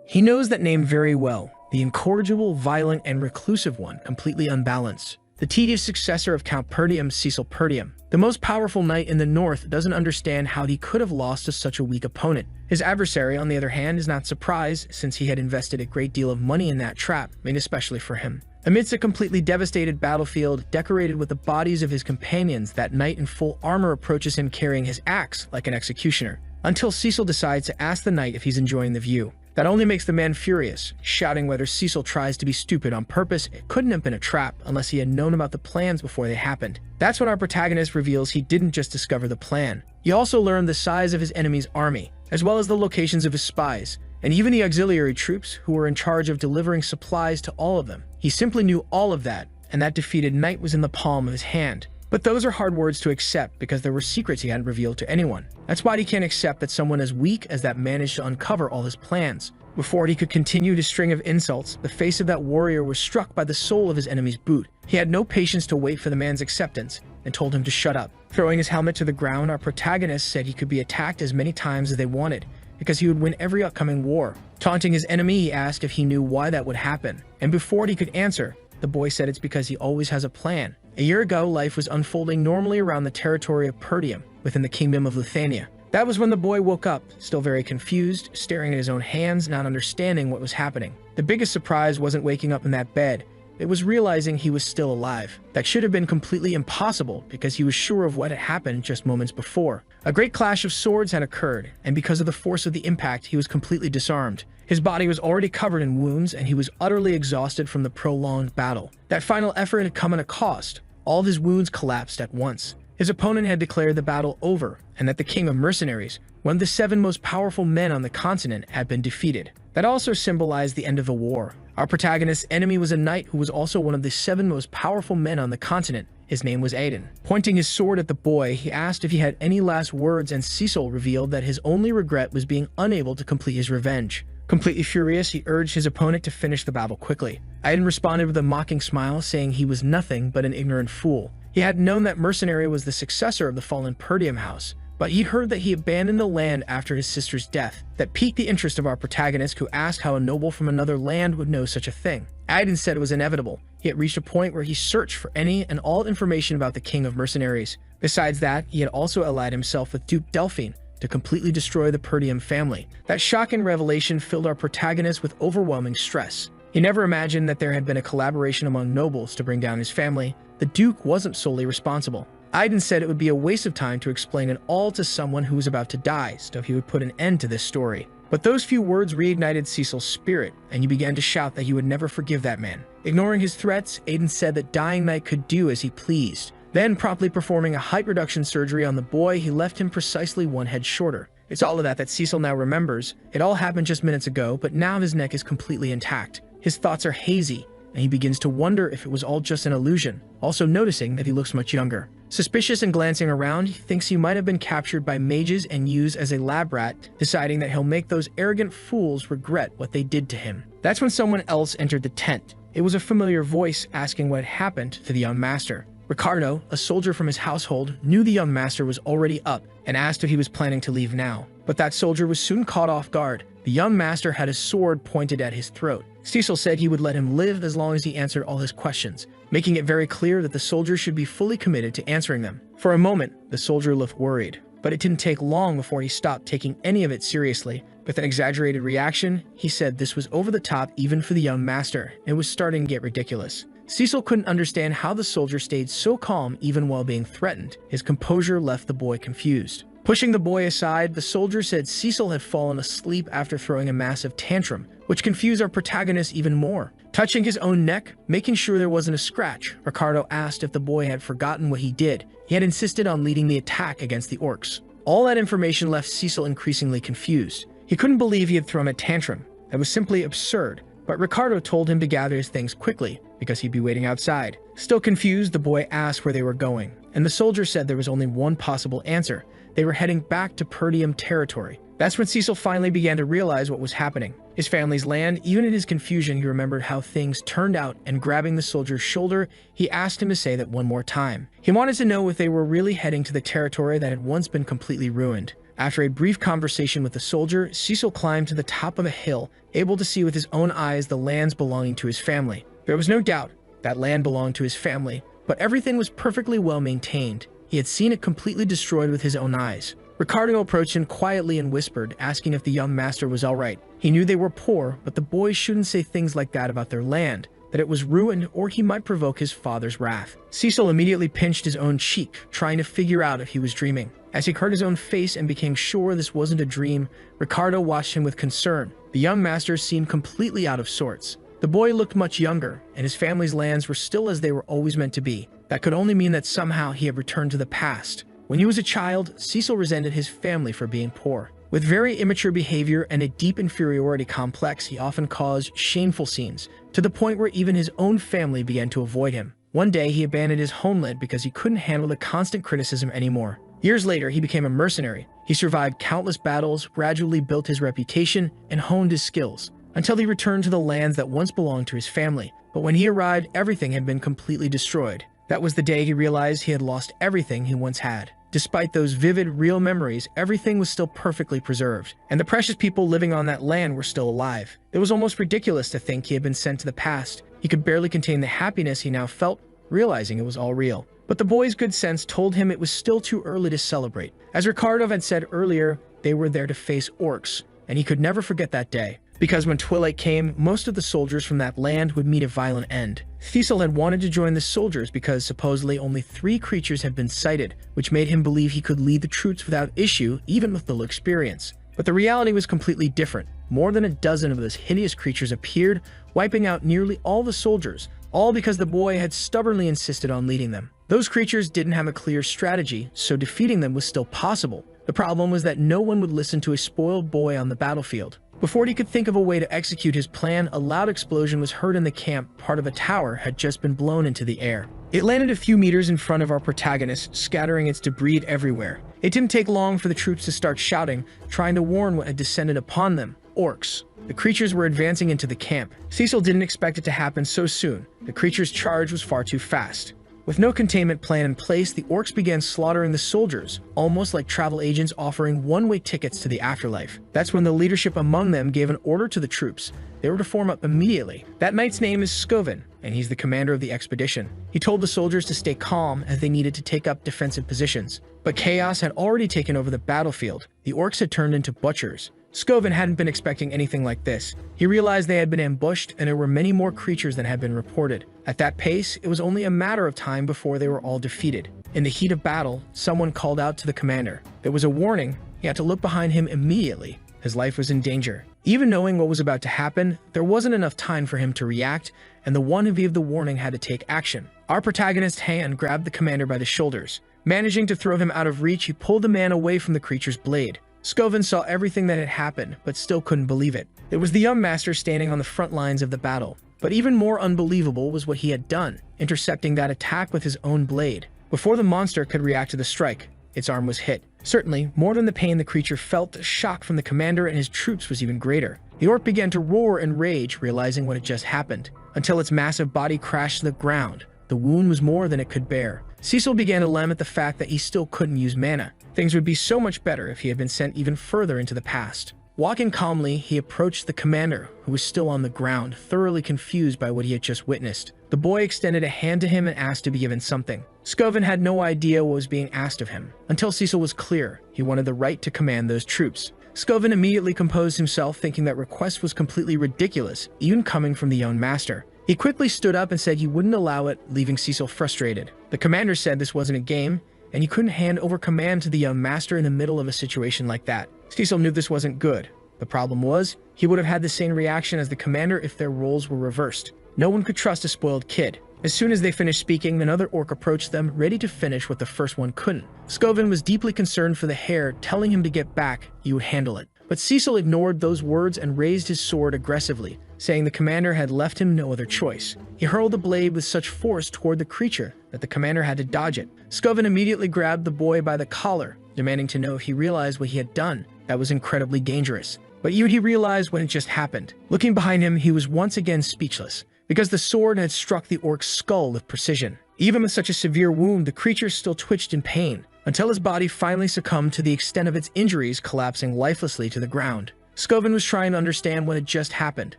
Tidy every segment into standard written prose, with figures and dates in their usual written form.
He knows that name very well, the incorrigible, violent, and reclusive one, completely unbalanced. The tedious successor of Count Perdium, Cecil Perdium. The most powerful knight in the north doesn't understand how he could have lost to such a weak opponent. His adversary, on the other hand, is not surprised since he had invested a great deal of money in that trap, made especially for him. Amidst a completely devastated battlefield decorated with the bodies of his companions, that knight in full armor approaches him carrying his axe like an executioner, until Cecil decides to ask the knight if he's enjoying the view. That only makes the man furious, shouting whether Cecil tries to be stupid on purpose. It couldn't have been a trap unless he had known about the plans before they happened. That's when our protagonist reveals he didn't just discover the plan. He also learned the size of his enemy's army, as well as the locations of his spies, and even the auxiliary troops who were in charge of delivering supplies to all of them. He simply knew all of that, and that defeated knight was in the palm of his hand. But those are hard words to accept because there were secrets he hadn't revealed to anyone. That's why he can't accept that someone as weak as that managed to uncover all his plans. Before he could continue his string of insults, the face of that warrior was struck by the sole of his enemy's boot. He had no patience to wait for the man's acceptance and told him to shut up. Throwing his helmet to the ground, our protagonist said he could be attacked as many times as they wanted because he would win every upcoming war. Taunting his enemy, he asked if he knew why that would happen. And before he could answer, the boy said it's because he always has a plan. A year ago, life was unfolding normally around the territory of Perdium, within the kingdom of Lithuania. That was when the boy woke up, still very confused, staring at his own hands, not understanding what was happening. The biggest surprise wasn't waking up in that bed. It was realizing he was still alive. That should have been completely impossible because he was sure of what had happened just moments before. A great clash of swords had occurred, and because of the force of the impact, he was completely disarmed. His body was already covered in wounds, and he was utterly exhausted from the prolonged battle. That final effort had come at a cost. All of his wounds collapsed at once. His opponent had declared the battle over, and that the king of mercenaries, one of the 7 most powerful men on the continent, had been defeated. That also symbolized the end of the war. Our protagonist's enemy was a knight who was also one of the 7 most powerful men on the continent. His name was Aiden. Pointing his sword at the boy, he asked if he had any last words, and Cecil revealed that his only regret was being unable to complete his revenge. Completely furious, he urged his opponent to finish the battle quickly. Aiden responded with a mocking smile, saying he was nothing but an ignorant fool. He had known that Mercenary was the successor of the fallen Perdium house, but he heard that he abandoned the land after his sister's death. That piqued the interest of our protagonist, who asked how a noble from another land would know such a thing. Aiden said it was inevitable. He had reached a point where he searched for any and all information about the king of mercenaries. Besides that, he had also allied himself with Duke Delphine to completely destroy the Perdium family. That shocking revelation filled our protagonist with overwhelming stress. He never imagined that there had been a collaboration among nobles to bring down his family. The Duke wasn't solely responsible. Aiden said it would be a waste of time to explain it all to someone who was about to die, so he would put an end to this story. But those few words reignited Cecil's spirit, and he began to shout that he would never forgive that man. Ignoring his threats, Aiden said that Dying Knight could do as he pleased. Then, promptly performing a height reduction surgery on the boy, he left him precisely 1 head shorter. It's all of that Cecil now remembers. It all happened just minutes ago, but now his neck is completely intact. His thoughts are hazy, and he begins to wonder if it was all just an illusion, also noticing that he looks much younger. Suspicious and glancing around, he thinks he might have been captured by mages and used as a lab rat, deciding that he'll make those arrogant fools regret what they did to him. That's when someone else entered the tent. It was a familiar voice asking what had happened to the young master. Ricardo, a soldier from his household, knew the young master was already up and asked if he was planning to leave now. But that soldier was soon caught off guard. The young master had his sword pointed at his throat. Cecil said he would let him live as long as he answered all his questions, making it very clear that the soldier should be fully committed to answering them. For a moment, the soldier looked worried, but it didn't take long before he stopped taking any of it seriously. With an exaggerated reaction, he said this was over the top even for the young master. It was starting to get ridiculous. Cecil couldn't understand how the soldier stayed so calm even while being threatened. His composure left the boy confused. Pushing the boy aside, the soldier said Cecil had fallen asleep after throwing a massive tantrum, which confused our protagonist even more. Touching his own neck, making sure there wasn't a scratch, Ricardo asked if the boy had forgotten what he did. He had insisted on leading the attack against the orcs. All that information left Cecil increasingly confused. He couldn't believe he had thrown a tantrum. That was simply absurd. But Ricardo told him to gather his things quickly, because he'd be waiting outside. Still confused, the boy asked where they were going, and the soldier said there was only one possible answer. They were heading back to Perdium territory. That's when Cecil finally began to realize what was happening. His family's land. Even in his confusion, he remembered how things turned out, and grabbing the soldier's shoulder, he asked him to say that one more time. He wanted to know if they were really heading to the territory that had once been completely ruined. After a brief conversation with the soldier, Cecil climbed to the top of a hill, able to see with his own eyes the lands belonging to his family. There was no doubt that land belonged to his family, but everything was perfectly well maintained. He had seen it completely destroyed with his own eyes. Ricardo approached him quietly and whispered, asking if the young master was all right. He knew they were poor, but the boys shouldn't say things like that about their land, that it was ruined or he might provoke his father's wrath. Cecil immediately pinched his own cheek, trying to figure out if he was dreaming. As he heard his own face and became sure this wasn't a dream, Ricardo watched him with concern. The young master seemed completely out of sorts. The boy looked much younger, and his family's lands were still as they were always meant to be. That could only mean that somehow he had returned to the past. When he was a child, Cecil resented his family for being poor. With very immature behavior and a deep inferiority complex, he often caused shameful scenes, to the point where even his own family began to avoid him. One day, he abandoned his homeland because he couldn't handle the constant criticism anymore. Years later, he became a mercenary. He survived countless battles, gradually built his reputation, and honed his skills, until he returned to the lands that once belonged to his family. But when he arrived, everything had been completely destroyed. That was the day he realized he had lost everything he once had. Despite those vivid, real memories, everything was still perfectly preserved, and the precious people living on that land were still alive. It was almost ridiculous to think he had been sent to the past. He could barely contain the happiness he now felt, realizing it was all real. But the boy's good sense told him it was still too early to celebrate. As Ricardo had said earlier, they were there to face orcs, and he could never forget that day. Because when twilight came, most of the soldiers from that land would meet a violent end. Cecil had wanted to join the soldiers because supposedly only 3 creatures had been sighted, which made him believe he could lead the troops without issue, even with little experience. But the reality was completely different. More than a dozen of those hideous creatures appeared, wiping out nearly all the soldiers, all because the boy had stubbornly insisted on leading them. Those creatures didn't have a clear strategy, so defeating them was still possible. The problem was that no one would listen to a spoiled boy on the battlefield. Before he could think of a way to execute his plan, a loud explosion was heard in the camp. Part of a tower had just been blown into the air. It landed a few meters in front of our protagonist, scattering its debris everywhere. It didn't take long for the troops to start shouting, trying to warn what had descended upon them. Orcs. The creatures were advancing into the camp. Cecil didn't expect it to happen so soon. The creature's charge was far too fast. With no containment plan in place, the orcs began slaughtering the soldiers, almost like travel agents offering one-way tickets to the afterlife. That's when the leadership among them gave an order to the troops. They were to form up immediately. That knight's name is Skovin, and he's the commander of the expedition. He told the soldiers to stay calm as they needed to take up defensive positions. But chaos had already taken over the battlefield. The orcs had turned into butchers. Skovin hadn't been expecting anything like this. He realized they had been ambushed and there were many more creatures than had been reported. At that pace, it was only a matter of time before they were all defeated. In the heat of battle, someone called out to the commander. There was a warning. He had to look behind him immediately. His life was in danger. Even knowing what was about to happen, there wasn't enough time for him to react, and the one who gave the warning had to take action. Our protagonist's hand grabbed the commander by the shoulders. Managing to throw him out of reach, he pulled the man away from the creature's blade. Skovin saw everything that had happened, but still couldn't believe it. It was the young master standing on the front lines of the battle. But even more unbelievable was what he had done, intercepting that attack with his own blade. Before the monster could react to the strike, its arm was hit. Certainly, more than the pain the creature felt, the shock from the commander and his troops was even greater. The orc began to roar in rage, realizing what had just happened, until its massive body crashed to the ground. The wound was more than it could bear. Cecil began to lament the fact that he still couldn't use mana. Things would be so much better if he had been sent even further into the past. Walking calmly, he approached the commander, who was still on the ground, thoroughly confused by what he had just witnessed. The boy extended a hand to him and asked to be given something. Skovin had no idea what was being asked of him, until Cecil was clear. He wanted the right to command those troops. Skovin immediately composed himself, thinking that request was completely ridiculous, even coming from the young master. He quickly stood up and said he wouldn't allow it, leaving Cecil frustrated. The commander said this wasn't a game, and he couldn't hand over command to the young master in the middle of a situation like that. Cecil knew this wasn't good. The problem was, he would have had the same reaction as the commander if their roles were reversed. No one could trust a spoiled kid. As soon as they finished speaking, another orc approached them, ready to finish what the first one couldn't. Skovin was deeply concerned for the hare, telling him to get back, he would handle it. But Cecil ignored those words and raised his sword aggressively, saying the commander had left him no other choice. He hurled the blade with such force toward the creature that the commander had to dodge it. Skovin immediately grabbed the boy by the collar, demanding to know if he realized what he had done. That was incredibly dangerous. But he realized when it just happened. Looking behind him, he was once again speechless, because the sword had struck the orc's skull with precision. Even with such a severe wound, the creature still twitched in pain. until his body finally succumbed to the extent of its injuries, collapsing lifelessly to the ground. Scovin was trying to understand what had just happened.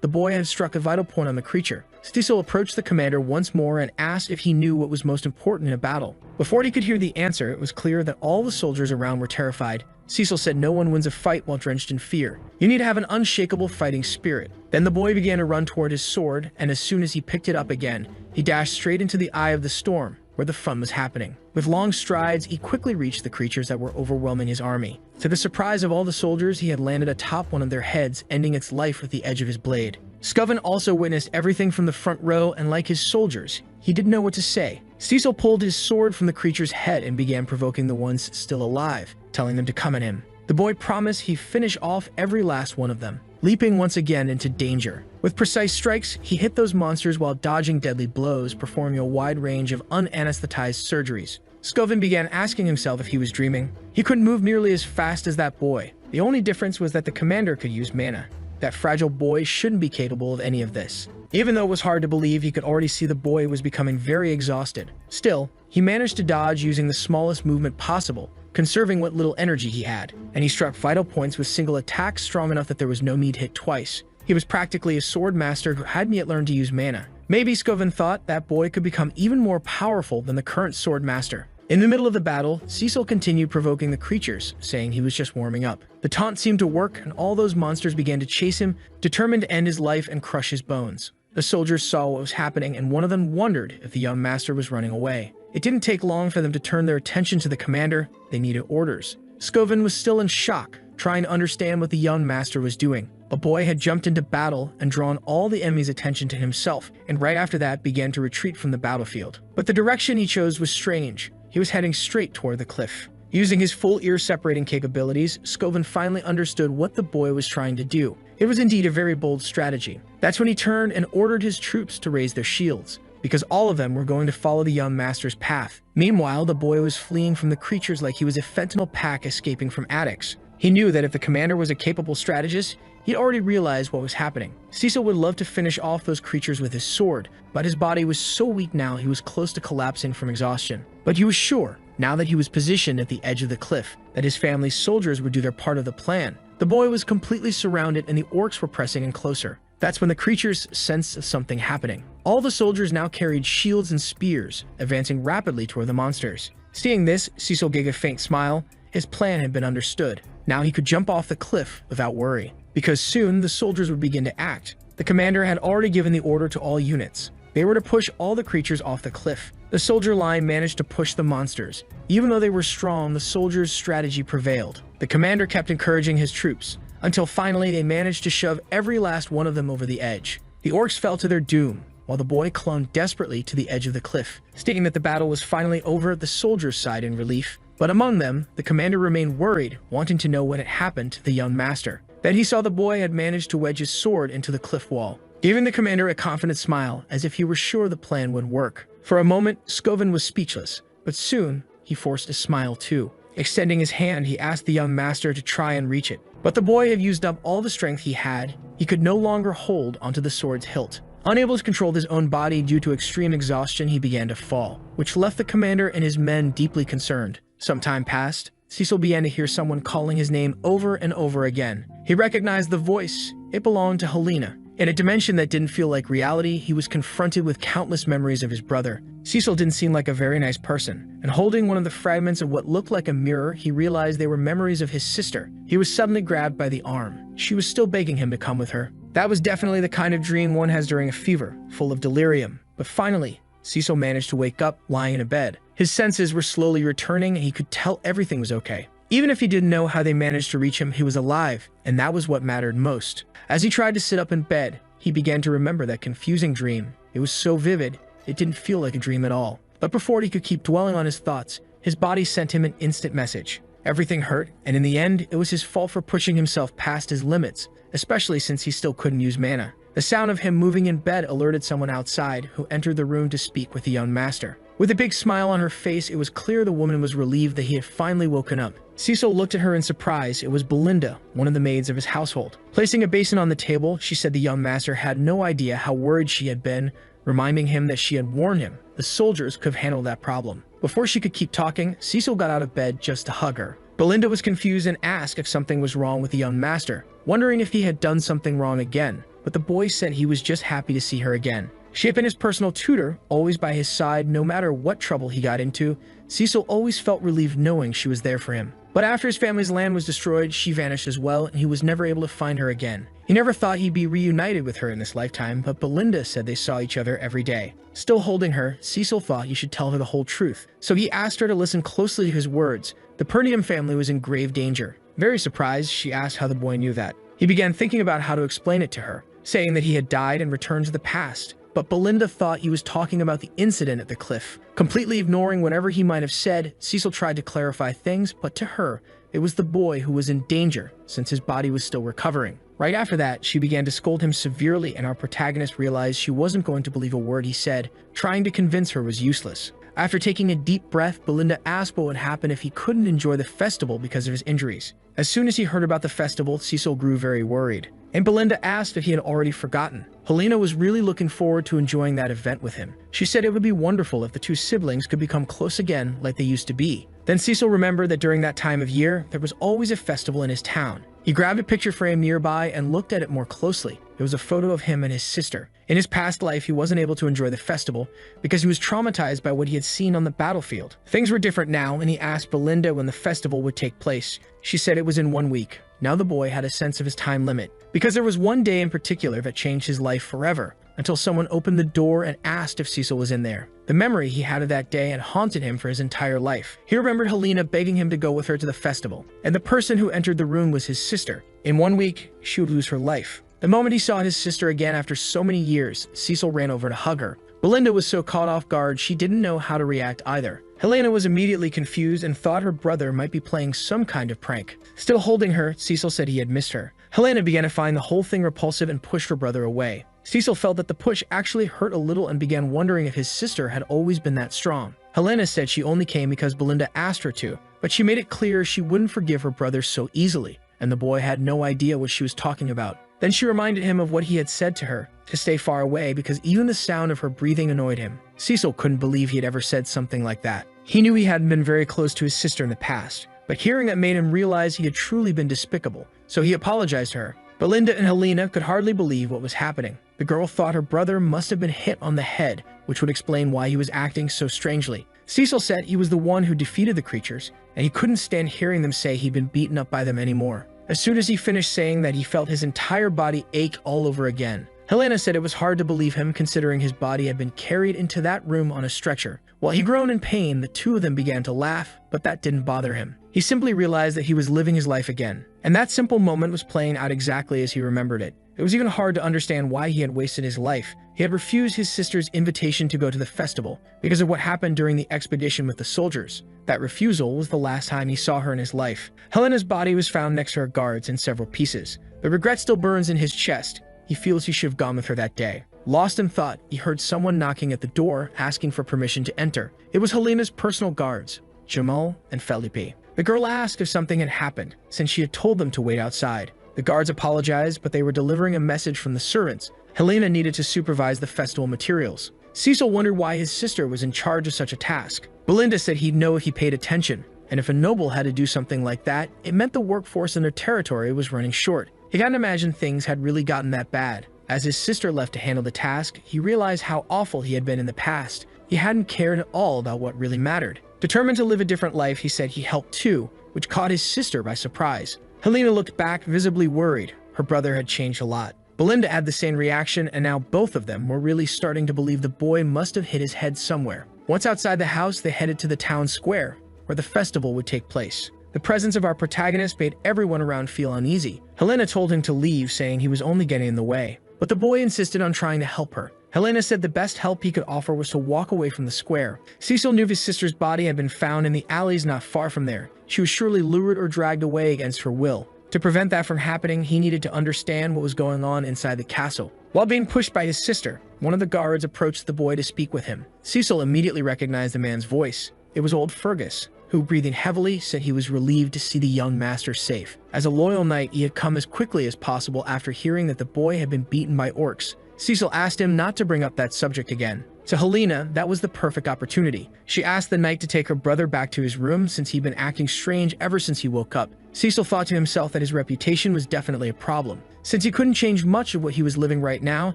The boy had struck a vital point on the creature. Cecil approached the commander once more and asked if he knew what was most important in a battle. Before he could hear the answer, it was clear that all the soldiers around were terrified. Cecil said no one wins a fight while drenched in fear. You need to have an unshakable fighting spirit. Then the boy began to run toward his sword, and as soon as he picked it up again, he dashed straight into the eye of the storm, where the fun was happening. With long strides, he quickly reached the creatures that were overwhelming his army. To the surprise of all the soldiers, he had landed atop one of their heads, ending its life with the edge of his blade. Scovin also witnessed everything from the front row, and like his soldiers, he didn't know what to say. Cecil pulled his sword from the creature's head and began provoking the ones still alive, telling them to come at him. The boy promised he'd finish off every last one of them, leaping once again into danger. With precise strikes, he hit those monsters while dodging deadly blows, performing a wide range of unanesthetized surgeries. Scovin began asking himself if he was dreaming. He couldn't move nearly as fast as that boy. The only difference was that the commander could use mana. That fragile boy shouldn't be capable of any of this. Even though it was hard to believe, he could already see the boy was becoming very exhausted. Still, he managed to dodge using the smallest movement possible, conserving what little energy he had, and he struck vital points with single attacks strong enough that there was no need to hit twice. He was practically a sword master who hadn't yet learned to use mana. Maybe Scovin thought that boy could become even more powerful than the current sword master. In the middle of the battle, Cecil continued provoking the creatures, saying he was just warming up. The taunt seemed to work, and all those monsters began to chase him, determined to end his life and crush his bones. The soldiers saw what was happening, and one of them wondered if the young master was running away. It didn't take long for them to turn their attention to the commander. They needed orders. Scovin was still in shock, trying to understand what the young master was doing. A boy had jumped into battle and drawn all the enemy's attention to himself, and right after that began to retreat from the battlefield. But the direction he chose was strange. He was heading straight toward the cliff. Using his full ear-separating capabilities, Scovin finally understood what the boy was trying to do. It was indeed a very bold strategy. That's when he turned and ordered his troops to raise their shields, because all of them were going to follow the young master's path. Meanwhile, the boy was fleeing from the creatures like he was a fentanyl pack escaping from addicts. He knew that if the commander was a capable strategist, he'd already realized what was happening. Cecil would love to finish off those creatures with his sword, but his body was so weak now he was close to collapsing from exhaustion. But he was sure, now that he was positioned at the edge of the cliff, that his family's soldiers would do their part of the plan. The boy was completely surrounded and the orcs were pressing in closer. That's when the creatures sensed something happening. All the soldiers now carried shields and spears, advancing rapidly toward the monsters. Seeing this, Cecil gave a faint smile. His plan had been understood. Now he could jump off the cliff without worry, because soon the soldiers would begin to act. The commander had already given the order to all units. They were to push all the creatures off the cliff. The soldier line managed to push the monsters. Even though they were strong, the soldiers' strategy prevailed. The commander kept encouraging his troops, until finally they managed to shove every last one of them over the edge. The orcs fell to their doom, while the boy clung desperately to the edge of the cliff. Stating that the battle was finally over, the soldiers sighed in relief. But among them, the commander remained worried, wanting to know what had happened to the young master. Then he saw the boy had managed to wedge his sword into the cliff wall, giving the commander a confident smile, as if he were sure the plan would work. For a moment, Scovin was speechless, but soon he forced a smile too. Extending his hand, he asked the young master to try and reach it. But the boy had used up all the strength he had. He could no longer hold onto the sword's hilt. Unable to control his own body due to extreme exhaustion, he began to fall, which left the commander and his men deeply concerned. Some time passed. Cecil began to hear someone calling his name over and over again. He recognized the voice. It belonged to Helena. In a dimension that didn't feel like reality, he was confronted with countless memories of his brother. Cecil didn't seem like a very nice person, and holding one of the fragments of what looked like a mirror, he realized they were memories of his sister. He was suddenly grabbed by the arm. She was still begging him to come with her. That was definitely the kind of dream one has during a fever, full of delirium. But finally, Cecil managed to wake up, lying in a bed. His senses were slowly returning, and he could tell everything was okay. Even if he didn't know how they managed to reach him, he was alive, and that was what mattered most. As he tried to sit up in bed, he began to remember that confusing dream. It was so vivid, it didn't feel like a dream at all. But before he could keep dwelling on his thoughts, his body sent him an instant message. Everything hurt, and in the end, it was his fault for pushing himself past his limits, especially since he still couldn't use mana. The sound of him moving in bed alerted someone outside, who entered the room to speak with the young master. With a big smile on her face, it was clear the woman was relieved that he had finally woken up. Cecil looked at her in surprise. It was Belinda, one of the maids of his household. Placing a basin on the table, she said the young master had no idea how worried she had been, reminding him that she had warned him the soldiers could have handled that problem. Before she could keep talking, Cecil got out of bed just to hug her. Belinda was confused and asked if something was wrong with the young master, wondering if he had done something wrong again, but the boy said he was just happy to see her again. She had been his personal tutor, always by his side no matter what trouble he got into. Cecil always felt relieved knowing she was there for him. But after his family's land was destroyed, she vanished as well, and he was never able to find her again. He never thought he'd be reunited with her in this lifetime, but Belinda said they saw each other every day. Still holding her, Cecil thought he should tell her the whole truth, so he asked her to listen closely to his words. The Pernium family was in grave danger. Very surprised, she asked how the boy knew that. He began thinking about how to explain it to her, saying that he had died and returned to the past. But Belinda thought he was talking about the incident at the cliff. Completely ignoring whatever he might have said, Cecil tried to clarify things, but to her, it was the boy who was in danger, since his body was still recovering. Right after that, she began to scold him severely, and our protagonist realized she wasn't going to believe a word he said. Trying to convince her was useless. After taking a deep breath, Belinda asked what would happen if he couldn't enjoy the festival because of his injuries. As soon as he heard about the festival, Cecil grew very worried, and Belinda asked if he had already forgotten. Helena was really looking forward to enjoying that event with him. She said it would be wonderful if the two siblings could become close again like they used to be. Then Cecil remembered that during that time of year, there was always a festival in his town. He grabbed a picture frame nearby and looked at it more closely. It was a photo of him and his sister. In his past life, he wasn't able to enjoy the festival because he was traumatized by what he had seen on the battlefield. Things were different now, and he asked Belinda when the festival would take place. She said it was in 1 week. Now the boy had a sense of his time limit, because there was one day in particular that changed his life forever, until someone opened the door and asked if Cecil was in there. The memory he had of that day had haunted him for his entire life. He remembered Helena begging him to go with her to the festival, and the person who entered the room was his sister. In 1 week, she would lose her life. The moment he saw his sister again after so many years, Cecil ran over to hug her. Belinda was so caught off guard she didn't know how to react either. Helena was immediately confused and thought her brother might be playing some kind of prank. Still holding her, Cecil said he had missed her. Helena began to find the whole thing repulsive and pushed her brother away. Cecil felt that the push actually hurt a little and began wondering if his sister had always been that strong. Helena said she only came because Belinda asked her to, but she made it clear she wouldn't forgive her brother so easily, and the boy had no idea what she was talking about. Then she reminded him of what he had said to her, to stay far away because even the sound of her breathing annoyed him. Cecil couldn't believe he had ever said something like that. He knew he hadn't been very close to his sister in the past, but hearing that made him realize he had truly been despicable, so he apologized to her. Belinda and Helena could hardly believe what was happening. The girl thought her brother must have been hit on the head, which would explain why he was acting so strangely. Cecil said he was the one who defeated the creatures, and he couldn't stand hearing them say he'd been beaten up by them anymore. As soon as he finished saying that, he felt his entire body ache all over again. Helena said it was hard to believe him considering his body had been carried into that room on a stretcher. While he groaned in pain, the two of them began to laugh, but that didn't bother him. He simply realized that he was living his life again, and that simple moment was playing out exactly as he remembered it. It was even hard to understand why he had wasted his life. He had refused his sister's invitation to go to the festival because of what happened during the expedition with the soldiers. That refusal was the last time he saw her in his life. Helena's body was found next to her guards in several pieces. The regret still burns in his chest. He feels he should have gone with her that day. Lost in thought, he heard someone knocking at the door, asking for permission to enter. It was Helena's personal guards, Jamal and Felipe. The girl asked if something had happened, since she had told them to wait outside. The guards apologized, but they were delivering a message from the servants. Helena needed to supervise the festival materials. Cecil wondered why his sister was in charge of such a task. Belinda said he'd know if he paid attention, and if a noble had to do something like that, it meant the workforce in their territory was running short. He can't imagine things had really gotten that bad. As his sister left to handle the task, he realized how awful he had been in the past. He hadn't cared at all about what really mattered. Determined to live a different life, he said he helped too, which caught his sister by surprise. Helena looked back, visibly worried. Her brother had changed a lot. Belinda had the same reaction, and now both of them were really starting to believe the boy must have hit his head somewhere. Once outside the house, they headed to the town square, where the festival would take place. The presence of our protagonist made everyone around feel uneasy. Helena told him to leave, saying he was only getting in the way. But the boy insisted on trying to help her. Helena said the best help he could offer was to walk away from the square. Cecil knew his sister's body had been found in the alleys not far from there. She was surely lured or dragged away against her will. To prevent that from happening, he needed to understand what was going on inside the castle. While being pushed by his sister, one of the guards approached the boy to speak with him. Cecil immediately recognized the man's voice. It was old Fergus, who, breathing heavily, said he was relieved to see the young master safe. As a loyal knight, he had come as quickly as possible after hearing that the boy had been beaten by orcs. Cecil asked him not to bring up that subject again. To Helena, that was the perfect opportunity. She asked the knight to take her brother back to his room since he'd been acting strange ever since he woke up. Cecil thought to himself that his reputation was definitely a problem. Since he couldn't change much of what he was living right now,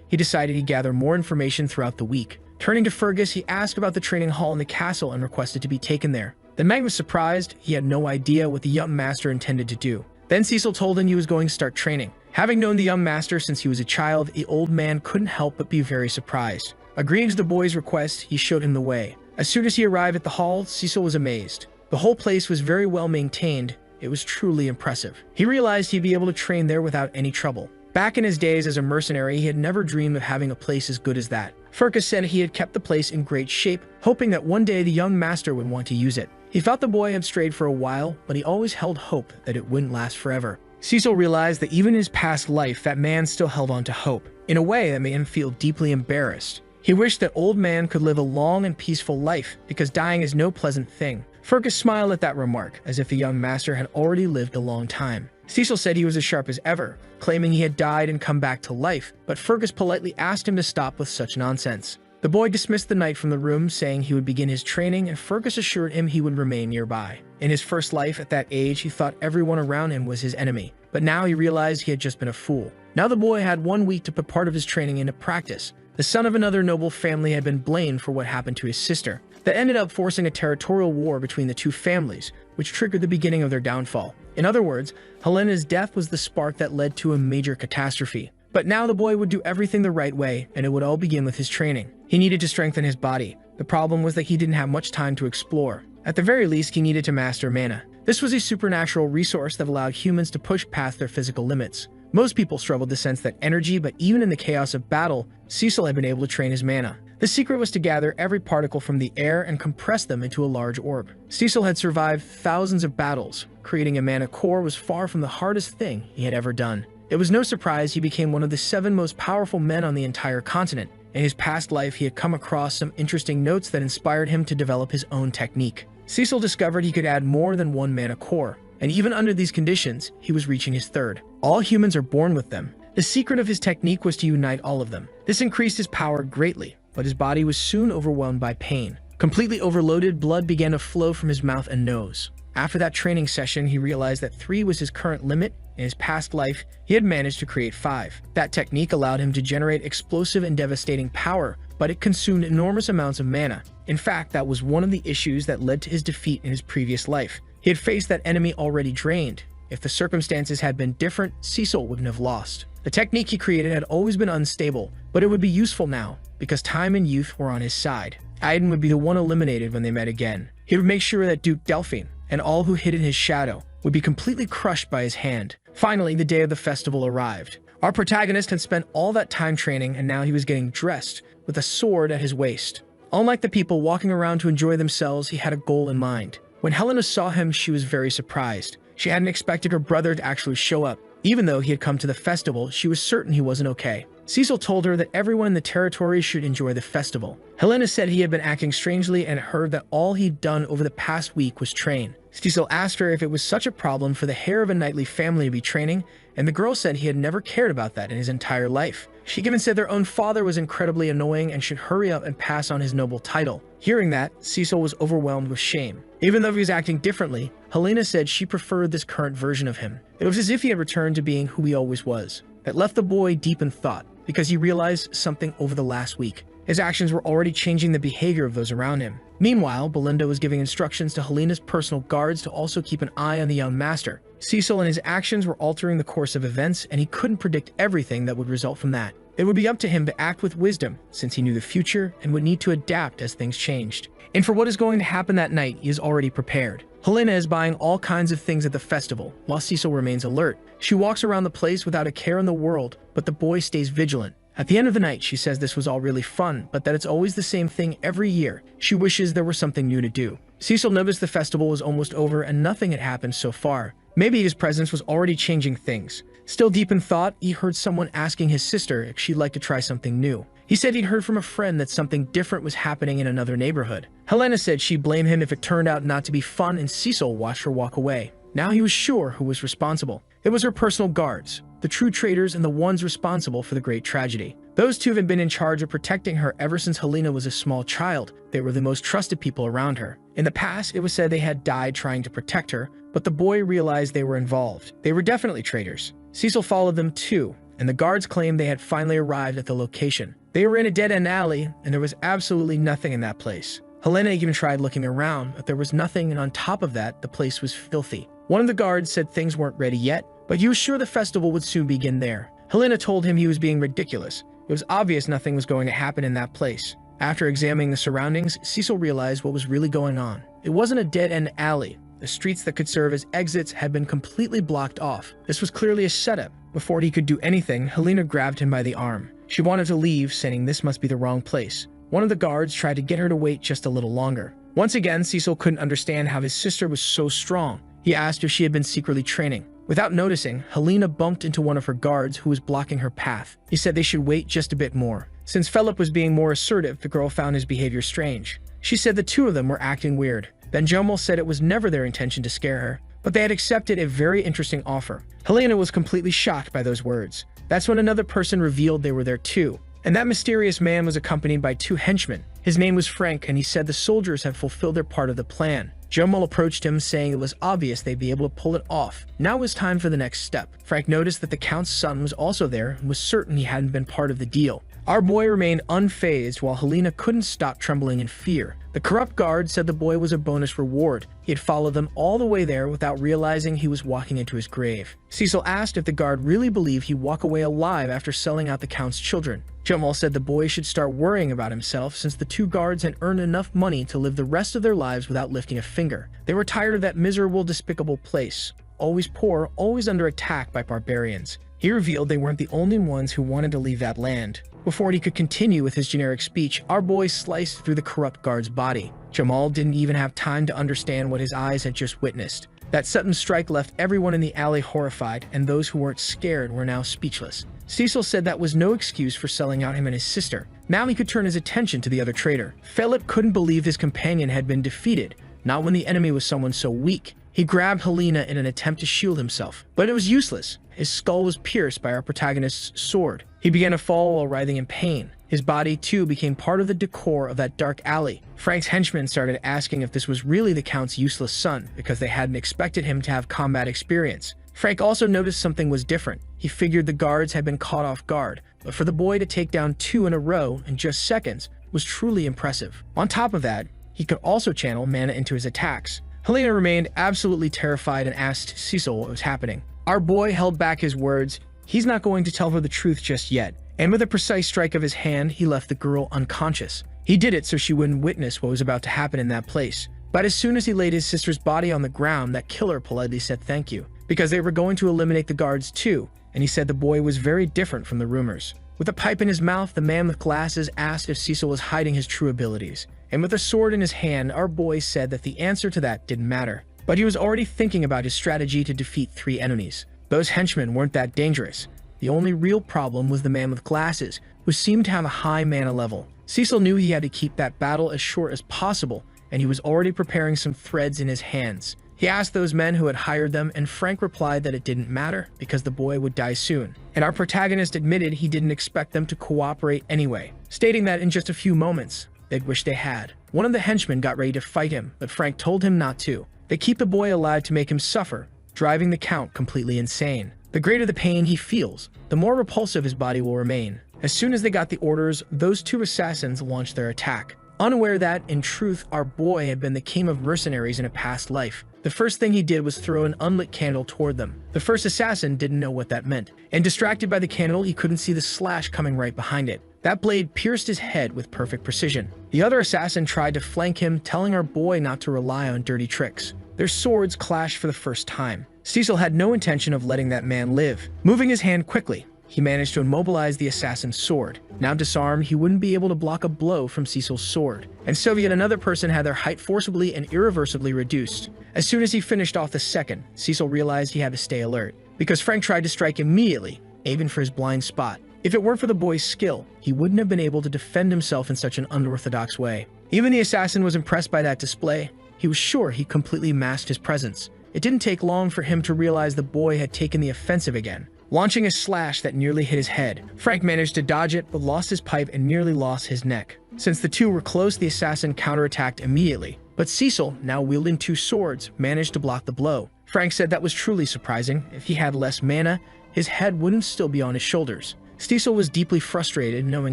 he decided he'd gather more information throughout the week. Turning to Fergus, he asked about the training hall in the castle and requested to be taken there. The knight was surprised. He had no idea what the young master intended to do. Then Cecil told him he was going to start training. Having known the young master since he was a child, the old man couldn't help but be very surprised. Agreeing to the boy's request, he showed him the way. As soon as he arrived at the hall, Cecil was amazed. The whole place was very well maintained. It was truly impressive. He realized he'd be able to train there without any trouble. Back in his days as a mercenary, he had never dreamed of having a place as good as that. Fergus said he had kept the place in great shape, hoping that one day the young master would want to use it. He thought the boy had strayed for a while, but he always held hope that it wouldn't last forever. Cecil realized that even in his past life, that man still held on to hope. In a way that made him feel deeply embarrassed. He wished that old man could live a long and peaceful life, because dying is no pleasant thing. Fergus smiled at that remark, as if the young master had already lived a long time. Cecil said he was as sharp as ever, claiming he had died and come back to life, but Fergus politely asked him to stop with such nonsense. The boy dismissed the knight from the room, saying he would begin his training, and Fergus assured him he would remain nearby. In his first life at that age, he thought everyone around him was his enemy, but now he realized he had just been a fool. Now the boy had 1 week to put part of his training into practice. The son of another noble family had been blamed for what happened to his sister. That ended up forcing a territorial war between the two families, which triggered the beginning of their downfall. In other words, Helena's death was the spark that led to a major catastrophe. But now the boy would do everything the right way, and it would all begin with his training. He needed to strengthen his body. The problem was that he didn't have much time to explore. At the very least, he needed to master mana. This was a supernatural resource that allowed humans to push past their physical limits. Most people struggled to sense that energy, but even in the chaos of battle, Cecil had been able to train his mana. The secret was to gather every particle from the air and compress them into a large orb. Cecil had survived thousands of battles. Creating a mana core was far from the hardest thing he had ever done. It was no surprise he became one of the 7 most powerful men on the entire continent. In his past life, he had come across some interesting notes that inspired him to develop his own technique. Cecil discovered he could add more than 1 mana core, and even under these conditions, he was reaching his 3rd. All humans are born with them. The secret of his technique was to unite all of them. This increased his power greatly, but his body was soon overwhelmed by pain. Completely overloaded, blood began to flow from his mouth and nose. After that training session, he realized that 3 was his current limit. In his past life, he had managed to create 5. That technique allowed him to generate explosive and devastating power, but it consumed enormous amounts of mana. In fact, that was one of the issues that led to his defeat in his previous life. He had faced that enemy already drained. If the circumstances had been different, Cecil wouldn't have lost. The technique he created had always been unstable, but it would be useful now, because time and youth were on his side. Aiden would be the one eliminated when they met again. He would make sure that Duke Delphine, and all who hid in his shadow, would be completely crushed by his hand. Finally, the day of the festival arrived. Our protagonist had spent all that time training, and now he was getting dressed, with a sword at his waist. Unlike the people walking around to enjoy themselves, he had a goal in mind. When Helena saw him, she was very surprised. She hadn't expected her brother to actually show up. Even though he had come to the festival, she was certain he wasn't okay. Cecil told her that everyone in the territory should enjoy the festival. Helena said he had been acting strangely and heard that all he'd done over the past week was train. Cecil asked her if it was such a problem for the heir of a knightly family to be training, and the girl said he had never cared about that in his entire life. She even said their own father was incredibly annoying and should hurry up and pass on his noble title. Hearing that, Cecil was overwhelmed with shame. Even though he was acting differently, Helena said she preferred this current version of him. It was as if he had returned to being who he always was. That left the boy deep in thought, because he realized something over the last week. His actions were already changing the behavior of those around him. Meanwhile, Belinda was giving instructions to Helena's personal guards to also keep an eye on the young master. Cecil and his actions were altering the course of events, and he couldn't predict everything that would result from that. It would be up to him to act with wisdom, since he knew the future and would need to adapt as things changed. And for what is going to happen that night, he is already prepared. Helena is buying all kinds of things at the festival, while Cecil remains alert. She walks around the place without a care in the world, but the boy stays vigilant. At the end of the night, she says this was all really fun, but that it's always the same thing every year. She wishes there was something new to do. Cecil noticed the festival was almost over and nothing had happened so far. Maybe his presence was already changing things. Still deep in thought, he heard someone asking his sister if she'd like to try something new. He said he'd heard from a friend that something different was happening in another neighborhood. Helena said she'd blame him if it turned out not to be fun, and Cecil watched her walk away. Now he was sure who was responsible. It was her personal guards, the true traitors and the ones responsible for the great tragedy. Those two had been in charge of protecting her ever since Helena was a small child. They were the most trusted people around her. In the past, it was said they had died trying to protect her, but the boy realized they were involved. They were definitely traitors. Cecil followed them too, and the guards claimed they had finally arrived at the location. They were in a dead-end alley, and there was absolutely nothing in that place. Helena even tried looking around, but there was nothing, and on top of that, the place was filthy. One of the guards said things weren't ready yet, but he was sure the festival would soon begin there. Helena told him he was being ridiculous. It was obvious nothing was going to happen in that place. After examining the surroundings, Cecil realized what was really going on. It wasn't a dead-end alley. The streets that could serve as exits had been completely blocked off. This was clearly a setup. Before he could do anything, Helena grabbed him by the arm. She wanted to leave, saying this must be the wrong place. One of the guards tried to get her to wait just a little longer. Once again, Cecil couldn't understand how his sister was so strong. He asked if she had been secretly training. Without noticing, Helena bumped into one of her guards who was blocking her path. He said they should wait just a bit more. Since Philip was being more assertive, the girl found his behavior strange. She said the two of them were acting weird. Then Jomal said it was never their intention to scare her, but they had accepted a very interesting offer. Helena was completely shocked by those words. That's when another person revealed they were there too. And that mysterious man was accompanied by two henchmen. His name was Frank, and he said the soldiers had fulfilled their part of the plan. Jomal approached him, saying it was obvious they'd be able to pull it off. Now it was time for the next step. Frank noticed that the Count's son was also there and was certain he hadn't been part of the deal. Our boy remained unfazed while Helena couldn't stop trembling in fear. The corrupt guard said the boy was a bonus reward. He had followed them all the way there without realizing he was walking into his grave. Cecil asked if the guard really believed he'd walk away alive after selling out the Count's children. Jomal said the boy should start worrying about himself since the two guards had earned enough money to live the rest of their lives without lifting a finger. They were tired of that miserable, despicable place. Always poor, always under attack by barbarians. He revealed they weren't the only ones who wanted to leave that land. Before he could continue with his generic speech, our boy sliced through the corrupt guard's body. Jomal didn't even have time to understand what his eyes had just witnessed. That sudden strike left everyone in the alley horrified, and those who weren't scared were now speechless. Cecil said that was no excuse for selling out him and his sister. Now he could turn his attention to the other traitor. Philip couldn't believe his companion had been defeated, not when the enemy was someone so weak. He grabbed Helena in an attempt to shield himself, but it was useless. His skull was pierced by our protagonist's sword. He began to fall while writhing in pain. His body, too, became part of the decor of that dark alley. Frank's henchmen started asking if this was really the Count's useless son, because they hadn't expected him to have combat experience. Frank also noticed something was different. He figured the guards had been caught off guard, but for the boy to take down two in a row in just seconds was truly impressive. On top of that, he could also channel mana into his attacks. Helena remained absolutely terrified and asked Cecil what was happening. Our boy held back his words. He's not going to tell her the truth just yet. And with a precise strike of his hand, he left the girl unconscious. He did it so she wouldn't witness what was about to happen in that place. But as soon as he laid his sister's body on the ground, that killer politely said thank you, because they were going to eliminate the guards too, and he said the boy was very different from the rumors. With a pipe in his mouth, the man with glasses asked if Cecil was hiding his true abilities. And with a sword in his hand, our boy said that the answer to that didn't matter. But he was already thinking about his strategy to defeat 3 enemies. Those henchmen weren't that dangerous. The only real problem was the man with glasses, who seemed to have a high mana level. Cecil knew he had to keep that battle as short as possible, and he was already preparing some threads in his hands. He asked those men who had hired them, and Frank replied that it didn't matter because the boy would die soon. And our protagonist admitted he didn't expect them to cooperate anyway, stating that in just a few moments, they'd wish they had. One of the henchmen got ready to fight him, but Frank told him not to. They keep the boy alive to make him suffer, driving the Count completely insane. The greater the pain he feels, the more repulsive his body will remain. As soon as they got the orders, those 2 assassins launched their attack. Unaware that, in truth, our boy had been the king of mercenaries in a past life. The first thing he did was throw an unlit candle toward them. The first assassin didn't know what that meant, and distracted by the candle, he couldn't see the slash coming right behind it. That blade pierced his head with perfect precision. The other assassin tried to flank him, telling our boy not to rely on dirty tricks. Their swords clashed for the first time. Cecil had no intention of letting that man live. Moving his hand quickly, he managed to immobilize the assassin's sword. Now disarmed, he wouldn't be able to block a blow from Cecil's sword. And so yet another person had their height forcibly and irreversibly reduced. As soon as he finished off the second, Cecil realized he had to stay alert, because Frank tried to strike immediately, aiming for his blind spot. If it weren't for the boy's skill, he wouldn't have been able to defend himself in such an unorthodox way. Even the assassin was impressed by that display. He was sure he completely masked his presence. It didn't take long for him to realize the boy had taken the offensive again. Launching a slash that nearly hit his head, Frank managed to dodge it but lost his pipe and nearly lost his neck. Since the two were close, the assassin counterattacked immediately. But Cecil, now wielding two swords, managed to block the blow. Frank said that was truly surprising. If he had less mana, his head wouldn't still be on his shoulders. Cecil was deeply frustrated knowing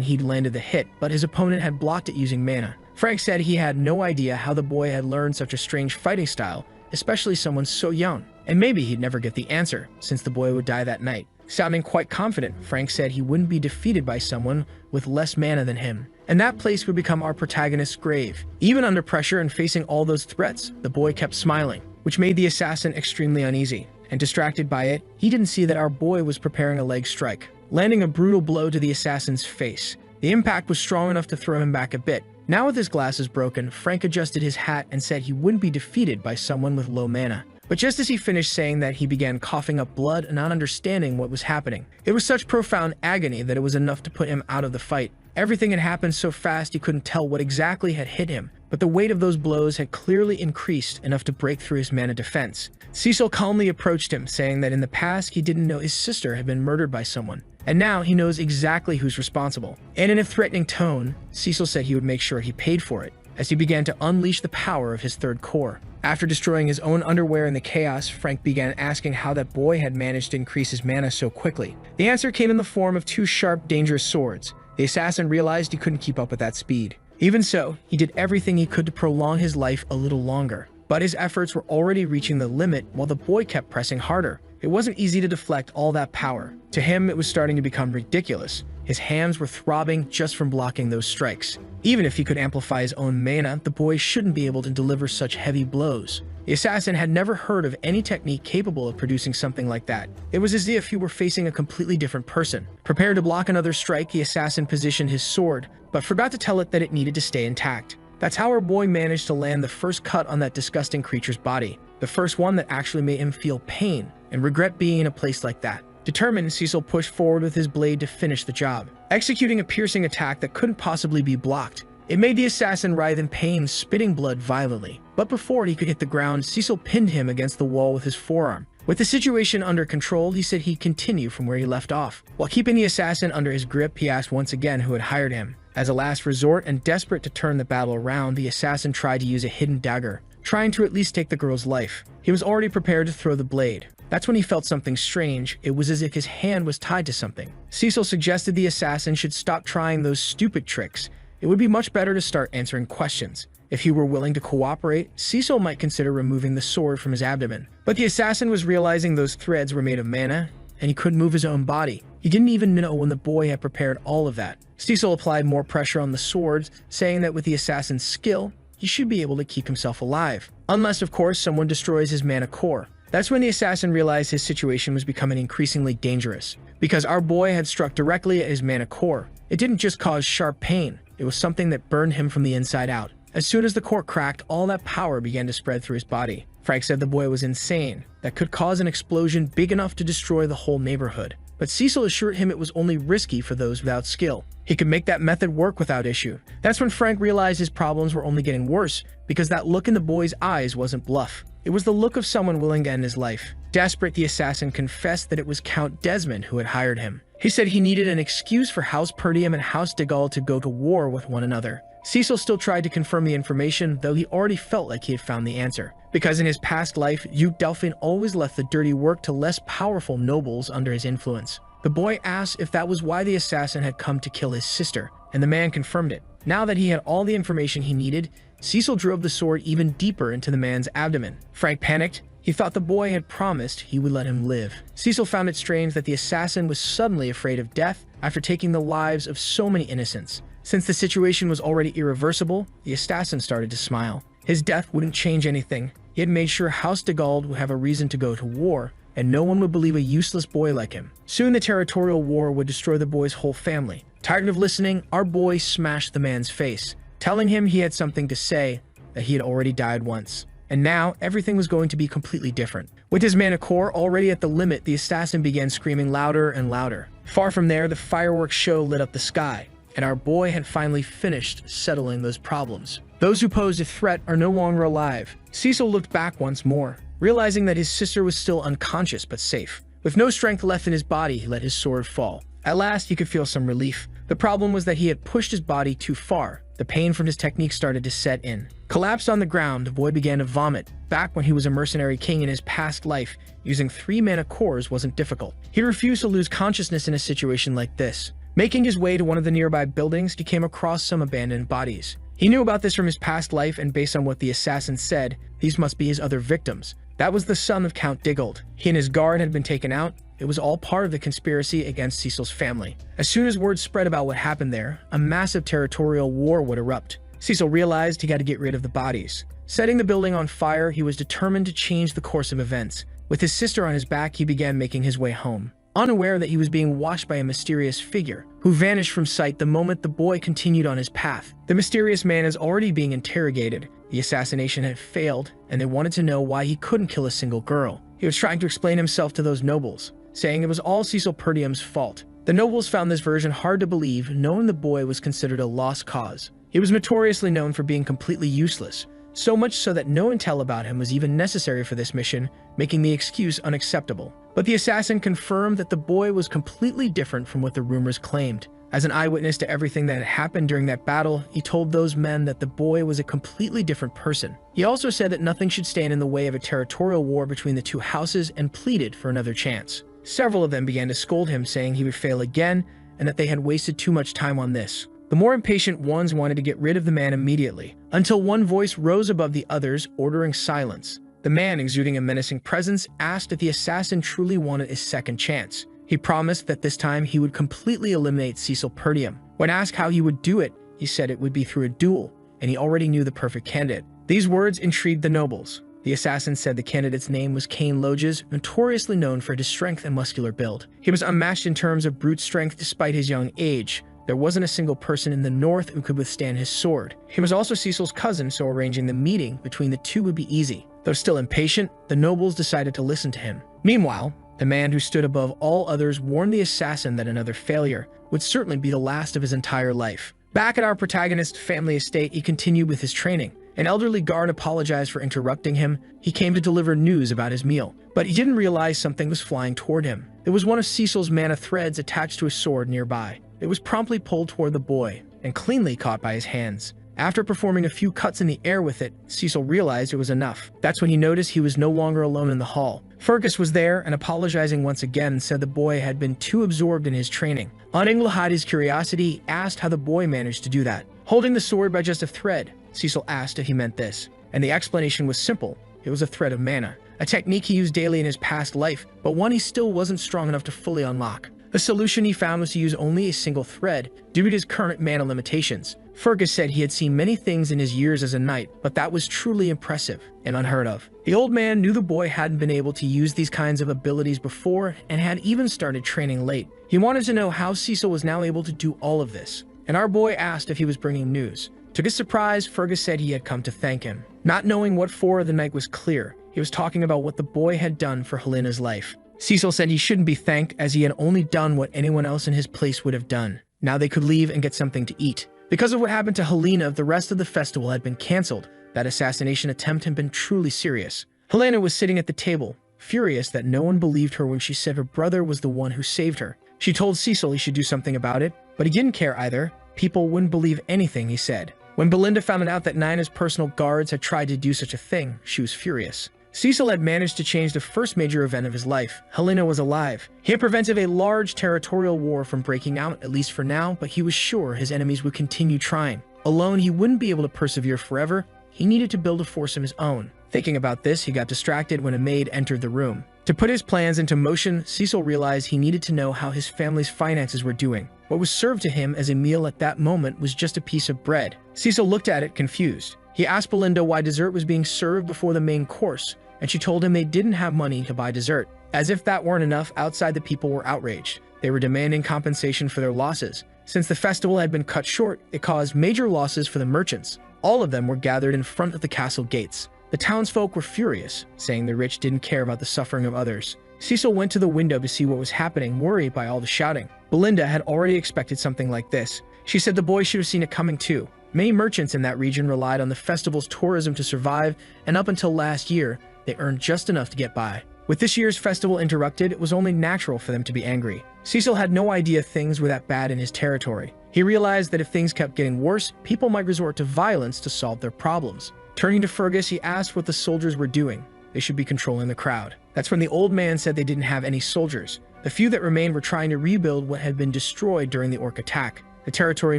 he'd landed the hit, but his opponent had blocked it using mana. Frank said he had no idea how the boy had learned such a strange fighting style, especially someone so young. And maybe he'd never get the answer, since the boy would die that night. Sounding quite confident, Frank said he wouldn't be defeated by someone with less mana than him. And that place would become our protagonist's grave. Even under pressure and facing all those threats, the boy kept smiling, which made the assassin extremely uneasy. And distracted by it, he didn't see that our boy was preparing a leg strike, landing a brutal blow to the assassin's face. The impact was strong enough to throw him back a bit. Now with his glasses broken, Frank adjusted his hat and said he wouldn't be defeated by someone with low mana. But just as he finished saying that, he began coughing up blood and not understanding what was happening. It was such profound agony that it was enough to put him out of the fight. Everything had happened so fast he couldn't tell what exactly had hit him, but the weight of those blows had clearly increased enough to break through his mana defense. Cecil calmly approached him, saying that in the past he didn't know his sister had been murdered by someone, and now he knows exactly who's responsible. And in a threatening tone, Cecil said he would make sure he paid for it, as he began to unleash the power of his third core. After destroying his own underwear in the chaos, Frank began asking how that boy had managed to increase his mana so quickly. The answer came in the form of two sharp, dangerous swords. The assassin realized he couldn't keep up with that speed. Even so, he did everything he could to prolong his life a little longer. But his efforts were already reaching the limit while the boy kept pressing harder. It wasn't easy to deflect all that power. To him, it was starting to become ridiculous. His hands were throbbing just from blocking those strikes. Even if he could amplify his own mana, the boy shouldn't be able to deliver such heavy blows. The assassin had never heard of any technique capable of producing something like that. It was as if he were facing a completely different person. Prepared to block another strike, the assassin positioned his sword, but forgot to tell it that it needed to stay intact. That's how our boy managed to land the first cut on that disgusting creature's body. The first one that actually made him feel pain and regret being in a place like that. Determined, Cecil pushed forward with his blade to finish the job, executing a piercing attack that couldn't possibly be blocked. It made the assassin writhe in pain, spitting blood violently. But before he could hit the ground, Cecil pinned him against the wall with his forearm. With the situation under control, he said he'd continue from where he left off. While keeping the assassin under his grip, he asked once again who had hired him. As a last resort and desperate to turn the battle around, the assassin tried to use a hidden dagger, trying to at least take the girl's life. He was already prepared to throw the blade. That's when he felt something strange. It was as if his hand was tied to something. Cecil suggested the assassin should stop trying those stupid tricks. It would be much better to start answering questions. If he were willing to cooperate, Cecil might consider removing the sword from his abdomen. But the assassin was realizing those threads were made of mana, and he couldn't move his own body. He didn't even know when the boy had prepared all of that. Cecil applied more pressure on the swords, saying that with the assassin's skill, he should be able to keep himself alive. Unless, of course, someone destroys his mana core. That's when the assassin realized his situation was becoming increasingly dangerous, because our boy had struck directly at his mana core. It didn't just cause sharp pain, it was something that burned him from the inside out. As soon as the core cracked, all that power began to spread through his body. Frank said the boy was insane, that could cause an explosion big enough to destroy the whole neighborhood. But Cecil assured him it was only risky for those without skill. He could make that method work without issue. That's when Frank realized his problems were only getting worse, because that look in the boy's eyes wasn't bluff. It was the look of someone willing to end his life. Desperate, the assassin confessed that it was Count Desmond who had hired him. He said he needed an excuse for House Perdium and House de Gaulle to go to war with one another. Cecil still tried to confirm the information, though he already felt like he had found the answer. Because in his past life, Duke Delphine always left the dirty work to less powerful nobles under his influence. The boy asked if that was why the assassin had come to kill his sister, and the man confirmed it. Now that he had all the information he needed, Cecil drove the sword even deeper into the man's abdomen. Frank panicked. He thought the boy had promised he would let him live. Cecil found it strange that the assassin was suddenly afraid of death after taking the lives of so many innocents. Since the situation was already irreversible, the assassin started to smile. His death wouldn't change anything. He had made sure House de Gaulle would have a reason to go to war, and no one would believe a useless boy like him. Soon the territorial war would destroy the boy's whole family. Tired of listening, our boy smashed the man's face, telling him he had something to say, that he had already died once. And now, everything was going to be completely different. With his mana core already at the limit, the assassin began screaming louder and louder. Far from there, the fireworks show lit up the sky, and our boy had finally finished settling those problems. Those who posed a threat are no longer alive. Cecil looked back once more. Realizing that his sister was still unconscious but safe, with no strength left in his body, he let his sword fall. At last, he could feel some relief. The problem was that he had pushed his body too far. The pain from his technique started to set in. Collapsed on the ground, the boy began to vomit. Back when he was a mercenary king in his past life, using 3 mana cores wasn't difficult. He refused to lose consciousness in a situation like this. Making his way to one of the nearby buildings, he came across some abandoned bodies. He knew about this from his past life, and based on what the assassin said, these must be his other victims. That was the son of Count Diggold. He and his guard had been taken out. It was all part of the conspiracy against Cecil's family. As soon as word spread about what happened there, a massive territorial war would erupt. Cecil realized he got to get rid of the bodies. Setting the building on fire, he was determined to change the course of events. With his sister on his back, he began making his way home, unaware that he was being watched by a mysterious figure, who vanished from sight the moment the boy continued on his path. The mysterious man is already being interrogated. The assassination had failed, and they wanted to know why he couldn't kill a single girl. He was trying to explain himself to those nobles, saying it was all Cecil Perdium's fault. The nobles found this version hard to believe, knowing the boy was considered a lost cause. He was notoriously known for being completely useless, so much so that no intel about him was even necessary for this mission, making the excuse unacceptable. But the assassin confirmed that the boy was completely different from what the rumors claimed. As an eyewitness to everything that had happened during that battle, he told those men that the boy was a completely different person. He also said that nothing should stand in the way of a territorial war between the two houses and pleaded for another chance. Several of them began to scold him, saying he would fail again and that they had wasted too much time on this. The more impatient ones wanted to get rid of the man immediately, until one voice rose above the others, ordering silence. The man, exuding a menacing presence, asked if the assassin truly wanted a second chance. He promised that this time he would completely eliminate Cecil Perdium. When asked how he would do it, he said it would be through a duel, and he already knew the perfect candidate. These words intrigued the nobles. The assassin said the candidate's name was Cain Loges, notoriously known for his strength and muscular build. He was unmatched in terms of brute strength despite his young age. There wasn't a single person in the north who could withstand his sword. He was also Cecil's cousin, so arranging the meeting between the two would be easy. Though still impatient, the nobles decided to listen to him. Meanwhile, the man who stood above all others warned the assassin that another failure would certainly be the last of his entire life. Back at our protagonist's family estate, he continued with his training. An elderly guard apologized for interrupting him. He came to deliver news about his meal, but he didn't realize something was flying toward him. It was one of Cecil's mana threads attached to a sword nearby. It was promptly pulled toward the boy and cleanly caught by his hands. After performing a few cuts in the air with it, Cecil realized it was enough. That's when he noticed he was no longer alone in the hall. Fergus was there and, apologizing once again, said the boy had been too absorbed in his training. On Inglehadi's curiosity, asked how the boy managed to do that. Holding the sword by just a thread, Cecil asked if he meant this, and the explanation was simple. It was a thread of mana, a technique he used daily in his past life, but one he still wasn't strong enough to fully unlock. The solution he found was to use only a single thread, due to his current mana limitations. Fergus said he had seen many things in his years as a knight, but that was truly impressive and unheard of. The old man knew the boy hadn't been able to use these kinds of abilities before and had even started training late. He wanted to know how Cecil was now able to do all of this, and our boy asked if he was bringing news. To his surprise, Fergus said he had come to thank him. Not knowing what for, the knight was clear. He was talking about what the boy had done for Helena's life. Cecil said he shouldn't be thanked, as he had only done what anyone else in his place would have done. Now they could leave and get something to eat. Because of what happened to Helena, the rest of the festival had been cancelled. That assassination attempt had been truly serious. Helena was sitting at the table, furious that no one believed her when she said her brother was the one who saved her. She told Cecil he should do something about it, but he didn't care either. People wouldn't believe anything he said. When Belinda found out that Nina's personal guards had tried to do such a thing, she was furious. Cecil had managed to change the first major event of his life. Helena was alive. He had prevented a large territorial war from breaking out, at least for now, but he was sure his enemies would continue trying. Alone, he wouldn't be able to persevere forever. He needed to build a force of his own. Thinking about this, he got distracted when a maid entered the room. To put his plans into motion, Cecil realized he needed to know how his family's finances were doing. What was served to him as a meal at that moment was just a piece of bread. Cecil looked at it, confused. He asked Belinda why dessert was being served before the main course, and she told him they didn't have money to buy dessert. As if that weren't enough, outside the people were outraged. They were demanding compensation for their losses. Since the festival had been cut short, it caused major losses for the merchants. All of them were gathered in front of the castle gates. The townsfolk were furious, saying the rich didn't care about the suffering of others. Cecil went to the window to see what was happening, worried by all the shouting. Belinda had already expected something like this. She said the boy should have seen it coming too. Many merchants in that region relied on the festival's tourism to survive, and up until last year, they earned just enough to get by. With this year's festival interrupted, it was only natural for them to be angry. Cecil had no idea things were that bad in his territory. He realized that if things kept getting worse, people might resort to violence to solve their problems. Turning to Fergus, he asked what the soldiers were doing. They should be controlling the crowd. That's when the old man said they didn't have any soldiers. The few that remained were trying to rebuild what had been destroyed during the orc attack. The territory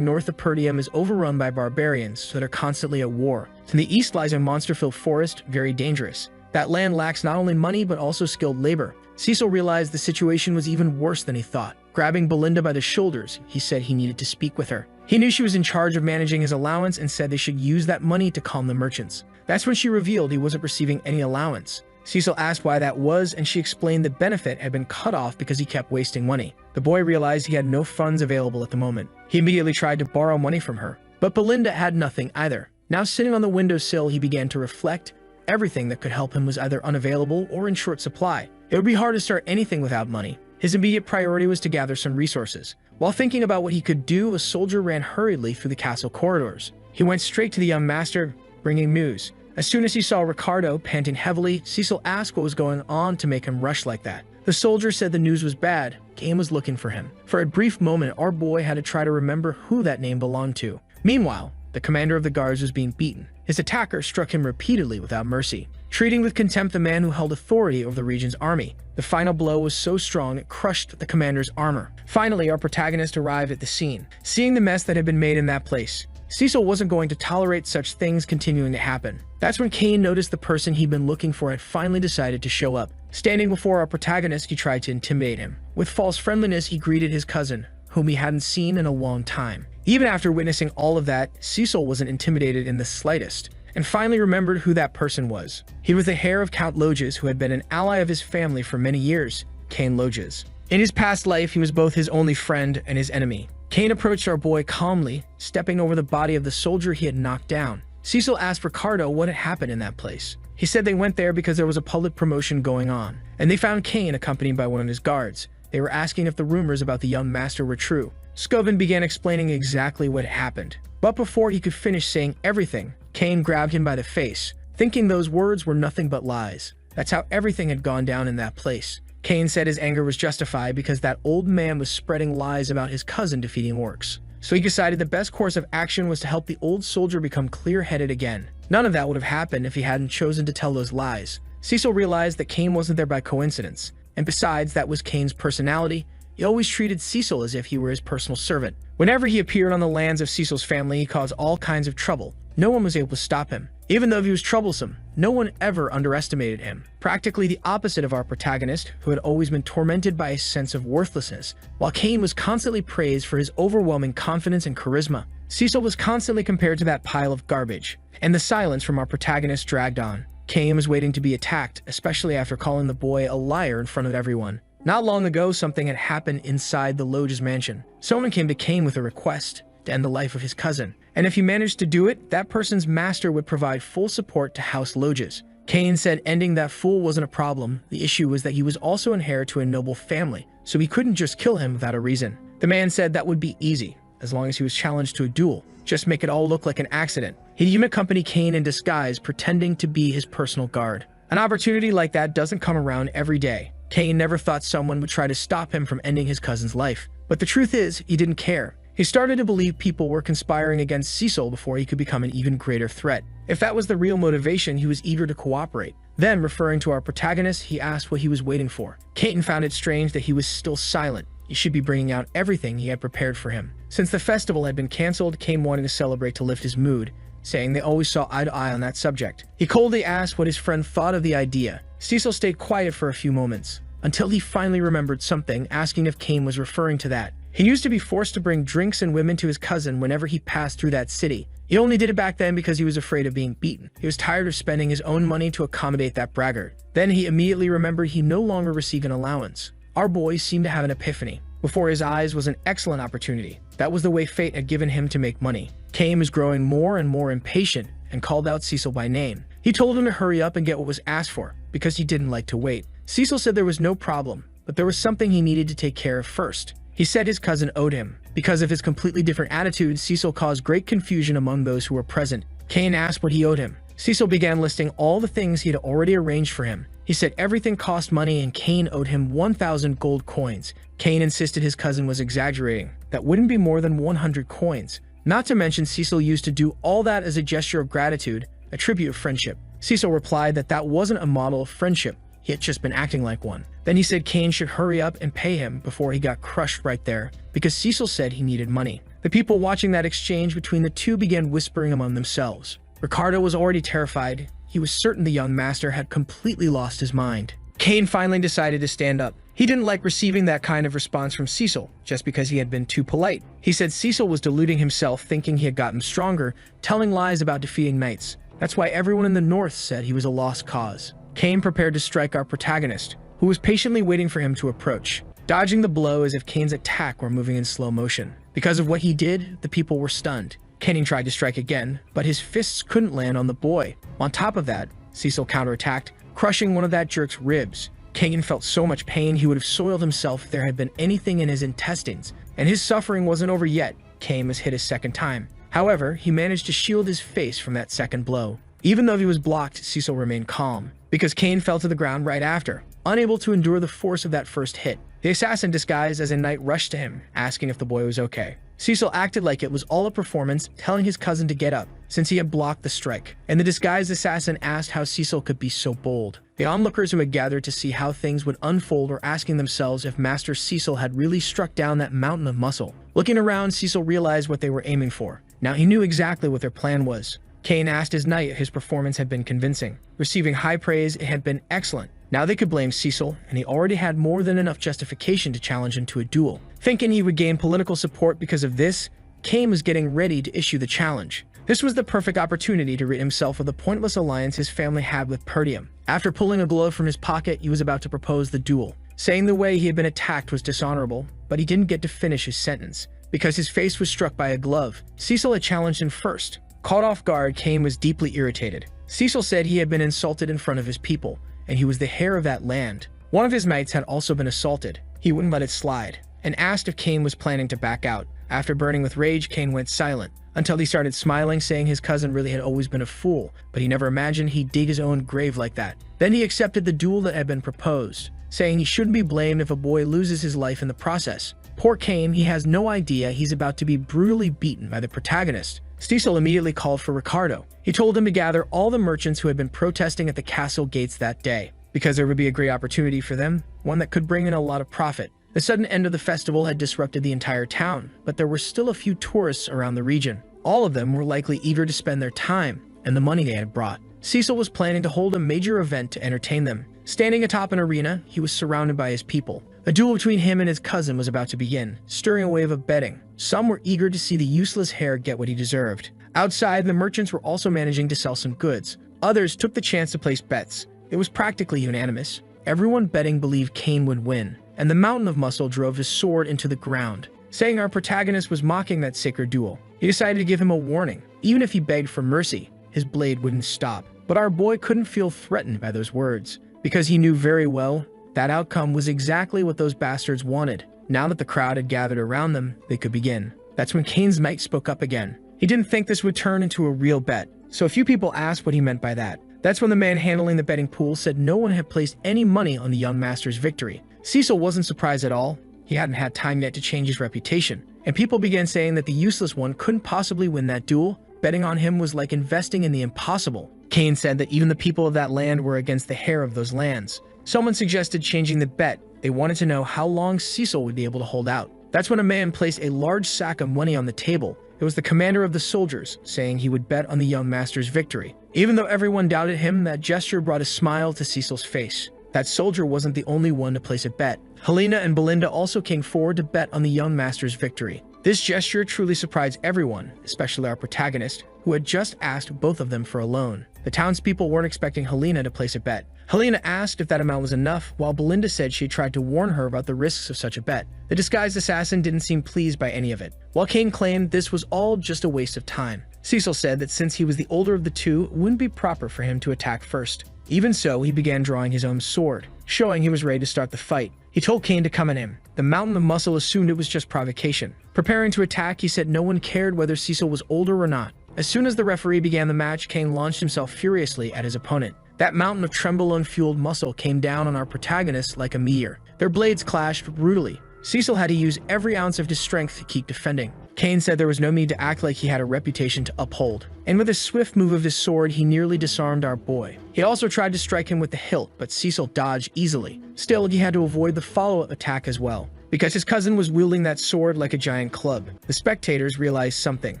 north of Perdium is overrun by barbarians, so they're constantly at war. To the east lies a monster-filled forest, very dangerous. That land lacks not only money but also skilled labor. Cecil realized the situation was even worse than he thought. Grabbing Belinda by the shoulders, he said he needed to speak with her. He knew she was in charge of managing his allowance and said they should use that money to calm the merchants. That's when she revealed he wasn't receiving any allowance. Cecil asked why that was, and she explained the benefit had been cut off because he kept wasting money. The boy realized he had no funds available at the moment. He immediately tried to borrow money from her, but Belinda had nothing either. Now sitting on the windowsill, he began to reflect. Everything that could help him was either unavailable or in short supply. It would be hard to start anything without money. His immediate priority was to gather some resources. While thinking about what he could do, a soldier ran hurriedly through the castle corridors. He went straight to the young master, bringing news. As soon as he saw Ricardo panting heavily, Cecil asked what was going on to make him rush like that. The soldier said the news was bad. Cain was looking for him. For a brief moment, our boy had to try to remember who that name belonged to. Meanwhile, the commander of the guards was being beaten. His attacker struck him repeatedly without mercy, treating with contempt the man who held authority over the region's army. The final blow was so strong it crushed the commander's armor. Finally, our protagonist arrived at the scene. Seeing the mess that had been made in that place, Cecil wasn't going to tolerate such things continuing to happen. That's when Cain noticed the person he'd been looking for had finally decided to show up. Standing before our protagonist, he tried to intimidate him. With false friendliness, he greeted his cousin, whom he hadn't seen in a long time. Even after witnessing all of that, Cecil wasn't intimidated in the slightest, and finally remembered who that person was. He was the heir of Count Loges, who had been an ally of his family for many years, Cain Loges. In his past life, he was both his only friend and his enemy. Cain approached our boy calmly, stepping over the body of the soldier he had knocked down. Cecil asked Ricardo what had happened in that place. He said they went there because there was a public promotion going on, and they found Cain accompanied by one of his guards. They were asking if the rumors about the young master were true. Scovin began explaining exactly what happened. But before he could finish saying everything, Cain grabbed him by the face, thinking those words were nothing but lies. That's how everything had gone down in that place. Cain said his anger was justified because that old man was spreading lies about his cousin defeating orcs. So he decided the best course of action was to help the old soldier become clear-headed again. None of that would have happened if he hadn't chosen to tell those lies. Cecil realized that Cain wasn't there by coincidence, and besides, that was Cain's personality. He always treated Cecil as if he were his personal servant. Whenever he appeared on the lands of Cecil's family, he caused all kinds of trouble. No one was able to stop him. Even though he was troublesome, no one ever underestimated him. Practically the opposite of our protagonist, who had always been tormented by a sense of worthlessness. While Cain was constantly praised for his overwhelming confidence and charisma, Cecil was constantly compared to that pile of garbage. And the silence from our protagonist dragged on. Cain was waiting to be attacked, especially after calling the boy a liar in front of everyone. Not long ago, something had happened inside the Loges mansion. Someone came to Cain with a request to end the life of his cousin. And if he managed to do it, that person's master would provide full support to House Loges. Cain said ending that fool wasn't a problem. The issue was that he was also an heir to a noble family, so he couldn't just kill him without a reason. The man said that would be easy, as long as he was challenged to a duel. Just make it all look like an accident. He'd even accompany Cain in disguise, pretending to be his personal guard. An opportunity like that doesn't come around every day. Cain never thought someone would try to stop him from ending his cousin's life. But the truth is, he didn't care. He started to believe people were conspiring against Cecil before he could become an even greater threat. If that was the real motivation, he was eager to cooperate. Then, referring to our protagonist, he asked what he was waiting for. Cain found it strange that he was still silent. He should be bringing out everything he had prepared for him. Since the festival had been cancelled, Cain wanted to celebrate to lift his mood, saying they always saw eye to eye on that subject. He coldly asked what his friend thought of the idea. Cecil stayed quiet for a few moments, until he finally remembered something, asking if Cain was referring to that. He used to be forced to bring drinks and women to his cousin whenever he passed through that city. He only did it back then because he was afraid of being beaten. He was tired of spending his own money to accommodate that braggart. Then he immediately remembered he no longer received an allowance. Our boy seemed to have an epiphany. Before his eyes was an excellent opportunity. That was the way fate had given him to make money. Cain was growing more and more impatient and called out Cecil by name. He told him to hurry up and get what was asked for, because he didn't like to wait. Cecil said there was no problem, but there was something he needed to take care of first. He said his cousin owed him. Because of his completely different attitude, Cecil caused great confusion among those who were present. Cain asked what he owed him. Cecil began listing all the things he had already arranged for him. He said everything cost money and Cain owed him 1,000 gold coins. Cain insisted his cousin was exaggerating. That wouldn't be more than 100 coins. Not to mention Cecil used to do all that as a gesture of gratitude, a tribute of friendship. Cecil replied that that wasn't a model of friendship. He had just been acting like one. Then he said Cain should hurry up and pay him before he got crushed right there, because Cecil said he needed money. The people watching that exchange between the two began whispering among themselves. Ricardo was already terrified. He was certain the young master had completely lost his mind. Cain finally decided to stand up. He didn't like receiving that kind of response from Cecil, just because he had been too polite. He said Cecil was deluding himself, thinking he had gotten stronger, telling lies about defeating knights. That's why everyone in the north said he was a lost cause. Cain prepared to strike our protagonist, who was patiently waiting for him to approach, dodging the blow as if Cain's attack were moving in slow motion. Because of what he did, the people were stunned. Cain tried to strike again, but his fists couldn't land on the boy. On top of that, Cecil counterattacked, crushing one of that jerk's ribs. Cain felt so much pain he would have soiled himself if there had been anything in his intestines, and his suffering wasn't over yet. Cain was hit a second time. However, he managed to shield his face from that second blow. Even though he was blocked, Cecil remained calm, because Cain fell to the ground right after, unable to endure the force of that first hit. The assassin disguised as a knight rushed to him, asking if the boy was okay. Cecil acted like it was all a performance, telling his cousin to get up, since he had blocked the strike, and the disguised assassin asked how Cecil could be so bold. The onlookers who had gathered to see how things would unfold were asking themselves if Master Cecil had really struck down that mountain of muscle. Looking around, Cecil realized what they were aiming for. Now he knew exactly what their plan was. Cain asked his knight if his performance had been convincing. Receiving high praise, it had been excellent. Now they could blame Cecil, and he already had more than enough justification to challenge him to a duel. Thinking he would gain political support because of this, Cain was getting ready to issue the challenge. This was the perfect opportunity to rid himself of the pointless alliance his family had with Perdium. After pulling a glove from his pocket, he was about to propose the duel, saying the way he had been attacked was dishonorable, but he didn't get to finish his sentence, because his face was struck by a glove. Cecil had challenged him first. Caught off guard, Cain was deeply irritated. Cecil said he had been insulted in front of his people, and he was the heir of that land. One of his knights had also been assaulted. He wouldn't let it slide, and asked if Cain was planning to back out. After burning with rage, Cain went silent, until he started smiling, saying his cousin really had always been a fool, but he never imagined he'd dig his own grave like that. Then he accepted the duel that had been proposed, saying he shouldn't be blamed if a boy loses his life in the process. Poor Cain, he has no idea he's about to be brutally beaten by the protagonist. Cecil immediately called for Ricardo. He told him to gather all the merchants who had been protesting at the castle gates that day, because there would be a great opportunity for them, one that could bring in a lot of profit. The sudden end of the festival had disrupted the entire town, but there were still a few tourists around the region. All of them were likely eager to spend their time and the money they had brought. Cecil was planning to hold a major event to entertain them. Standing atop an arena, he was surrounded by his people. A duel between him and his cousin was about to begin, stirring a wave of betting. Some were eager to see the useless heir get what he deserved. Outside, the merchants were also managing to sell some goods. Others took the chance to place bets. It was practically unanimous. Everyone betting believed Cain would win, and the mountain of muscle drove his sword into the ground, saying our protagonist was mocking that sacred duel. He decided to give him a warning. Even if he begged for mercy, his blade wouldn't stop. But our boy couldn't feel threatened by those words, because he knew very well that outcome was exactly what those bastards wanted. Now that the crowd had gathered around them, they could begin. That's when Cain's knight spoke up again. He didn't think this would turn into a real bet, so a few people asked what he meant by that. That's when the man handling the betting pool said no one had placed any money on the young master's victory. Cecil wasn't surprised at all. He hadn't had time yet to change his reputation, and people began saying that the useless one couldn't possibly win that duel. Betting on him was like investing in the impossible. Cain said that even the people of that land were against the heir of those lands. Someone suggested changing the bet. They wanted to know how long Cecil would be able to hold out. That's when a man placed a large sack of money on the table. It was the commander of the soldiers, saying he would bet on the young master's victory. Even though everyone doubted him, that gesture brought a smile to Cecil's face. That soldier wasn't the only one to place a bet. Helena and Belinda also came forward to bet on the young master's victory. This gesture truly surprised everyone, especially our protagonist, who had just asked both of them for a loan. The townspeople weren't expecting Helena to place a bet. Helena asked if that amount was enough, while Belinda said she tried to warn her about the risks of such a bet. The disguised assassin didn't seem pleased by any of it, while Cain claimed this was all just a waste of time. Cecil said that since he was the older of the two, it wouldn't be proper for him to attack first. Even so, he began drawing his own sword, showing he was ready to start the fight. He told Cain to come at him. The mountain of muscle assumed it was just provocation. Preparing to attack, he said no one cared whether Cecil was older or not. As soon as the referee began the match, Kane launched himself furiously at his opponent. That mountain of trembolone-fueled muscle came down on our protagonist like a meteor. Their blades clashed brutally. Cecil had to use every ounce of his strength to keep defending. Kane said there was no need to act like he had a reputation to uphold, and with a swift move of his sword, he nearly disarmed our boy. He also tried to strike him with the hilt, but Cecil dodged easily. Still, he had to avoid the follow-up attack as well, because his cousin was wielding that sword like a giant club. The spectators realized something.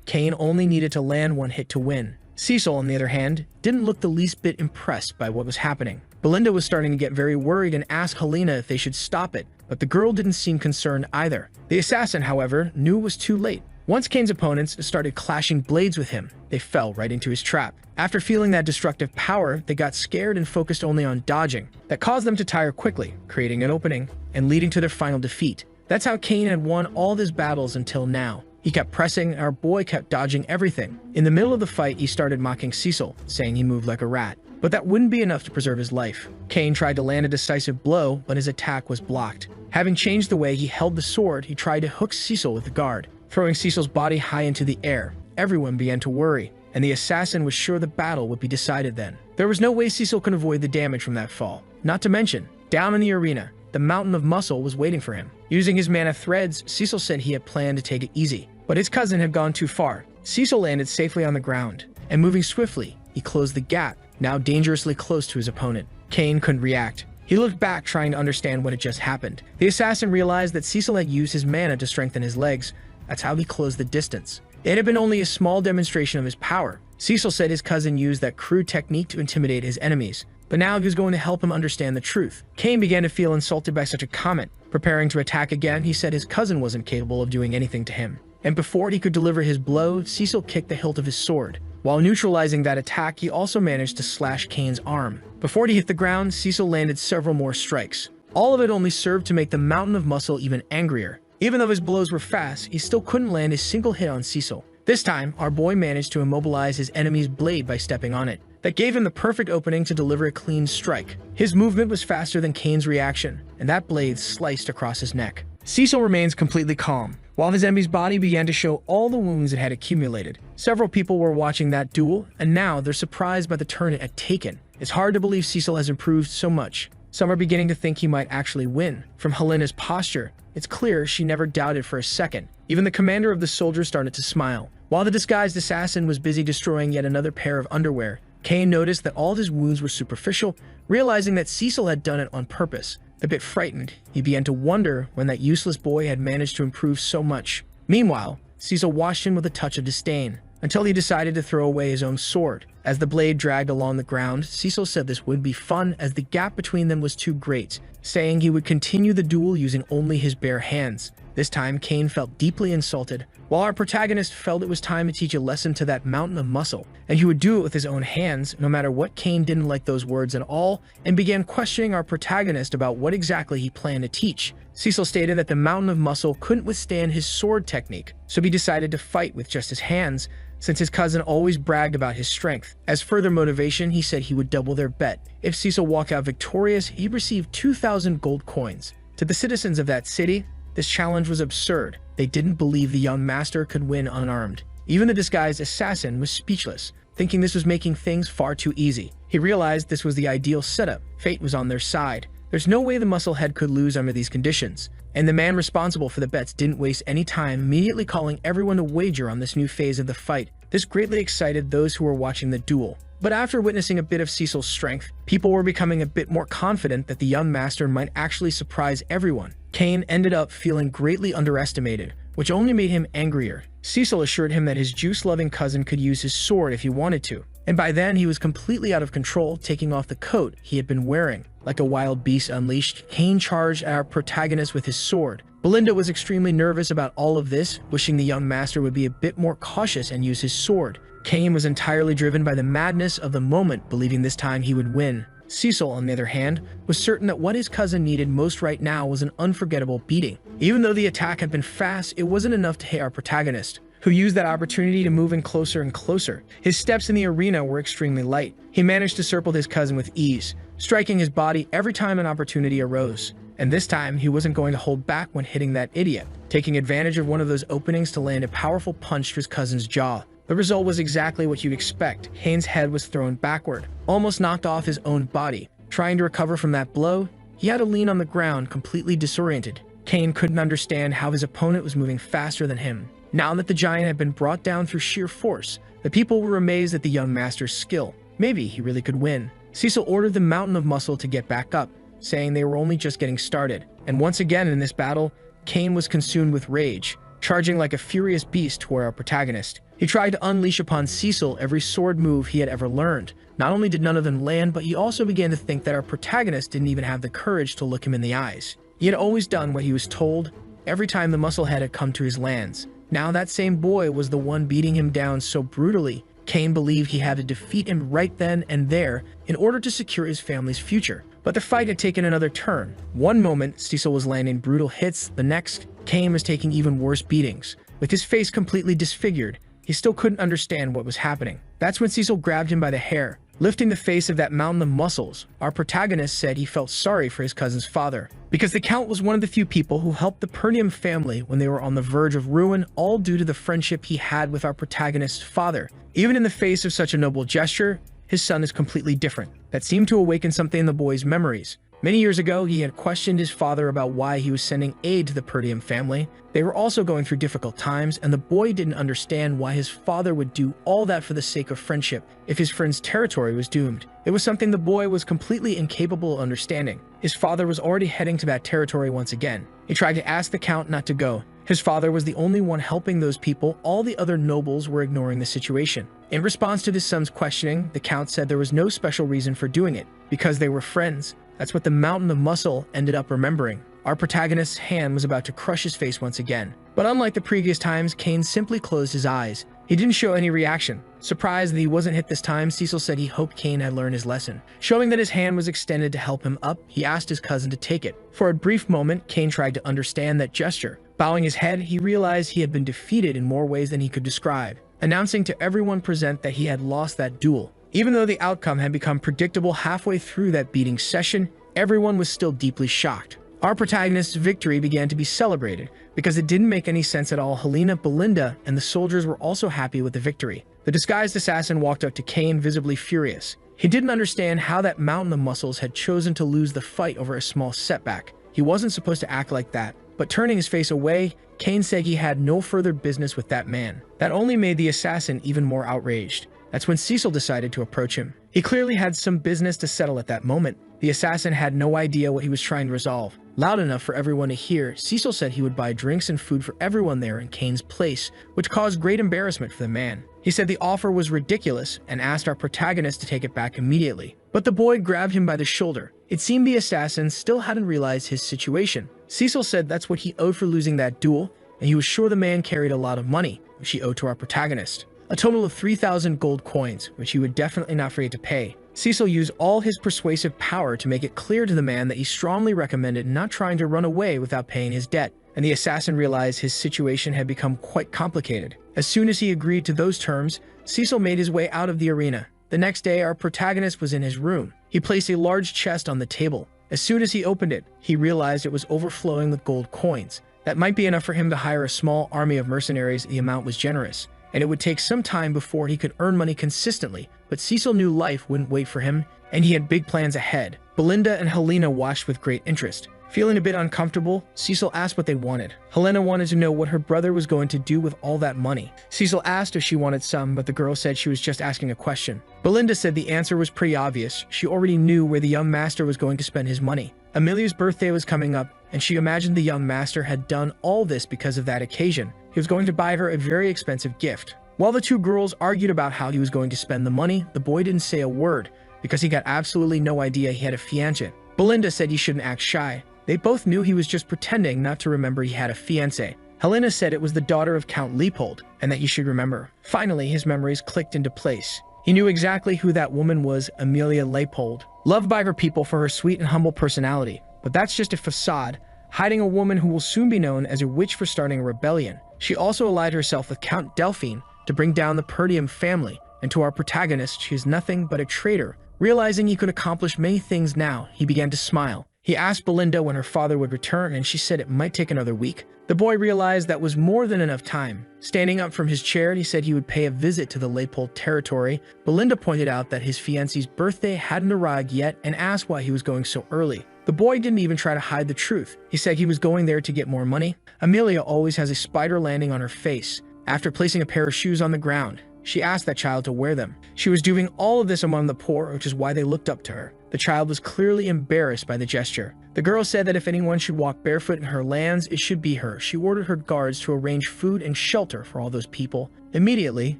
Kane only needed to land one hit to win. Cecil, on the other hand, didn't look the least bit impressed by what was happening. Belinda was starting to get very worried and asked Helena if they should stop it, but the girl didn't seem concerned either. The assassin, however, knew it was too late. Once Kane's opponents started clashing blades with him, they fell right into his trap. After feeling that destructive power, they got scared and focused only on dodging. That caused them to tire quickly, creating an opening and leading to their final defeat. That's how Kane had won all of his battles until now. He kept pressing, and our boy kept dodging everything. In the middle of the fight, he started mocking Cecil, saying he moved like a rat. But that wouldn't be enough to preserve his life. Kane tried to land a decisive blow, but his attack was blocked. Having changed the way he held the sword, he tried to hook Cecil with the guard, throwing Cecil's body high into the air. Everyone began to worry, and the assassin was sure the battle would be decided then. There was no way Cecil could avoid the damage from that fall. Not to mention, down in the arena, the mountain of muscle was waiting for him. Using his mana threads, Cecil said he had planned to take it easy. But his cousin had gone too far. Cecil landed safely on the ground, and moving swiftly, he closed the gap, now dangerously close to his opponent. Kane couldn't react. He looked back, trying to understand what had just happened. The assassin realized that Cecil had used his mana to strengthen his legs. That's how he closed the distance. It had been only a small demonstration of his power. Cecil said his cousin used that crude technique to intimidate his enemies, but now he was going to help him understand the truth. Kane began to feel insulted by such a comment. Preparing to attack again, he said his cousin wasn't capable of doing anything to him. And before he could deliver his blow, Cecil kicked the hilt of his sword. While neutralizing that attack, he also managed to slash Kane's arm. Before he hit the ground, Cecil landed several more strikes. All of it only served to make the mountain of muscle even angrier. Even though his blows were fast, he still couldn't land a single hit on Cecil. This time, our boy managed to immobilize his enemy's blade by stepping on it. That gave him the perfect opening to deliver a clean strike. His movement was faster than Kane's reaction, and that blade sliced across his neck. Cecil remains completely calm, while his enemy's body began to show all the wounds it had accumulated. Several people were watching that duel, and now they're surprised by the turn it had taken. It's hard to believe Cecil has improved so much. Some are beginning to think he might actually win. From Helena's posture, it's clear she never doubted for a second. Even the commander of the soldiers started to smile. While the disguised assassin was busy destroying yet another pair of underwear, Kane noticed that all of his wounds were superficial, realizing that Cecil had done it on purpose. A bit frightened, he began to wonder when that useless boy had managed to improve so much. Meanwhile, Cecil watched him with a touch of disdain, until he decided to throw away his own sword. As the blade dragged along the ground, Cecil said this would be fun as the gap between them was too great, saying he would continue the duel using only his bare hands. This time, Kane felt deeply insulted, while our protagonist felt it was time to teach a lesson to that mountain of muscle, and he would do it with his own hands, no matter what. Kane didn't like those words at all, and began questioning our protagonist about what exactly he planned to teach. Cecil stated that the mountain of muscle couldn't withstand his sword technique, so he decided to fight with just his hands, since his cousin always bragged about his strength. As further motivation, he said he would double their bet. If Cecil walked out victorious, he'd receive 2,000 gold coins. To the citizens of that city, this challenge was absurd. They didn't believe the young master could win unarmed. Even the disguised assassin was speechless, thinking this was making things far too easy. He realized this was the ideal setup. Fate was on their side. There's no way the musclehead could lose under these conditions. And the man responsible for the bets didn't waste any time, immediately calling everyone to wager on this new phase of the fight. This greatly excited those who were watching the duel. But after witnessing a bit of Cecil's strength, people were becoming a bit more confident that the young master might actually surprise everyone. Kane ended up feeling greatly underestimated, which only made him angrier. Cecil assured him that his juice-loving cousin could use his sword if he wanted to, and by then he was completely out of control, taking off the coat he had been wearing. Like a wild beast unleashed, Kane charged our protagonist with his sword. Belinda was extremely nervous about all of this, wishing the young master would be a bit more cautious and use his sword. Kane was entirely driven by the madness of the moment, believing this time he would win. Cecil, on the other hand, was certain that what his cousin needed most right now was an unforgettable beating. Even though the attack had been fast, it wasn't enough to hit our protagonist, who used that opportunity to move in closer and closer. His steps in the arena were extremely light. He managed to circle his cousin with ease, striking his body every time an opportunity arose. And this time, he wasn't going to hold back when hitting that idiot, taking advantage of one of those openings to land a powerful punch to his cousin's jaw. The result was exactly what you'd expect. Kane's head was thrown backward, almost knocked off his own body. Trying to recover from that blow, he had to lean on the ground, completely disoriented. Kane couldn't understand how his opponent was moving faster than him. Now that the giant had been brought down through sheer force, the people were amazed at the young master's skill. Maybe he really could win. Cecil ordered the mountain of muscle to get back up, saying they were only just getting started. And once again in this battle, Kane was consumed with rage, charging like a furious beast toward our protagonist. He tried to unleash upon Cecil every sword move he had ever learned. Not only did none of them land, but he also began to think that our protagonist didn't even have the courage to look him in the eyes. He had always done what he was told every time the musclehead had come to his lands. Now that same boy was the one beating him down so brutally. Kane believed he had to defeat him right then and there in order to secure his family's future. But the fight had taken another turn. One moment, Cecil was landing brutal hits. The next, Kane was taking even worse beatings. With his face completely disfigured, he still couldn't understand what was happening. That's when Cecil grabbed him by the hair, lifting the face of that mountain of muscles. Our protagonist said he felt sorry for his cousin's father, because the Count was one of the few people who helped the Perdium family when they were on the verge of ruin, all due to the friendship he had with our protagonist's father. Even in the face of such a noble gesture, his son is completely different. That seemed to awaken something in the boy's memories. Many years ago, he had questioned his father about why he was sending aid to the Perdium family. They were also going through difficult times, and the boy didn't understand why his father would do all that for the sake of friendship if his friend's territory was doomed. It was something the boy was completely incapable of understanding. His father was already heading to that territory once again. He tried to ask the Count not to go. His father was the only one helping those people. All the other nobles were ignoring the situation. In response to his son's questioning, the Count said there was no special reason for doing it, because they were friends. That's what the mountain of muscle ended up remembering. Our protagonist's hand was about to crush his face once again. But unlike the previous times, Kane simply closed his eyes. He didn't show any reaction. Surprised that he wasn't hit this time, Cecil said he hoped Kane had learned his lesson. Showing that his hand was extended to help him up, he asked his cousin to take it. For a brief moment, Kane tried to understand that gesture. Bowing his head, he realized he had been defeated in more ways than he could describe, announcing to everyone present that he had lost that duel. Even though the outcome had become predictable halfway through that beating session, everyone was still deeply shocked. Our protagonist's victory began to be celebrated because it didn't make any sense at all. Helena, Belinda, and the soldiers were also happy with the victory. The disguised assassin walked up to Kane, visibly furious. He didn't understand how that mountain of muscles had chosen to lose the fight over a small setback. He wasn't supposed to act like that. But turning his face away, Kane said he had no further business with that man. That only made the assassin even more outraged. That's when Cecil decided to approach him. He clearly had some business to settle at that moment. The assassin had no idea what he was trying to resolve. Loud enough for everyone to hear, Cecil said he would buy drinks and food for everyone there in Kane's place, which caused great embarrassment for the man. He said the offer was ridiculous and asked our protagonist to take it back immediately. But the boy grabbed him by the shoulder. It seemed the assassin still hadn't realized his situation. Cecil said that's what he owed for losing that duel, and he was sure the man carried a lot of money, which he owed to our protagonist. A total of 3,000 gold coins, which he would definitely not forget to pay. Cecil used all his persuasive power to make it clear to the man that he strongly recommended not trying to run away without paying his debt, and the assassin realized his situation had become quite complicated. As soon as he agreed to those terms, Cecil made his way out of the arena. The next day, our protagonist was in his room. He placed a large chest on the table. As soon as he opened it, he realized it was overflowing with gold coins. That might be enough for him to hire a small army of mercenaries. The amount was generous, and it would take some time before he could earn money consistently, but Cecil knew life wouldn't wait for him, and he had big plans ahead. Belinda and Helena watched with great interest. Feeling a bit uncomfortable, Cecil asked what they wanted. Helena wanted to know what her brother was going to do with all that money. Cecil asked if she wanted some, but the girl said she was just asking a question. Belinda said the answer was pretty obvious. She already knew where the young master was going to spend his money. Amelia's birthday was coming up, and she imagined the young master had done all this because of that occasion. He was going to buy her a very expensive gift. While the two girls argued about how he was going to spend the money, the boy didn't say a word because he got absolutely no idea he had a fiancé. Belinda said he shouldn't act shy. They both knew he was just pretending not to remember he had a fiancé. Helena said it was the daughter of Count Leopold and that he should remember. Finally, his memories clicked into place. He knew exactly who that woman was, Amelia Leopold, loved by her people for her sweet and humble personality. But that's just a facade, hiding a woman who will soon be known as a witch for starting a rebellion. She also allied herself with Count Delphine to bring down the Perdium family, and to our protagonist, she is nothing but a traitor. Realizing he could accomplish many things now, he began to smile. He asked Belinda when her father would return, and she said it might take another week. The boy realized that was more than enough time. Standing up from his chair, he said he would pay a visit to the Leopold territory. Belinda pointed out that his fiancée's birthday hadn't arrived yet and asked why he was going so early. The boy didn't even try to hide the truth. He said he was going there to get more money. Amelia always has a spider landing on her face. After placing a pair of shoes on the ground, she asked that child to wear them. She was doing all of this among the poor, which is why they looked up to her. The child was clearly embarrassed by the gesture. The girl said that if anyone should walk barefoot in her lands, it should be her. She ordered her guards to arrange food and shelter for all those people. Immediately,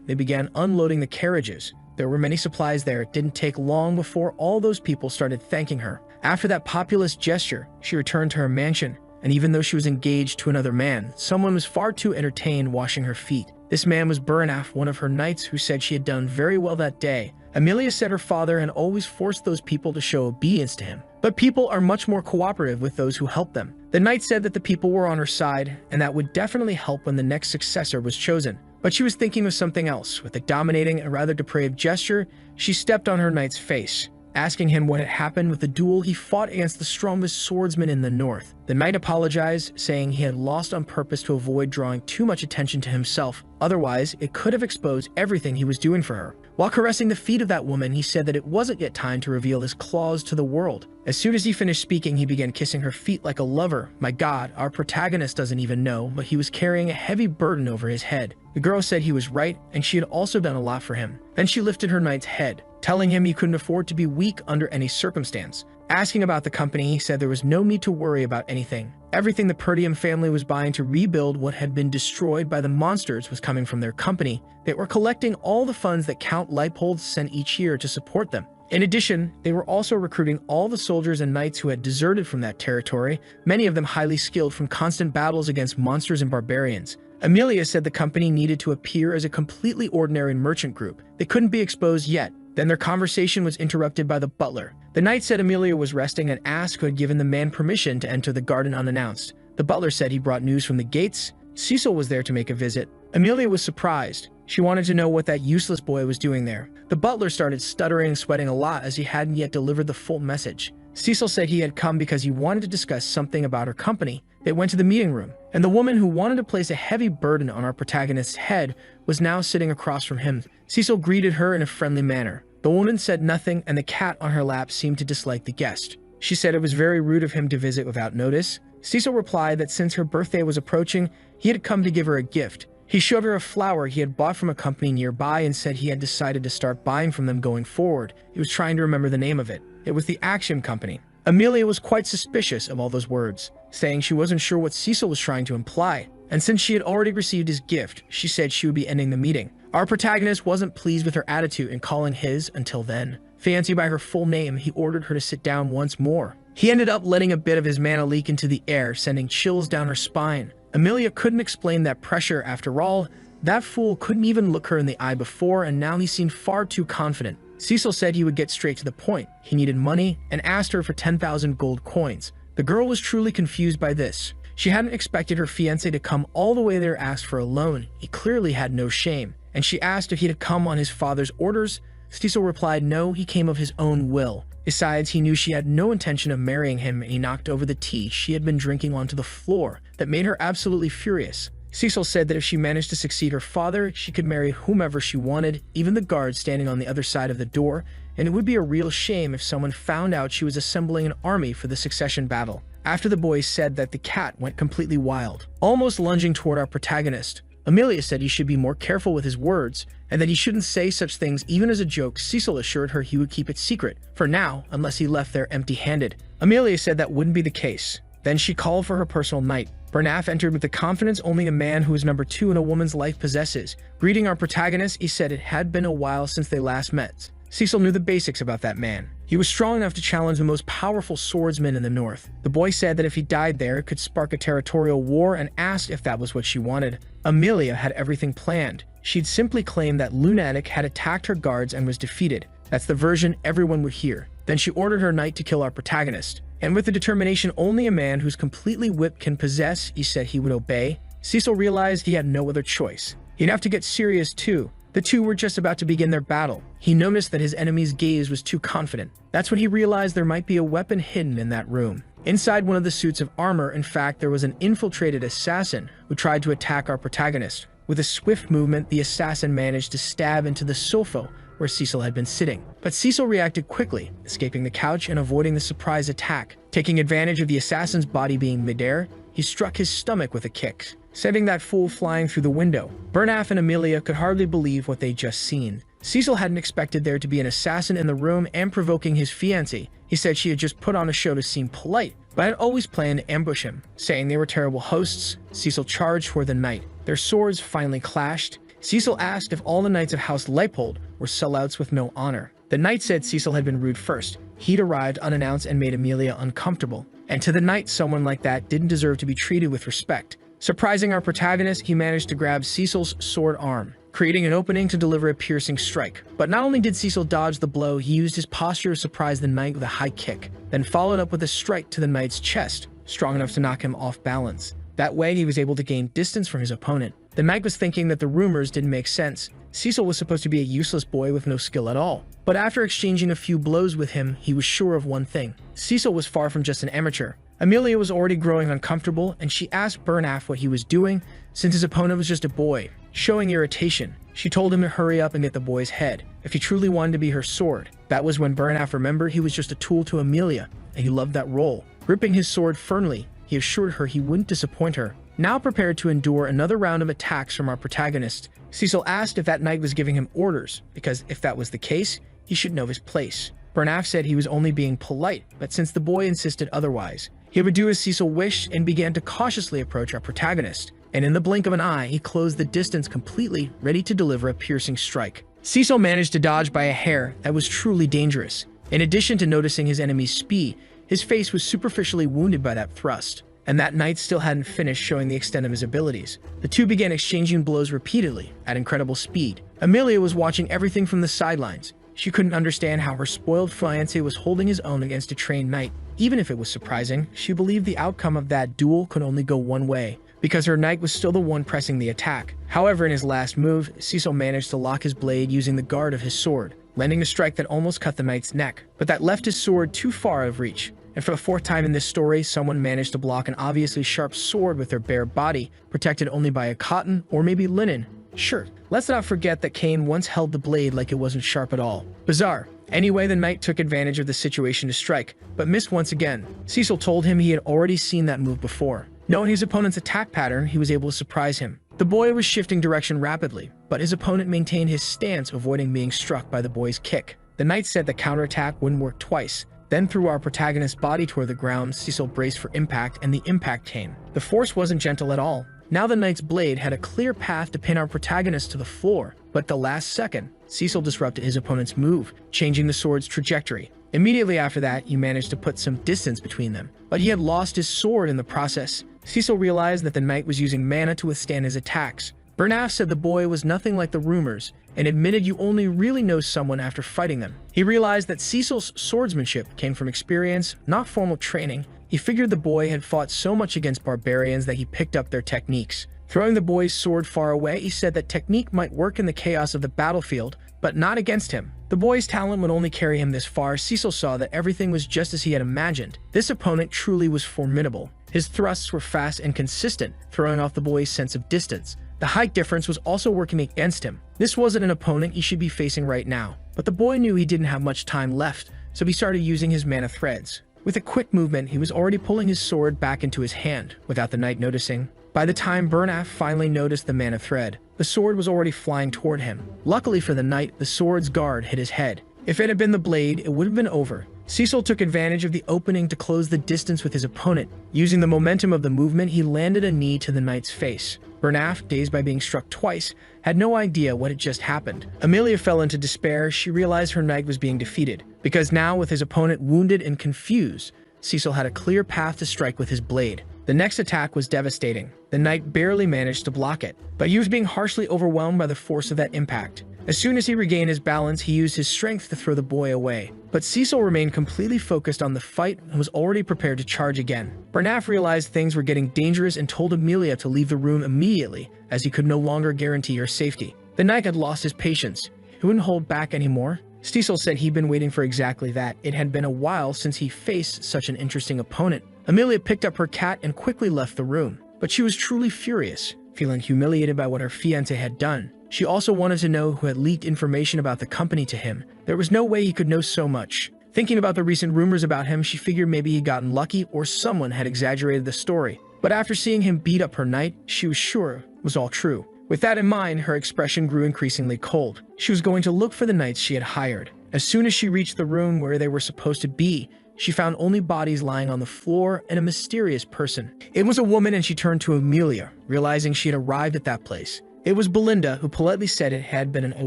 they began unloading the carriages. There were many supplies there. It didn't take long before all those people started thanking her. After that populist gesture, she returned to her mansion, and even though she was engaged to another man, someone was far too entertained washing her feet. This man was Burnaf, one of her knights, who said she had done very well that day. Amelia said her father had always forced those people to show obedience to him, but people are much more cooperative with those who help them. The knight said that the people were on her side, and that would definitely help when the next successor was chosen. But she was thinking of something else. With a dominating and rather depraved gesture, she stepped on her knight's face, asking him what had happened with the duel he fought against the strongest swordsman in the north. The knight apologized, saying he had lost on purpose to avoid drawing too much attention to himself. Otherwise, it could have exposed everything he was doing for her. While caressing the feet of that woman, he said that it wasn't yet time to reveal his claws to the world. As soon as he finished speaking, he began kissing her feet like a lover. My God, our protagonist doesn't even know, but he was carrying a heavy burden over his head. The girl said he was right, and she had also done a lot for him. Then she lifted her knight's head, telling him he couldn't afford to be weak under any circumstance. Asking about the company, he said there was no need to worry about anything. Everything the Perdium family was buying to rebuild what had been destroyed by the monsters was coming from their company. They were collecting all the funds that Count Leipold sent each year to support them. In addition, they were also recruiting all the soldiers and knights who had deserted from that territory, many of them highly skilled from constant battles against monsters and barbarians. Amelia said the company needed to appear as a completely ordinary merchant group. They couldn't be exposed yet. Then their conversation was interrupted by the butler. The knight said Amelia was resting and asked who had given the man permission to enter the garden unannounced. The butler said he brought news from the gates. Cecil was there to make a visit. Amelia was surprised. She wanted to know what that useless boy was doing there. The butler started stuttering and sweating a lot as he hadn't yet delivered the full message. Cecil said he had come because he wanted to discuss something about her company. They went to the meeting room, and the woman who wanted to place a heavy burden on our protagonist's head was now sitting across from him. Cecil greeted her in a friendly manner. The woman said nothing, and the cat on her lap seemed to dislike the guest. She said it was very rude of him to visit without notice. Cecil replied that since her birthday was approaching, he had come to give her a gift. He showed her a flower he had bought from a company nearby and said he had decided to start buying from them going forward. He was trying to remember the name of it. It was the Axiom Company. Amelia was quite suspicious of all those words, saying she wasn't sure what Cecil was trying to imply. And since she had already received his gift, she said she would be ending the meeting. Our protagonist wasn't pleased with her attitude in calling his, until then, fiancé by her full name. He ordered her to sit down once more. He ended up letting a bit of his mana leak into the air, sending chills down her spine. Amelia couldn't explain that pressure. After all, that fool couldn't even look her in the eye before, and now he seemed far too confident. Cecil said he would get straight to the point. He needed money and asked her for 10,000 gold coins. The girl was truly confused by this. She hadn't expected her fiancé to come all the way there asked for a loan. He clearly had no shame. And she asked if he had come on his father's orders. Cecil replied no, he came of his own will. Besides, he knew she had no intention of marrying him, and he knocked over the tea she had been drinking onto the floor. That made her absolutely furious. Cecil said that if she managed to succeed her father, she could marry whomever she wanted, even the guard standing on the other side of the door, and it would be a real shame if someone found out she was assembling an army for the succession battle. After the boys said that, the cat went completely wild, almost lunging toward our protagonist. Amelia said he should be more careful with his words, and that he shouldn't say such things even as a joke. Cecil assured her he would keep it secret, for now, unless he left there empty-handed. Amelia said that wouldn't be the case. Then she called for her personal knight. Burnaf entered with the confidence only a man who is number 2 in a woman's life possesses. Greeting our protagonist, he said it had been a while since they last met. Cecil knew the basics about that man. He was strong enough to challenge the most powerful swordsman in the north. The boy said that if he died there, it could spark a territorial war, and asked if that was what she wanted. Amelia had everything planned. She'd simply claimed that Lunatic had attacked her guards and was defeated. That's the version everyone would hear. Then she ordered her knight to kill our protagonist. And with the determination only a man who's completely whipped can possess, he said he would obey. Cecil realized he had no other choice. He'd have to get serious too. The two were just about to begin their battle. He noticed that his enemy's gaze was too confident. That's when he realized there might be a weapon hidden in that room. Inside one of the suits of armor, in fact, there was an infiltrated assassin who tried to attack our protagonist. With a swift movement, the assassin managed to stab into the sofa where Cecil had been sitting. But Cecil reacted quickly, escaping the couch and avoiding the surprise attack. Taking advantage of the assassin's body being midair, he struck his stomach with a kick, sending that fool flying through the window. Bernaf and Amelia could hardly believe what they'd just seen. Cecil hadn't expected there to be an assassin in the room and provoking his fiancée. He said she had just put on a show to seem polite, but had always planned to ambush him. Saying they were terrible hosts, Cecil charged for the knight. Their swords finally clashed. Cecil asked if all the knights of House Leipold were sellouts with no honor. The knight said Cecil had been rude first. He'd arrived unannounced and made Amelia uncomfortable. And to the knight, someone like that didn't deserve to be treated with respect. Surprising our protagonist, he managed to grab Cecil's sword arm, creating an opening to deliver a piercing strike. But not only did Cecil dodge the blow, he used his posture to surprise the knight with a high kick, then followed up with a strike to the knight's chest, strong enough to knock him off balance. That way, he was able to gain distance from his opponent. The knight was thinking that the rumors didn't make sense. Cecil was supposed to be a useless boy with no skill at all. But after exchanging a few blows with him, he was sure of one thing. Cecil was far from just an amateur. Amelia was already growing uncomfortable, and she asked Bernaf what he was doing, since his opponent was just a boy. Showing irritation, she told him to hurry up and get the boy's head, if he truly wanted to be her sword. That was when Bernaf remembered he was just a tool to Amelia, and he loved that role. Gripping his sword firmly, he assured her he wouldn't disappoint her. Now prepared to endure another round of attacks from our protagonist, Cecil asked if that knight was giving him orders, because if that was the case, he should know his place. Bernaf said he was only being polite, but since the boy insisted otherwise, he would do as Cecil wished and began to cautiously approach our protagonist. And in the blink of an eye, he closed the distance completely, ready to deliver a piercing strike. Cecil managed to dodge by a hair that was truly dangerous. In addition to noticing his enemy's speed, his face was superficially wounded by that thrust. And that knight still hadn't finished showing the extent of his abilities. The two began exchanging blows repeatedly, at incredible speed. Amelia was watching everything from the sidelines. She couldn't understand how her spoiled fiancé was holding his own against a trained knight. Even if it was surprising, she believed the outcome of that duel could only go one way, because her knight was still the one pressing the attack. However, in his last move, Cecil managed to lock his blade using the guard of his sword, landing a strike that almost cut the knight's neck, but that left his sword too far out of reach. And for the fourth time in this story, someone managed to block an obviously sharp sword with their bare body, protected only by a cotton or maybe linen shirt. Let's not forget that Cain once held the blade like it wasn't sharp at all. Bizarre. Anyway, the knight took advantage of the situation to strike, but missed once again. Cecil told him he had already seen that move before. Knowing his opponent's attack pattern, he was able to surprise him. The boy was shifting direction rapidly, but his opponent maintained his stance, avoiding being struck by the boy's kick. The knight said the counterattack wouldn't work twice. Then threw our protagonist's body toward the ground. Cecil braced for impact, and the impact came. The force wasn't gentle at all. Now the knight's blade had a clear path to pin our protagonist to the floor, but at the last second, Cecil disrupted his opponent's move, changing the sword's trajectory. Immediately after that, he managed to put some distance between them, but he had lost his sword in the process. Cecil realized that the knight was using mana to withstand his attacks. Bernaf said the boy was nothing like the rumors, and admitted you only really know someone after fighting them. He realized that Cecil's swordsmanship came from experience, not formal training. He figured the boy had fought so much against barbarians that he picked up their techniques. Throwing the boy's sword far away, he said that technique might work in the chaos of the battlefield, but not against him. The boy's talent would only carry him this far. Cecil saw that everything was just as he had imagined. This opponent truly was formidable. His thrusts were fast and consistent, throwing off the boy's sense of distance. The height difference was also working against him. This wasn't an opponent he should be facing right now, but the boy knew he didn't have much time left, so he started using his mana threads. With a quick movement, he was already pulling his sword back into his hand, without the knight noticing. By the time Bernaf finally noticed the mana thread, the sword was already flying toward him. Luckily for the knight, the sword's guard hit his head. If it had been the blade, it would have been over. Cecil took advantage of the opening to close the distance with his opponent. Using the momentum of the movement, he landed a knee to the knight's face. Bernaf, dazed by being struck twice, had no idea what had just happened. Amelia fell into despair. She realized her knight was being defeated, because now, with his opponent wounded and confused, Cecil had a clear path to strike with his blade. The next attack was devastating. The knight barely managed to block it, but he was being harshly overwhelmed by the force of that impact. As soon as he regained his balance, he used his strength to throw the boy away. But Cecil remained completely focused on the fight and was already prepared to charge again. Bernaf realized things were getting dangerous and told Amelia to leave the room immediately, as he could no longer guarantee her safety. The knight had lost his patience. He wouldn't hold back anymore. Cecil said he'd been waiting for exactly that. It had been a while since he faced such an interesting opponent. Amelia picked up her cat and quickly left the room. But she was truly furious, feeling humiliated by what her fiancé had done. She also wanted to know who had leaked information about the company to him. There was no way he could know so much. Thinking about the recent rumors about him, she figured maybe he'd gotten lucky or someone had exaggerated the story. But after seeing him beat up her knight, she was sure it was all true. With that in mind, her expression grew increasingly cold. She was going to look for the knights she had hired. As soon as she reached the room where they were supposed to be, she found only bodies lying on the floor and a mysterious person. It was a woman, and she turned to Amelia, realizing she had arrived at that place. It was Belinda, who politely said it had been a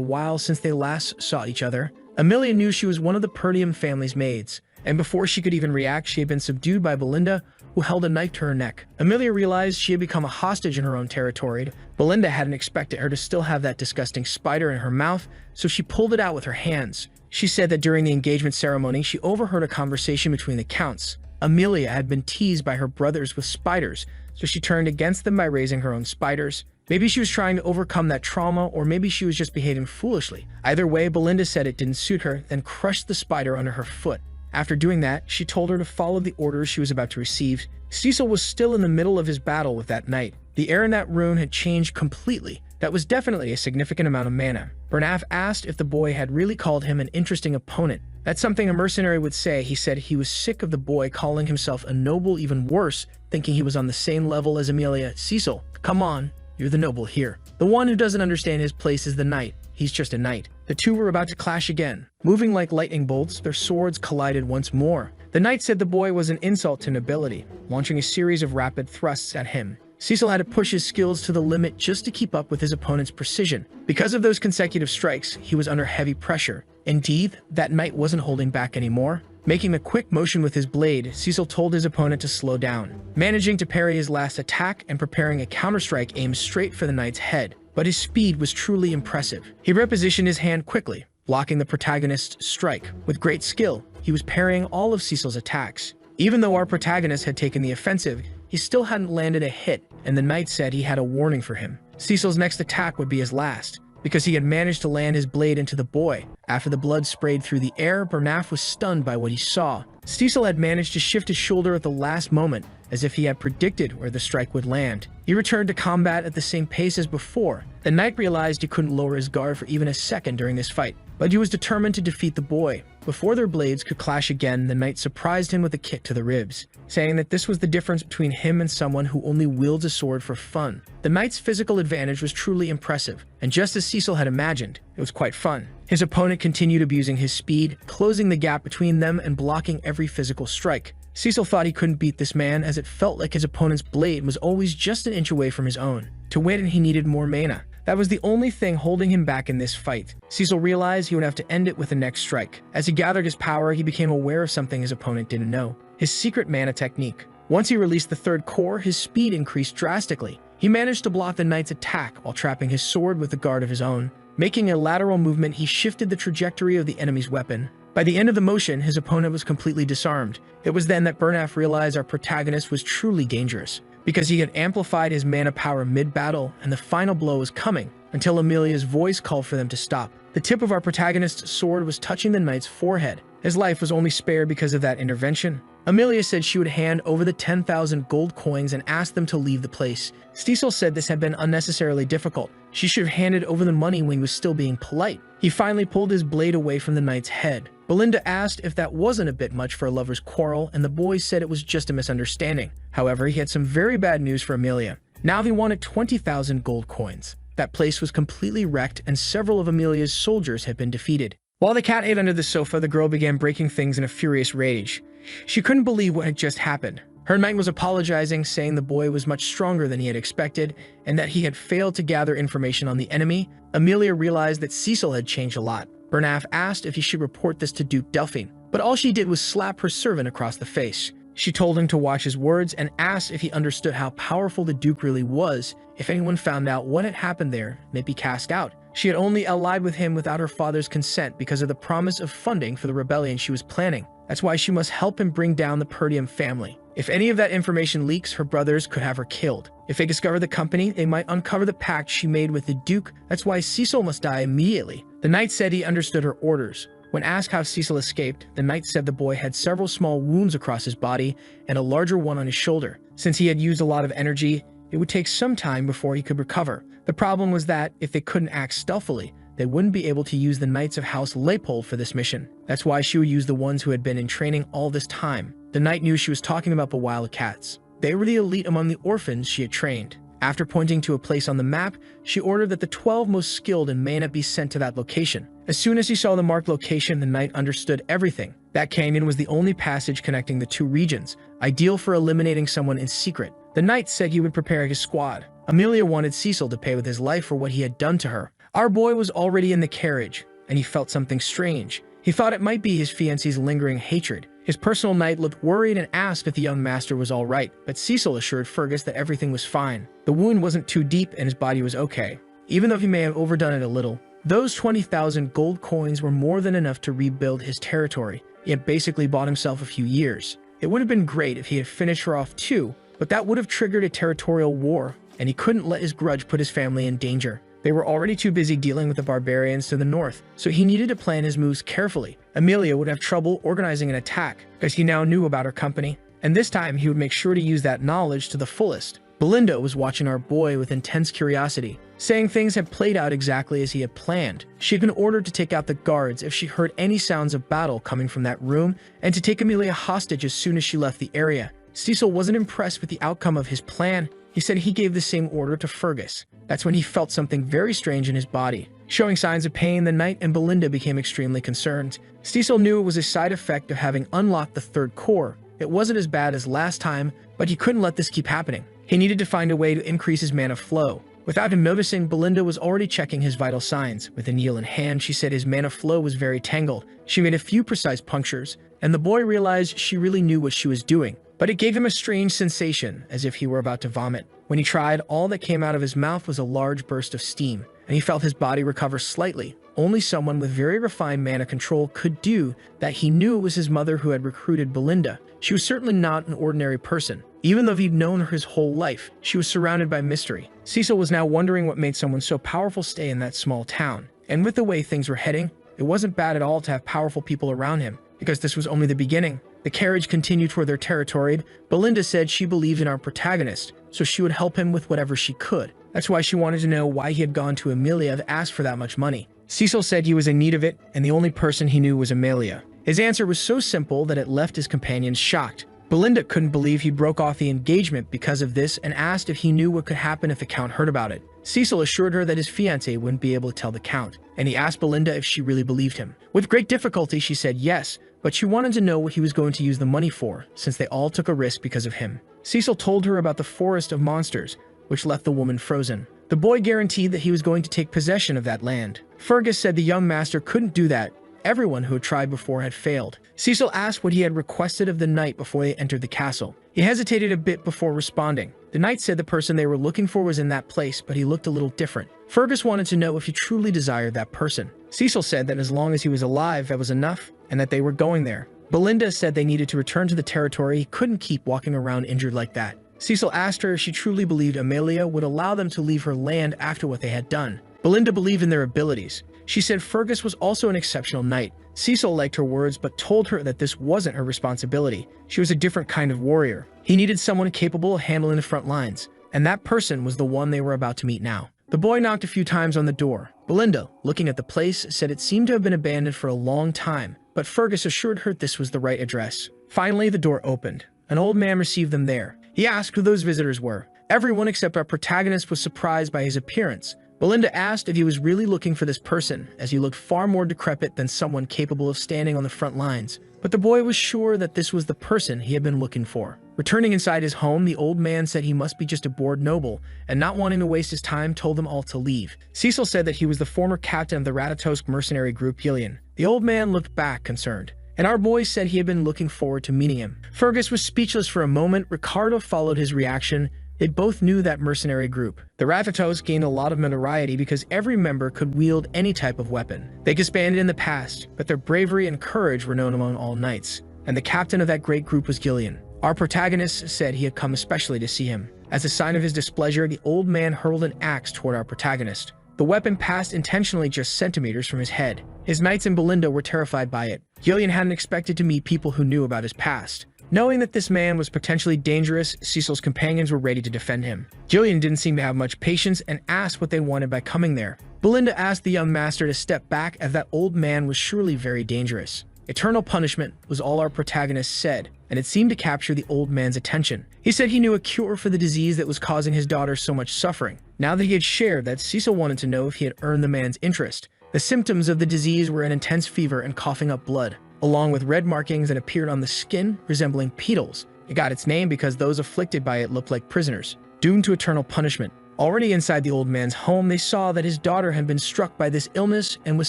while since they last saw each other. Amelia knew she was one of the Perdium family's maids, and before she could even react, she had been subdued by Belinda, who held a knife to her neck. Amelia realized she had become a hostage in her own territory. Belinda hadn't expected her to still have that disgusting spider in her mouth, so she pulled it out with her hands. She said that during the engagement ceremony, she overheard a conversation between the counts. Amelia had been teased by her brothers with spiders, so she turned against them by raising her own spiders. Maybe she was trying to overcome that trauma, or maybe she was just behaving foolishly. Either way, Belinda said it didn't suit her, then crushed the spider under her foot. After doing that, she told her to follow the orders she was about to receive. Cecil was still in the middle of his battle with that knight. The air in that room had changed completely. That was definitely a significant amount of mana. Bernaf asked if the boy had really called him an interesting opponent. That's something a mercenary would say. He said he was sick of the boy calling himself a noble, even worse, thinking he was on the same level as Amelia. Cecil, come on, you're the noble here. The one who doesn't understand his place is the knight. He's just a knight. The two were about to clash again. Moving like lightning bolts, their swords collided once more. The knight said the boy was an insult to nobility, launching a series of rapid thrusts at him. Cecil had to push his skills to the limit just to keep up with his opponent's precision. Because of those consecutive strikes, he was under heavy pressure. Indeed, that knight wasn't holding back anymore. Making a quick motion with his blade, Cecil told his opponent to slow down, managing to parry his last attack and preparing a counterstrike aimed straight for the knight's head. But his speed was truly impressive. He repositioned his hand quickly, blocking the protagonist's strike. With great skill, he was parrying all of Cecil's attacks. Even though our protagonist had taken the offensive, he still hadn't landed a hit, and the knight said he had a warning for him. Cecil's next attack would be his last, because he had managed to land his blade into the boy. After the blood sprayed through the air, Bernaf was stunned by what he saw. Cecil had managed to shift his shoulder at the last moment, as if he had predicted where the strike would land. He returned to combat at the same pace as before. The knight realized he couldn't lower his guard for even a second during this fight, but he was determined to defeat the boy. Before their blades could clash again, the knight surprised him with a kick to the ribs, saying that this was the difference between him and someone who only wields a sword for fun. The knight's physical advantage was truly impressive, and just as Cecil had imagined, it was quite fun. His opponent continued abusing his speed, closing the gap between them and blocking every physical strike. Cecil thought he couldn't beat this man, as it felt like his opponent's blade was always just an inch away from his own. To win, he needed more mana. That was the only thing holding him back in this fight. Cecil realized he would have to end it with the next strike. As he gathered his power, he became aware of something his opponent didn't know: his secret mana technique. Once he released the third core, his speed increased drastically. He managed to block the knight's attack while trapping his sword with a guard of his own. Making a lateral movement, he shifted the trajectory of the enemy's weapon. By the end of the motion, his opponent was completely disarmed. It was then that Bernaf realized our protagonist was truly dangerous, because he had amplified his mana power mid-battle, and the final blow was coming, until Amelia's voice called for them to stop. The tip of our protagonist's sword was touching the knight's forehead. His life was only spared because of that intervention. Amelia said she would hand over the 10,000 gold coins and ask them to leave the place. Cecil said this had been unnecessarily difficult. She should have handed over the money when he was still being polite. He finally pulled his blade away from the knight's head. Belinda asked if that wasn't a bit much for a lover's quarrel, and the boy said it was just a misunderstanding. However, he had some very bad news for Amelia. Now he wanted 20,000 gold coins. That place was completely wrecked, and several of Amelia's soldiers had been defeated. While the cat ate under the sofa, the girl began breaking things in a furious rage. She couldn't believe what had just happened. Her knight was apologizing, saying the boy was much stronger than he had expected, and that he had failed to gather information on the enemy. Amelia realized that Cecil had changed a lot. Bernaf asked if he should report this to Duke Delphine, but all she did was slap her servant across the face. She told him to watch his words and asked if he understood how powerful the Duke really was. If anyone found out what had happened there, they'd be cast out. She had only allied with him without her father's consent because of the promise of funding for the rebellion she was planning. That's why she must help him bring down the Perdium family. If any of that information leaks, her brothers could have her killed. If they discover the company, they might uncover the pact she made with the Duke. That's why Cecil must die immediately. The knight said he understood her orders. When asked how Cecil escaped, the knight said the boy had several small wounds across his body and a larger one on his shoulder. Since he had used a lot of energy, it would take some time before he could recover. The problem was that, if they couldn't act stealthily, they wouldn't be able to use the Knights of House Leipold for this mission. That's why she would use the ones who had been in training all this time. The knight knew she was talking about the wild cats. They were the elite among the orphans she had trained. After pointing to a place on the map, she ordered that the 12 most skilled in Mana be sent to that location. As soon as he saw the marked location, the knight understood everything. That canyon was the only passage connecting the two regions, ideal for eliminating someone in secret. The knight said he would prepare his squad. Amelia wanted Cecil to pay with his life for what he had done to her. Our boy was already in the carriage, and he felt something strange. He thought it might be his fiancée's lingering hatred. His personal knight looked worried and asked if the young master was all right, but Cecil assured Fergus that everything was fine. The wound wasn't too deep and his body was okay. Even though he may have overdone it a little, those 20,000 gold coins were more than enough to rebuild his territory. He had basically bought himself a few years. It would have been great if he had finished her off too, but that would have triggered a territorial war, and he couldn't let his grudge put his family in danger. They were already too busy dealing with the barbarians to the north, so he needed to plan his moves carefully. Amelia would have trouble organizing an attack, because he now knew about her company, and this time he would make sure to use that knowledge to the fullest. Belinda was watching our boy with intense curiosity, saying things had played out exactly as he had planned. She had been ordered to take out the guards if she heard any sounds of battle coming from that room, and to take Amelia hostage as soon as she left the area. Cecil wasn't impressed with the outcome of his plan. He said he gave the same order to Fergus. That's when he felt something very strange in his body. Showing signs of pain, the knight and Belinda became extremely concerned. Cecil knew it was a side effect of having unlocked the third core. It wasn't as bad as last time, but he couldn't let this keep happening. He needed to find a way to increase his mana flow. Without him noticing, Belinda was already checking his vital signs. With a needle in hand, she said his mana flow was very tangled. She made a few precise punctures, and the boy realized she really knew what she was doing. But it gave him a strange sensation, as if he were about to vomit. When he tried, all that came out of his mouth was a large burst of steam, and he felt his body recover slightly. Only someone with very refined mana control could do that. He knew it was his mother who had recruited Belinda. She was certainly not an ordinary person. Even though he'd known her his whole life, she was surrounded by mystery. Cecil was now wondering what made someone so powerful stay in that small town. And with the way things were heading, it wasn't bad at all to have powerful people around him, because this was only the beginning. The carriage continued toward their territory. Belinda said she believed in our protagonist, so she would help him with whatever she could. That's why she wanted to know why he had gone to Amelia to ask for that much money. Cecil said he was in need of it, and the only person he knew was Amelia. His answer was so simple that it left his companions shocked. Belinda couldn't believe he broke off the engagement because of this and asked if he knew what could happen if the Count heard about it. Cecil assured her that his fiancé wouldn't be able to tell the Count, and he asked Belinda if she really believed him. With great difficulty, she said yes, but she wanted to know what he was going to use the money for, since they all took a risk because of him. Cecil told her about the forest of monsters, which left the woman frozen. The boy guaranteed that he was going to take possession of that land. Fergus said the young master couldn't do that. Everyone who had tried before had failed. Cecil asked what he had requested of the knight before they entered the castle. He hesitated a bit before responding. The knight said the person they were looking for was in that place, but he looked a little different. Fergus wanted to know if he truly desired that person. Cecil said that as long as he was alive, that was enough, and that they were going there. Belinda said they needed to return to the territory. He couldn't keep walking around injured like that. Cecil asked her if she truly believed Amelia would allow them to leave her land after what they had done. Belinda believed in their abilities. She said Fergus was also an exceptional knight. Cecil liked her words, but told her that this wasn't her responsibility. She was a different kind of warrior. He needed someone capable of handling the front lines, and that person was the one they were about to meet now. The boy knocked a few times on the door. Belinda, looking at the place, said it seemed to have been abandoned for a long time, but Fergus assured her this was the right address. Finally, the door opened. An old man received them there. He asked who those visitors were. Everyone except our protagonist was surprised by his appearance. Belinda asked if he was really looking for this person, as he looked far more decrepit than someone capable of standing on the front lines. But the boy was sure that this was the person he had been looking for. Returning inside his home, the old man said he must be just a bored noble, and not wanting to waste his time, told them all to leave. Cecil said that he was the former captain of the Ratatosk mercenary group Gillian. The old man looked back, concerned, and our boy said he had been looking forward to meeting him. Fergus was speechless for a moment. Ricardo followed his reaction. They both knew that mercenary group. The Rathatos gained a lot of notoriety because every member could wield any type of weapon. They disbanded in the past, but their bravery and courage were known among all knights, and the captain of that great group was Gillian. Our protagonist said he had come especially to see him. As a sign of his displeasure, the old man hurled an axe toward our protagonist. The weapon passed intentionally just centimeters from his head. His knights and Belinda were terrified by it. Gillian hadn't expected to meet people who knew about his past. Knowing that this man was potentially dangerous, Cecil's companions were ready to defend him. Gillian didn't seem to have much patience and asked what they wanted by coming there. Belinda asked the young master to step back as that old man was surely very dangerous. Eternal punishment was all our protagonist said, and it seemed to capture the old man's attention. He said he knew a cure for the disease that was causing his daughter so much suffering. Now that he had shared that, Cecil wanted to know if he had earned the man's interest. The symptoms of the disease were an intense fever and coughing up blood, along with red markings that appeared on the skin resembling petals. It got its name because those afflicted by it looked like prisoners, doomed to eternal punishment. Already inside the old man's home, they saw that his daughter had been struck by this illness and was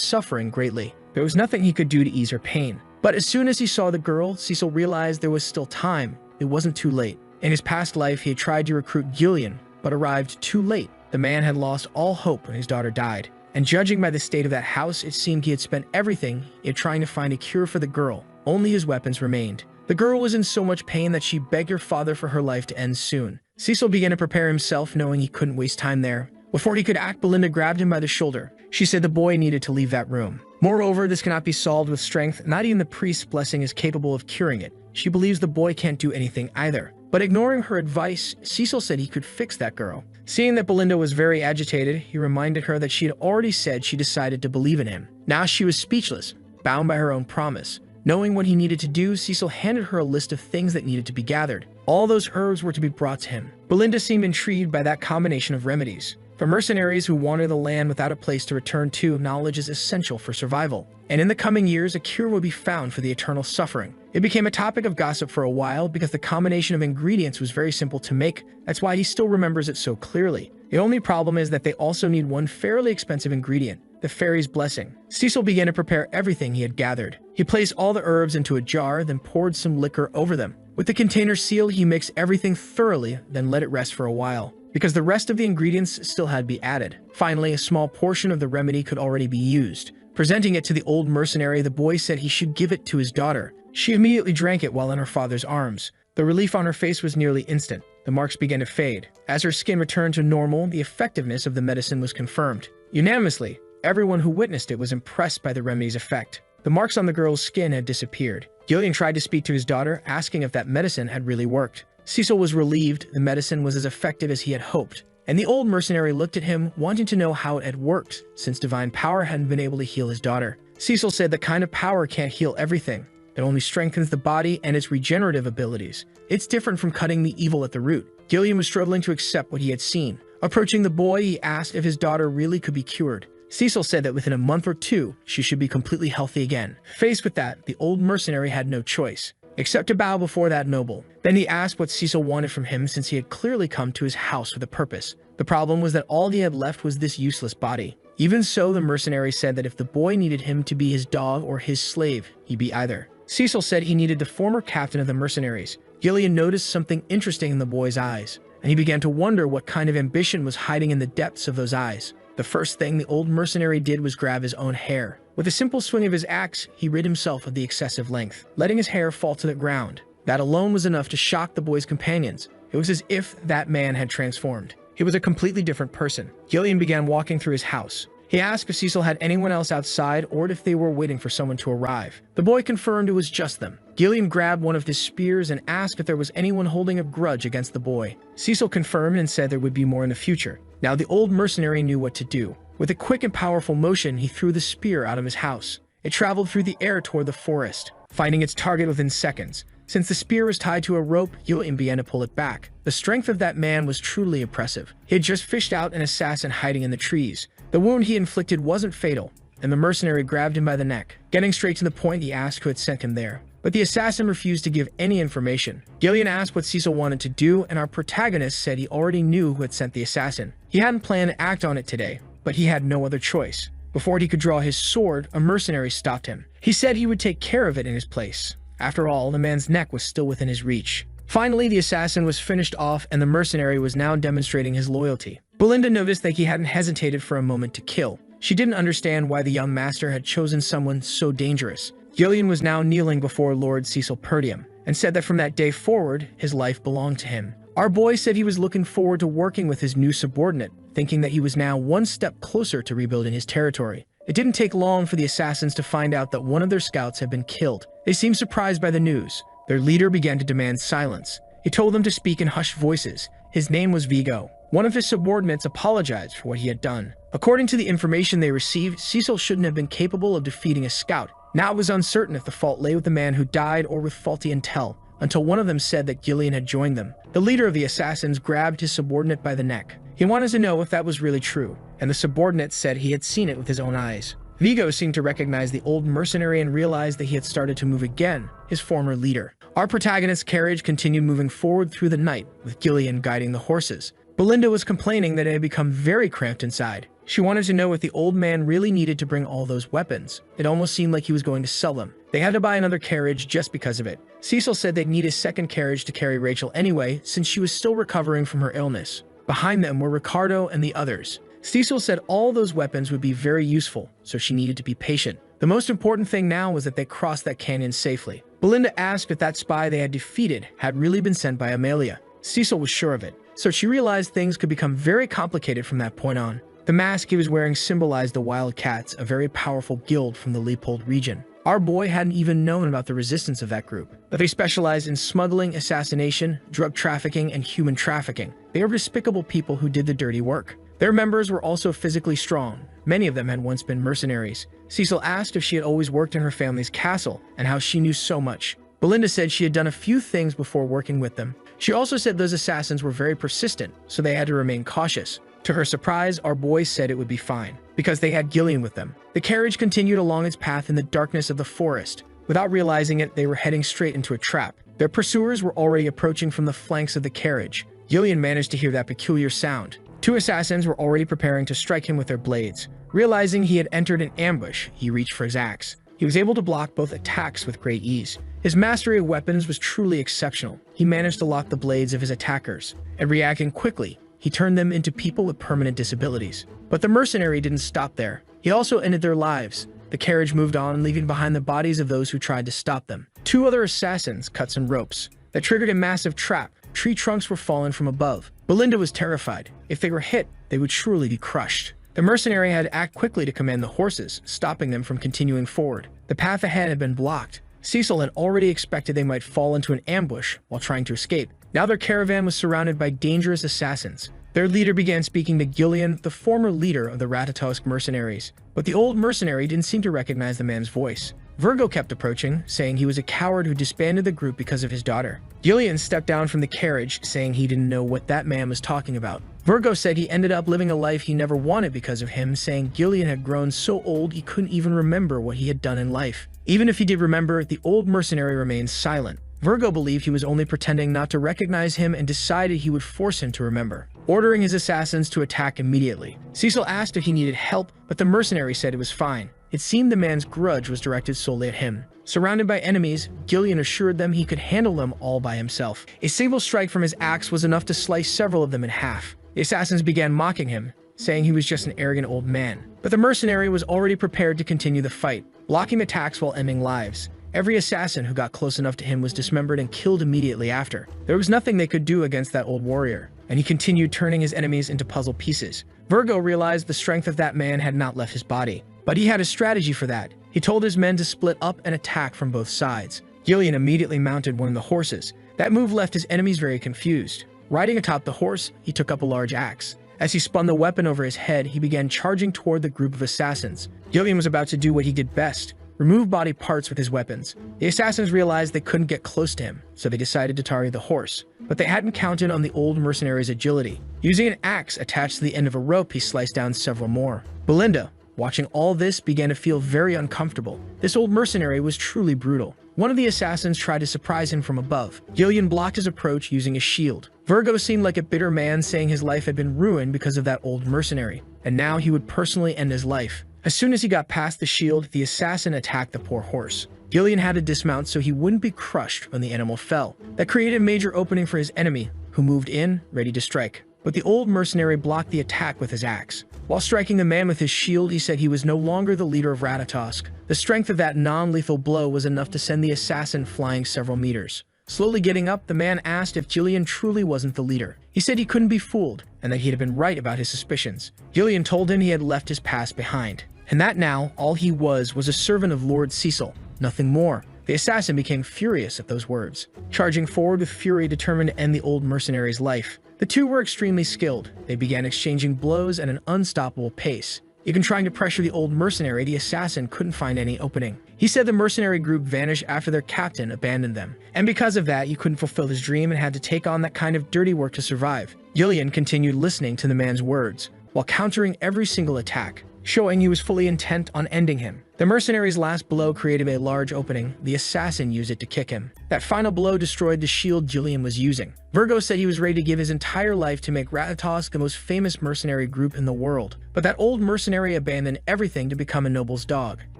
suffering greatly. There was nothing he could do to ease her pain. But as soon as he saw the girl, Cecil realized there was still time. It wasn't too late. In his past life, he had tried to recruit Gillian, but arrived too late. The man had lost all hope when his daughter died. And judging by the state of that house, it seemed he had spent everything in trying to find a cure for the girl. Only his weapons remained. The girl was in so much pain that she begged her father for her life to end soon. Cecil began to prepare himself, knowing he couldn't waste time there. Before he could act, Belinda grabbed him by the shoulder. She said the boy needed to leave that room. Moreover, this cannot be solved with strength. Not even the priest's blessing is capable of curing it. She believes the boy can't do anything either. But ignoring her advice, Cecil said he could fix that girl. Seeing that Belinda was very agitated, he reminded her that she had already said she decided to believe in him. Now she was speechless, bound by her own promise. Knowing what he needed to do, Cecil handed her a list of things that needed to be gathered. All those herbs were to be brought to him. Belinda seemed intrigued by that combination of remedies. For mercenaries who wander the land without a place to return to, knowledge is essential for survival. And in the coming years, a cure would be found for the eternal suffering. It became a topic of gossip for a while because the combination of ingredients was very simple to make. That's why he still remembers it so clearly. The only problem is that they also need one fairly expensive ingredient, the fairy's blessing. Cecil began to prepare everything he had gathered. He placed all the herbs into a jar, then poured some liquor over them. With the container sealed, he mixed everything thoroughly, then let it rest for a while, because the rest of the ingredients still had to be added. Finally, a small portion of the remedy could already be used. Presenting it to the old mercenary, the boy said he should give it to his daughter. She immediately drank it while in her father's arms. The relief on her face was nearly instant. The marks began to fade. As her skin returned to normal, the effectiveness of the medicine was confirmed. Unanimously, everyone who witnessed it was impressed by the remedy's effect. The marks on the girl's skin had disappeared. Gillian tried to speak to his daughter, asking if that medicine had really worked. Cecil was relieved the medicine was as effective as he had hoped, and the old mercenary looked at him, wanting to know how it had worked, since divine power hadn't been able to heal his daughter. Cecil said the kind of power can't heal everything. It only strengthens the body and its regenerative abilities. It's different from cutting the evil at the root. Gillian was struggling to accept what he had seen. Approaching the boy, he asked if his daughter really could be cured. Cecil said that within a month or two, she should be completely healthy again. Faced with that, the old mercenary had no choice except to bow before that noble. Then he asked what Cecil wanted from him, since he had clearly come to his house with a purpose. The problem was that all he had left was this useless body. Even so, the mercenary said that if the boy needed him to be his dog or his slave, he'd be either. Cecil said he needed the former captain of the mercenaries. Gillian noticed something interesting in the boy's eyes, and he began to wonder what kind of ambition was hiding in the depths of those eyes. The first thing the old mercenary did was grab his own hair. With a simple swing of his axe, he rid himself of the excessive length, letting his hair fall to the ground. That alone was enough to shock the boy's companions. It was as if that man had transformed. He was a completely different person. Gillian began walking through his house. He asked if Cecil had anyone else outside or if they were waiting for someone to arrive. The boy confirmed it was just them. Gillian grabbed one of his spears and asked if there was anyone holding a grudge against the boy. Cecil confirmed and said there would be more in the future. Now the old mercenary knew what to do. With a quick and powerful motion, he threw the spear out of his house. It traveled through the air toward the forest, finding its target within seconds. Since the spear was tied to a rope, Gillian began to pull it back. The strength of that man was truly impressive. He had just fished out an assassin hiding in the trees. The wound he inflicted wasn't fatal, and the mercenary grabbed him by the neck. Getting straight to the point, he asked who had sent him there. But the assassin refused to give any information. Gillian asked what Cecil wanted to do, and our protagonist said he already knew who had sent the assassin. He hadn't planned to act on it today, but he had no other choice. Before he could draw his sword, a mercenary stopped him. He said he would take care of it in his place. After all, the man's neck was still within his reach. Finally, the assassin was finished off, and the mercenary was now demonstrating his loyalty. Belinda noticed that he hadn't hesitated for a moment to kill. She didn't understand why the young master had chosen someone so dangerous. Gillian was now kneeling before Lord Cecil Perdium, and said that from that day forward, his life belonged to him. Our boy said he was looking forward to working with his new subordinate, thinking that he was now one step closer to rebuilding his territory. It didn't take long for the assassins to find out that one of their scouts had been killed. They seemed surprised by the news. Their leader began to demand silence. He told them to speak in hushed voices. His name was Vigo. One of his subordinates apologized for what he had done. According to the information they received, Cecil shouldn't have been capable of defeating a scout. Now it was uncertain if the fault lay with the man who died or with faulty intel, until one of them said that Gillian had joined them. The leader of the assassins grabbed his subordinate by the neck. He wanted to know if that was really true, and the subordinate said he had seen it with his own eyes. Vigo seemed to recognize the old mercenary and realized that he had started to move again, his former leader. Our protagonist's carriage continued moving forward through the night, with Gillian guiding the horses. Belinda was complaining that it had become very cramped inside. She wanted to know if the old man really needed to bring all those weapons. It almost seemed like he was going to sell them. They had to buy another carriage just because of it. Cecil said they'd need a second carriage to carry Rachel anyway, since she was still recovering from her illness. Behind them were Ricardo and the others. Cecil said all those weapons would be very useful, so she needed to be patient. The most important thing now was that they crossed that canyon safely. Belinda asked if that spy they had defeated had really been sent by Amelia. Cecil was sure of it, so she realized things could become very complicated from that point on. The mask he was wearing symbolized the Wildcats, a very powerful guild from the Leopold region. Our boy hadn't even known about the resistance of that group, but they specialized in smuggling, assassination, drug trafficking, and human trafficking. They were despicable people who did the dirty work. Their members were also physically strong. Many of them had once been mercenaries. Cecil asked if she had always worked in her family's castle and how she knew so much. Belinda said she had done a few things before working with them. She also said those assassins were very persistent, so they had to remain cautious. To her surprise, our boy said it would be fine, because they had Gillian with them. The carriage continued along its path in the darkness of the forest. Without realizing it, they were heading straight into a trap. Their pursuers were already approaching from the flanks of the carriage. Gillian managed to hear that peculiar sound. Two assassins were already preparing to strike him with their blades. Realizing he had entered an ambush, he reached for his axe. He was able to block both attacks with great ease. His mastery of weapons was truly exceptional. He managed to lock the blades of his attackers, and reacting quickly, he turned them into people with permanent disabilities. But the mercenary didn't stop there. He also ended their lives. The carriage moved on, leaving behind the bodies of those who tried to stop them. Two other assassins cut some ropes that triggered a massive trap. Tree trunks were fallen from above. Belinda was terrified. If they were hit, they would surely be crushed. The mercenary had to act quickly to command the horses, stopping them from continuing forward. The path ahead had been blocked. Cecil had already expected they might fall into an ambush while trying to escape. Now their caravan was surrounded by dangerous assassins. Their leader began speaking to Gillian, the former leader of the Ratatosk mercenaries. But the old mercenary didn't seem to recognize the man's voice. Virgo kept approaching, saying he was a coward who disbanded the group because of his daughter. Gillian stepped down from the carriage, saying he didn't know what that man was talking about. Virgo said he ended up living a life he never wanted because of him, saying Gillian had grown so old he couldn't even remember what he had done in life. Even if he did remember, the old mercenary remained silent. Virgo believed he was only pretending not to recognize him and decided he would force him to remember, ordering his assassins to attack immediately. Cecil asked if he needed help, but the mercenary said it was fine. It seemed the man's grudge was directed solely at him. Surrounded by enemies, Gillian assured them he could handle them all by himself. A single strike from his axe was enough to slice several of them in half. The assassins began mocking him, saying he was just an arrogant old man. But the mercenary was already prepared to continue the fight, blocking attacks while ending lives. Every assassin who got close enough to him was dismembered and killed immediately after. There was nothing they could do against that old warrior, and he continued turning his enemies into puzzle pieces. Virgo realized the strength of that man had not left his body, but he had a strategy for that. He told his men to split up and attack from both sides. Gillian immediately mounted one of the horses. That move left his enemies very confused. Riding atop the horse, he took up a large axe. As he spun the weapon over his head, he began charging toward the group of assassins. Gillian was about to do what he did best: remove body parts with his weapons. The assassins realized they couldn't get close to him, so they decided to target the horse. But they hadn't counted on the old mercenary's agility. Using an axe attached to the end of a rope, he sliced down several more. Belinda, watching all this, began to feel very uncomfortable. This old mercenary was truly brutal. One of the assassins tried to surprise him from above. Gillian blocked his approach using a shield. Virgo seemed like a bitter man, saying his life had been ruined because of that old mercenary, and now he would personally end his life. As soon as he got past the shield, the assassin attacked the poor horse. Gillian had to dismount so he wouldn't be crushed when the animal fell. That created a major opening for his enemy, who moved in, ready to strike. But the old mercenary blocked the attack with his axe. While striking the man with his shield, he said he was no longer the leader of Ratatosk. The strength of that non-lethal blow was enough to send the assassin flying several meters. Slowly getting up, the man asked if Gillian truly wasn't the leader. He said he couldn't be fooled, and that he had been right about his suspicions. Gillian told him he had left his past behind, and that now all he was a servant of Lord Cecil, nothing more. The assassin became furious at those words, charging forward with fury, determined to end the old mercenary's life. The two were extremely skilled. They began exchanging blows at an unstoppable pace. Even trying to pressure the old mercenary, the assassin couldn't find any opening. He said the mercenary group vanished after their captain abandoned them, and because of that, he couldn't fulfill his dream and had to take on that kind of dirty work to survive. Gillian continued listening to the man's words, while countering every single attack, showing he was fully intent on ending him. The mercenary's last blow created a large opening. The assassin used it to kick him. That final blow destroyed the shield Gillian was using. Virgo said he was ready to give his entire life to make Ratatosk the most famous mercenary group in the world. But that old mercenary abandoned everything to become a noble's dog.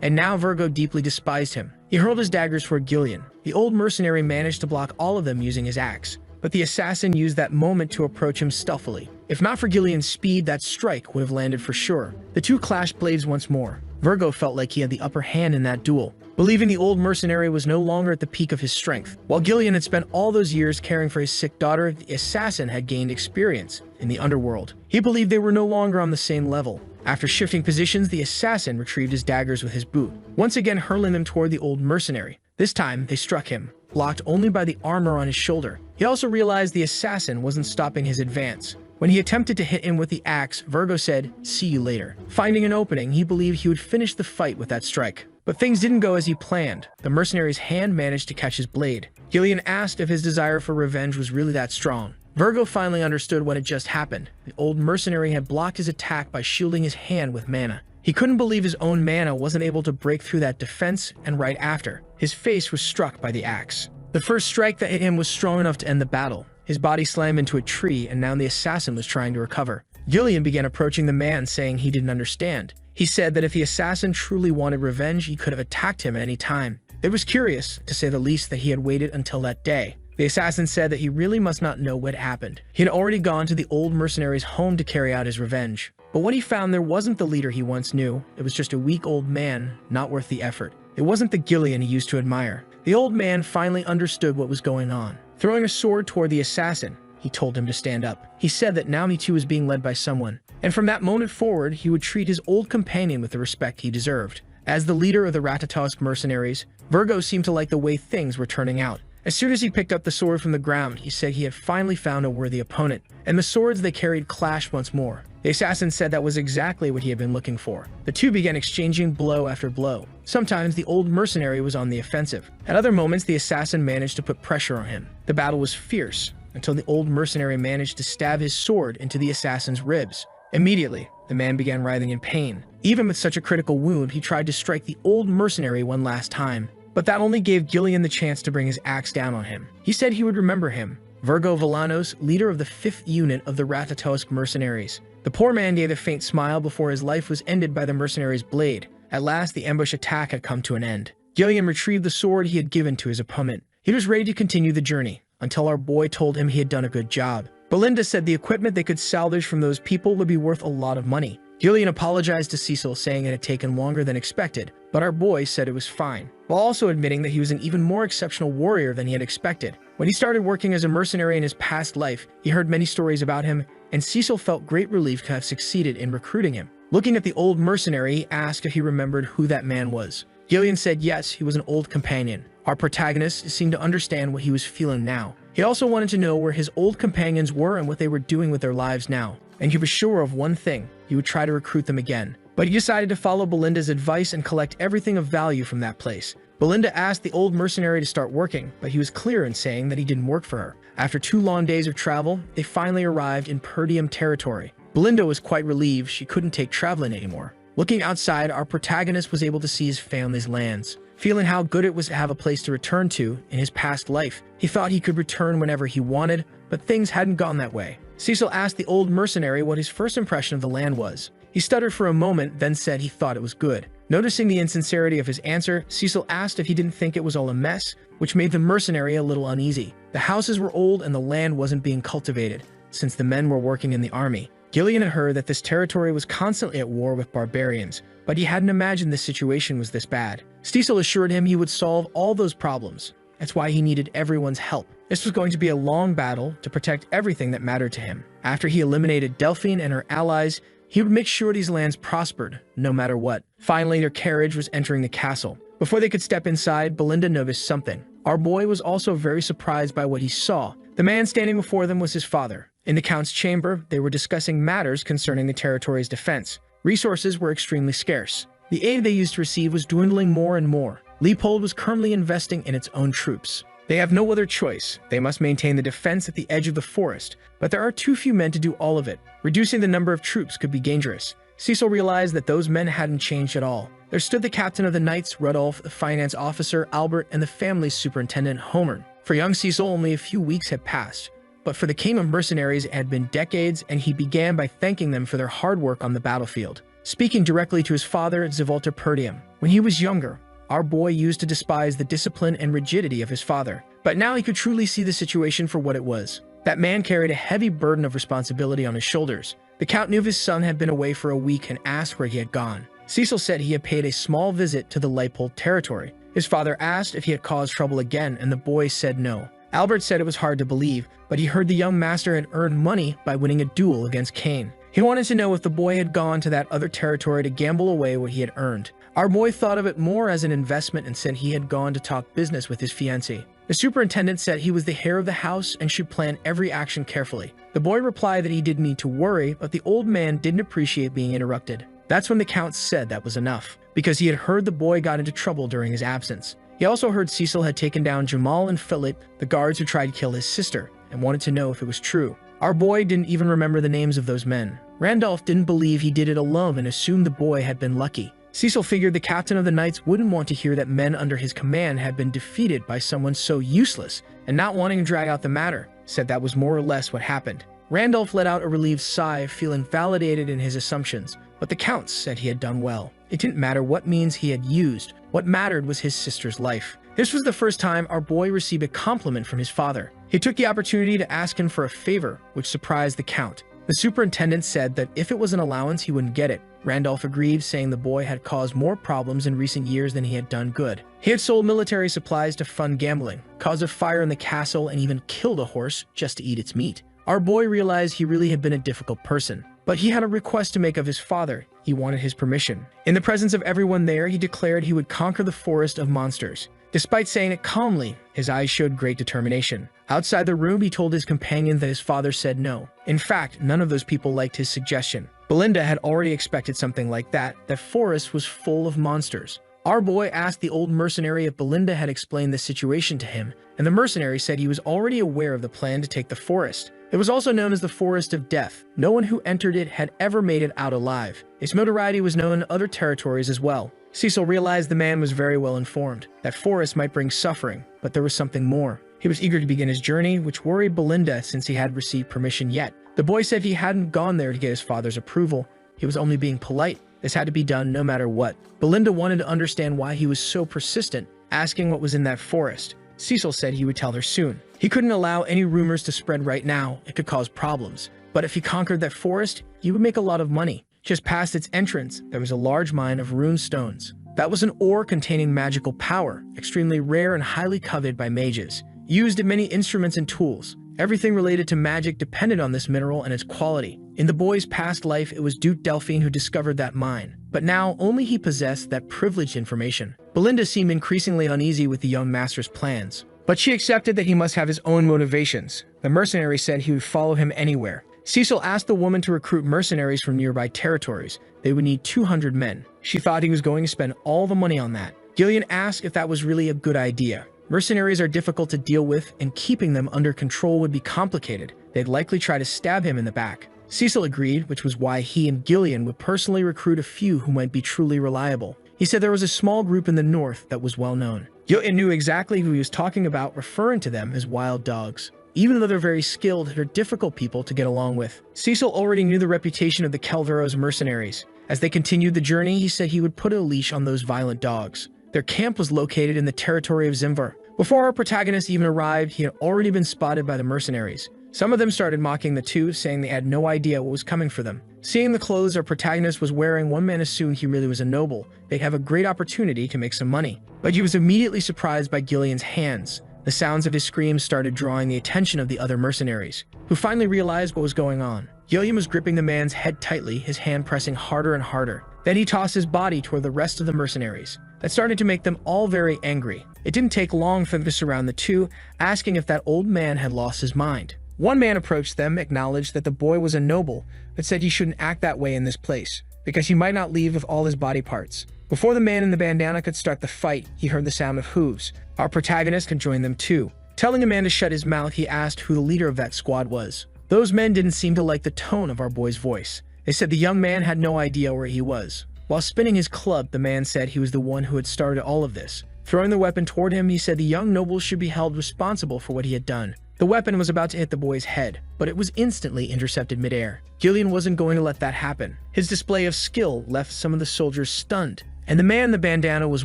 And now Virgo deeply despised him. He hurled his daggers for Gillian. The old mercenary managed to block all of them using his axe, but the assassin used that moment to approach him stealthily. If not for Gillian's speed, that strike would have landed for sure. The two clashed blades once more. Virgo felt like he had the upper hand in that duel, believing the old mercenary was no longer at the peak of his strength. While Gillian had spent all those years caring for his sick daughter, the assassin had gained experience in the underworld. He believed they were no longer on the same level. After shifting positions, the assassin retrieved his daggers with his boot, once again hurling them toward the old mercenary. This time, they struck him, blocked only by the armor on his shoulder. He also realized the assassin wasn't stopping his advance. When he attempted to hit him with the axe, Virgo said, "See you later." Finding an opening, he believed he would finish the fight with that strike. But things didn't go as he planned. The mercenary's hand managed to catch his blade. Gillian asked if his desire for revenge was really that strong. Virgo finally understood what had just happened. The old mercenary had blocked his attack by shielding his hand with mana. He couldn't believe his own mana wasn't able to break through that defense, and right after, his face was struck by the axe. The first strike that hit him was strong enough to end the battle. His body slammed into a tree, and now the assassin was trying to recover. Gillian began approaching the man, saying he didn't understand. He said that if the assassin truly wanted revenge, he could have attacked him at any time. It was curious, to say the least, that he had waited until that day. The assassin said that he really must not know what happened. He had already gone to the old mercenary's home to carry out his revenge. But when he found there wasn't the leader he once knew, it was just a weak old man, not worth the effort. It wasn't the Gillian he used to admire. The old man finally understood what was going on. Throwing a sword toward the assassin, he told him to stand up. He said that now he too was being led by someone, and from that moment forward, he would treat his old companion with the respect he deserved. As the leader of the Ratatosk mercenaries, Virgo seemed to like the way things were turning out. As soon as he picked up the sword from the ground, he said he had finally found a worthy opponent, and the swords they carried clashed once more. The assassin said that was exactly what he had been looking for. The two began exchanging blow after blow. Sometimes the old mercenary was on the offensive. At other moments, the assassin managed to put pressure on him. The battle was fierce, until the old mercenary managed to stab his sword into the assassin's ribs. Immediately, the man began writhing in pain. Even with such a critical wound, he tried to strike the old mercenary one last time. But that only gave Gillian the chance to bring his axe down on him. He said he would remember him. Virgo Villanos, leader of the 5th unit of the Ratatosk mercenaries. The poor man gave a faint smile before his life was ended by the mercenary's blade. At last, the ambush attack had come to an end. Gillian retrieved the sword he had given to his opponent. He was ready to continue the journey, until our boy told him he had done a good job. Belinda said the equipment they could salvage from those people would be worth a lot of money. Gillian apologized to Cecil, saying it had taken longer than expected, but our boy said it was fine, while also admitting that he was an even more exceptional warrior than he had expected. When he started working as a mercenary in his past life, he heard many stories about him, and Cecil felt great relief to have succeeded in recruiting him. Looking at the old mercenary, he asked if he remembered who that man was. Gillian said yes, he was an old companion. Our protagonist seemed to understand what he was feeling now. He also wanted to know where his old companions were and what they were doing with their lives now. And he was sure of one thing: he would try to recruit them again. But he decided to follow Belinda's advice and collect everything of value from that place. Belinda asked the old mercenary to start working, but he was clear in saying that he didn't work for her. After 2 long days of travel, they finally arrived in Perdium territory. Belinda was quite relieved she couldn't take traveling anymore. Looking outside, our protagonist was able to see his family's lands. Feeling how good it was to have a place to return to in his past life, he thought he could return whenever he wanted, but things hadn't gone that way. Cecil asked the old mercenary what his first impression of the land was. He stuttered for a moment, then said he thought it was good. Noticing the insincerity of his answer, Cecil asked if he didn't think it was all a mess, which made the mercenary a little uneasy. The houses were old and the land wasn't being cultivated, since the men were working in the army. Gillian had heard that this territory was constantly at war with barbarians, but he hadn't imagined the situation was this bad. Cecil assured him he would solve all those problems. That's why he needed everyone's help. This was going to be a long battle to protect everything that mattered to him. After he eliminated Delphine and her allies, he would make sure these lands prospered, no matter what. Finally, their carriage was entering the castle. Before they could step inside, Belinda noticed something. Our boy was also very surprised by what he saw. The man standing before them was his father. In the Count's chamber, they were discussing matters concerning the territory's defense. Resources were extremely scarce. The aid they used to receive was dwindling more and more. Leopold was currently investing in its own troops. They have no other choice. They must maintain the defense at the edge of the forest, but there are too few men to do all of it. Reducing the number of troops could be dangerous. Cecil realized that those men hadn't changed at all. There stood the captain of the knights, Rudolph, the finance officer, Albert, and the family's superintendent, Homer. For young Cecil, only a few weeks had passed. But for the king of mercenaries, it had been decades, and he began by thanking them for their hard work on the battlefield. Speaking directly to his father, Zivolta Perdium. When he was younger, our boy used to despise the discipline and rigidity of his father. But now he could truly see the situation for what it was. That man carried a heavy burden of responsibility on his shoulders. The Count knew his son had been away for a week and asked where he had gone. Cecil said he had paid a small visit to the Leipold territory. His father asked if he had caused trouble again, and the boy said no. Albert said it was hard to believe, but he heard the young master had earned money by winning a duel against Cain. He wanted to know if the boy had gone to that other territory to gamble away what he had earned. Our boy thought of it more as an investment and said he had gone to talk business with his fiancée. The superintendent said he was the heir of the house and should plan every action carefully. The boy replied that he didn't need to worry, but the old man didn't appreciate being interrupted. That's when the Count said that was enough, because he had heard the boy got into trouble during his absence. He also heard Cecil had taken down Jamal and Philip, the guards who tried to kill his sister, and wanted to know if it was true. Our boy didn't even remember the names of those men. Randolph didn't believe he did it alone and assumed the boy had been lucky. Cecil figured the captain of the knights wouldn't want to hear that men under his command had been defeated by someone so useless, and not wanting to drag out the matter, said that was more or less what happened. Randolph let out a relieved sigh, feeling validated in his assumptions, but the Count said he had done well. It didn't matter what means he had used. What mattered was his sister's life. This was the first time our boy received a compliment from his father. He took the opportunity to ask him for a favor, which surprised the Count. The superintendent said that if it was an allowance, he wouldn't get it. Randolph agreed, saying the boy had caused more problems in recent years than he had done good. He had sold military supplies to fund gambling, caused a fire in the castle, and even killed a horse just to eat its meat. Our boy realized he really had been a difficult person, but he had a request to make of his father. He wanted his permission. In the presence of everyone there, he declared he would conquer the forest of monsters. Despite saying it calmly, his eyes showed great determination. Outside the room, he told his companion that his father said no. In fact, none of those people liked his suggestion. Belinda had already expected something like that forest was full of monsters. Our boy asked the old mercenary if Belinda had explained the situation to him, and the mercenary said he was already aware of the plan to take the forest. It was also known as the Forest of Death. No one who entered it had ever made it out alive. Its notoriety was known in other territories as well. Cecil realized the man was very well informed. That forest might bring suffering, but there was something more. He was eager to begin his journey, which worried Belinda since he hadn't received permission yet. The boy said he hadn't gone there to get his father's approval. He was only being polite. This had to be done no matter what. Belinda wanted to understand why he was so persistent, asking what was in that forest. Cecil said he would tell her soon. He couldn't allow any rumors to spread right now. It could cause problems. But if he conquered that forest, he would make a lot of money. Just past its entrance, there was a large mine of rune stones. That was an ore containing magical power, extremely rare and highly coveted by mages. Used in many instruments and tools. Everything related to magic depended on this mineral and its quality. In the boy's past life, it was Duke Delphine who discovered that mine. But now, only he possessed that privileged information. Belinda seemed increasingly uneasy with the young master's plans. But she accepted that he must have his own motivations. The mercenary said he would follow him anywhere. Cecil asked the woman to recruit mercenaries from nearby territories. They would need 200 men. She thought he was going to spend all the money on that. Gillian asked if that was really a good idea. Mercenaries are difficult to deal with, and keeping them under control would be complicated. They'd likely try to stab him in the back. Cecil agreed, which was why he and Gillian would personally recruit a few who might be truly reliable. He said there was a small group in the north that was well known. Gillian knew exactly who he was talking about, referring to them as wild dogs. Even though they're very skilled, they're difficult people to get along with. Cecil already knew the reputation of the Kelveros mercenaries. As they continued the journey, he said he would put a leash on those violent dogs. Their camp was located in the territory of Zimvar. Before our protagonist even arrived, he had already been spotted by the mercenaries. Some of them started mocking the two, saying they had no idea what was coming for them. Seeing the clothes our protagonist was wearing, one man assumed he really was a noble. They'd have a great opportunity to make some money. But he was immediately surprised by Gillian's hands. The sounds of his screams started drawing the attention of the other mercenaries, who finally realized what was going on. Gillian was gripping the man's head tightly, his hand pressing harder and harder. Then he tossed his body toward the rest of the mercenaries. That started to make them all very angry. It didn't take long for them to surround the two, asking if that old man had lost his mind. One man approached them, acknowledged that the boy was a noble, but said he shouldn't act that way in this place, because he might not leave with all his body parts. Before the man in the bandana could start the fight, he heard the sound of hooves. Our protagonist had joined them too. Telling the man to shut his mouth, he asked who the leader of that squad was. Those men didn't seem to like the tone of our boy's voice. They said the young man had no idea where he was. While spinning his club, the man said he was the one who had started all of this. Throwing the weapon toward him, he said the young noble should be held responsible for what he had done. The weapon was about to hit the boy's head, but it was instantly intercepted midair. Gillian wasn't going to let that happen. His display of skill left some of the soldiers stunned, and the man in the bandana was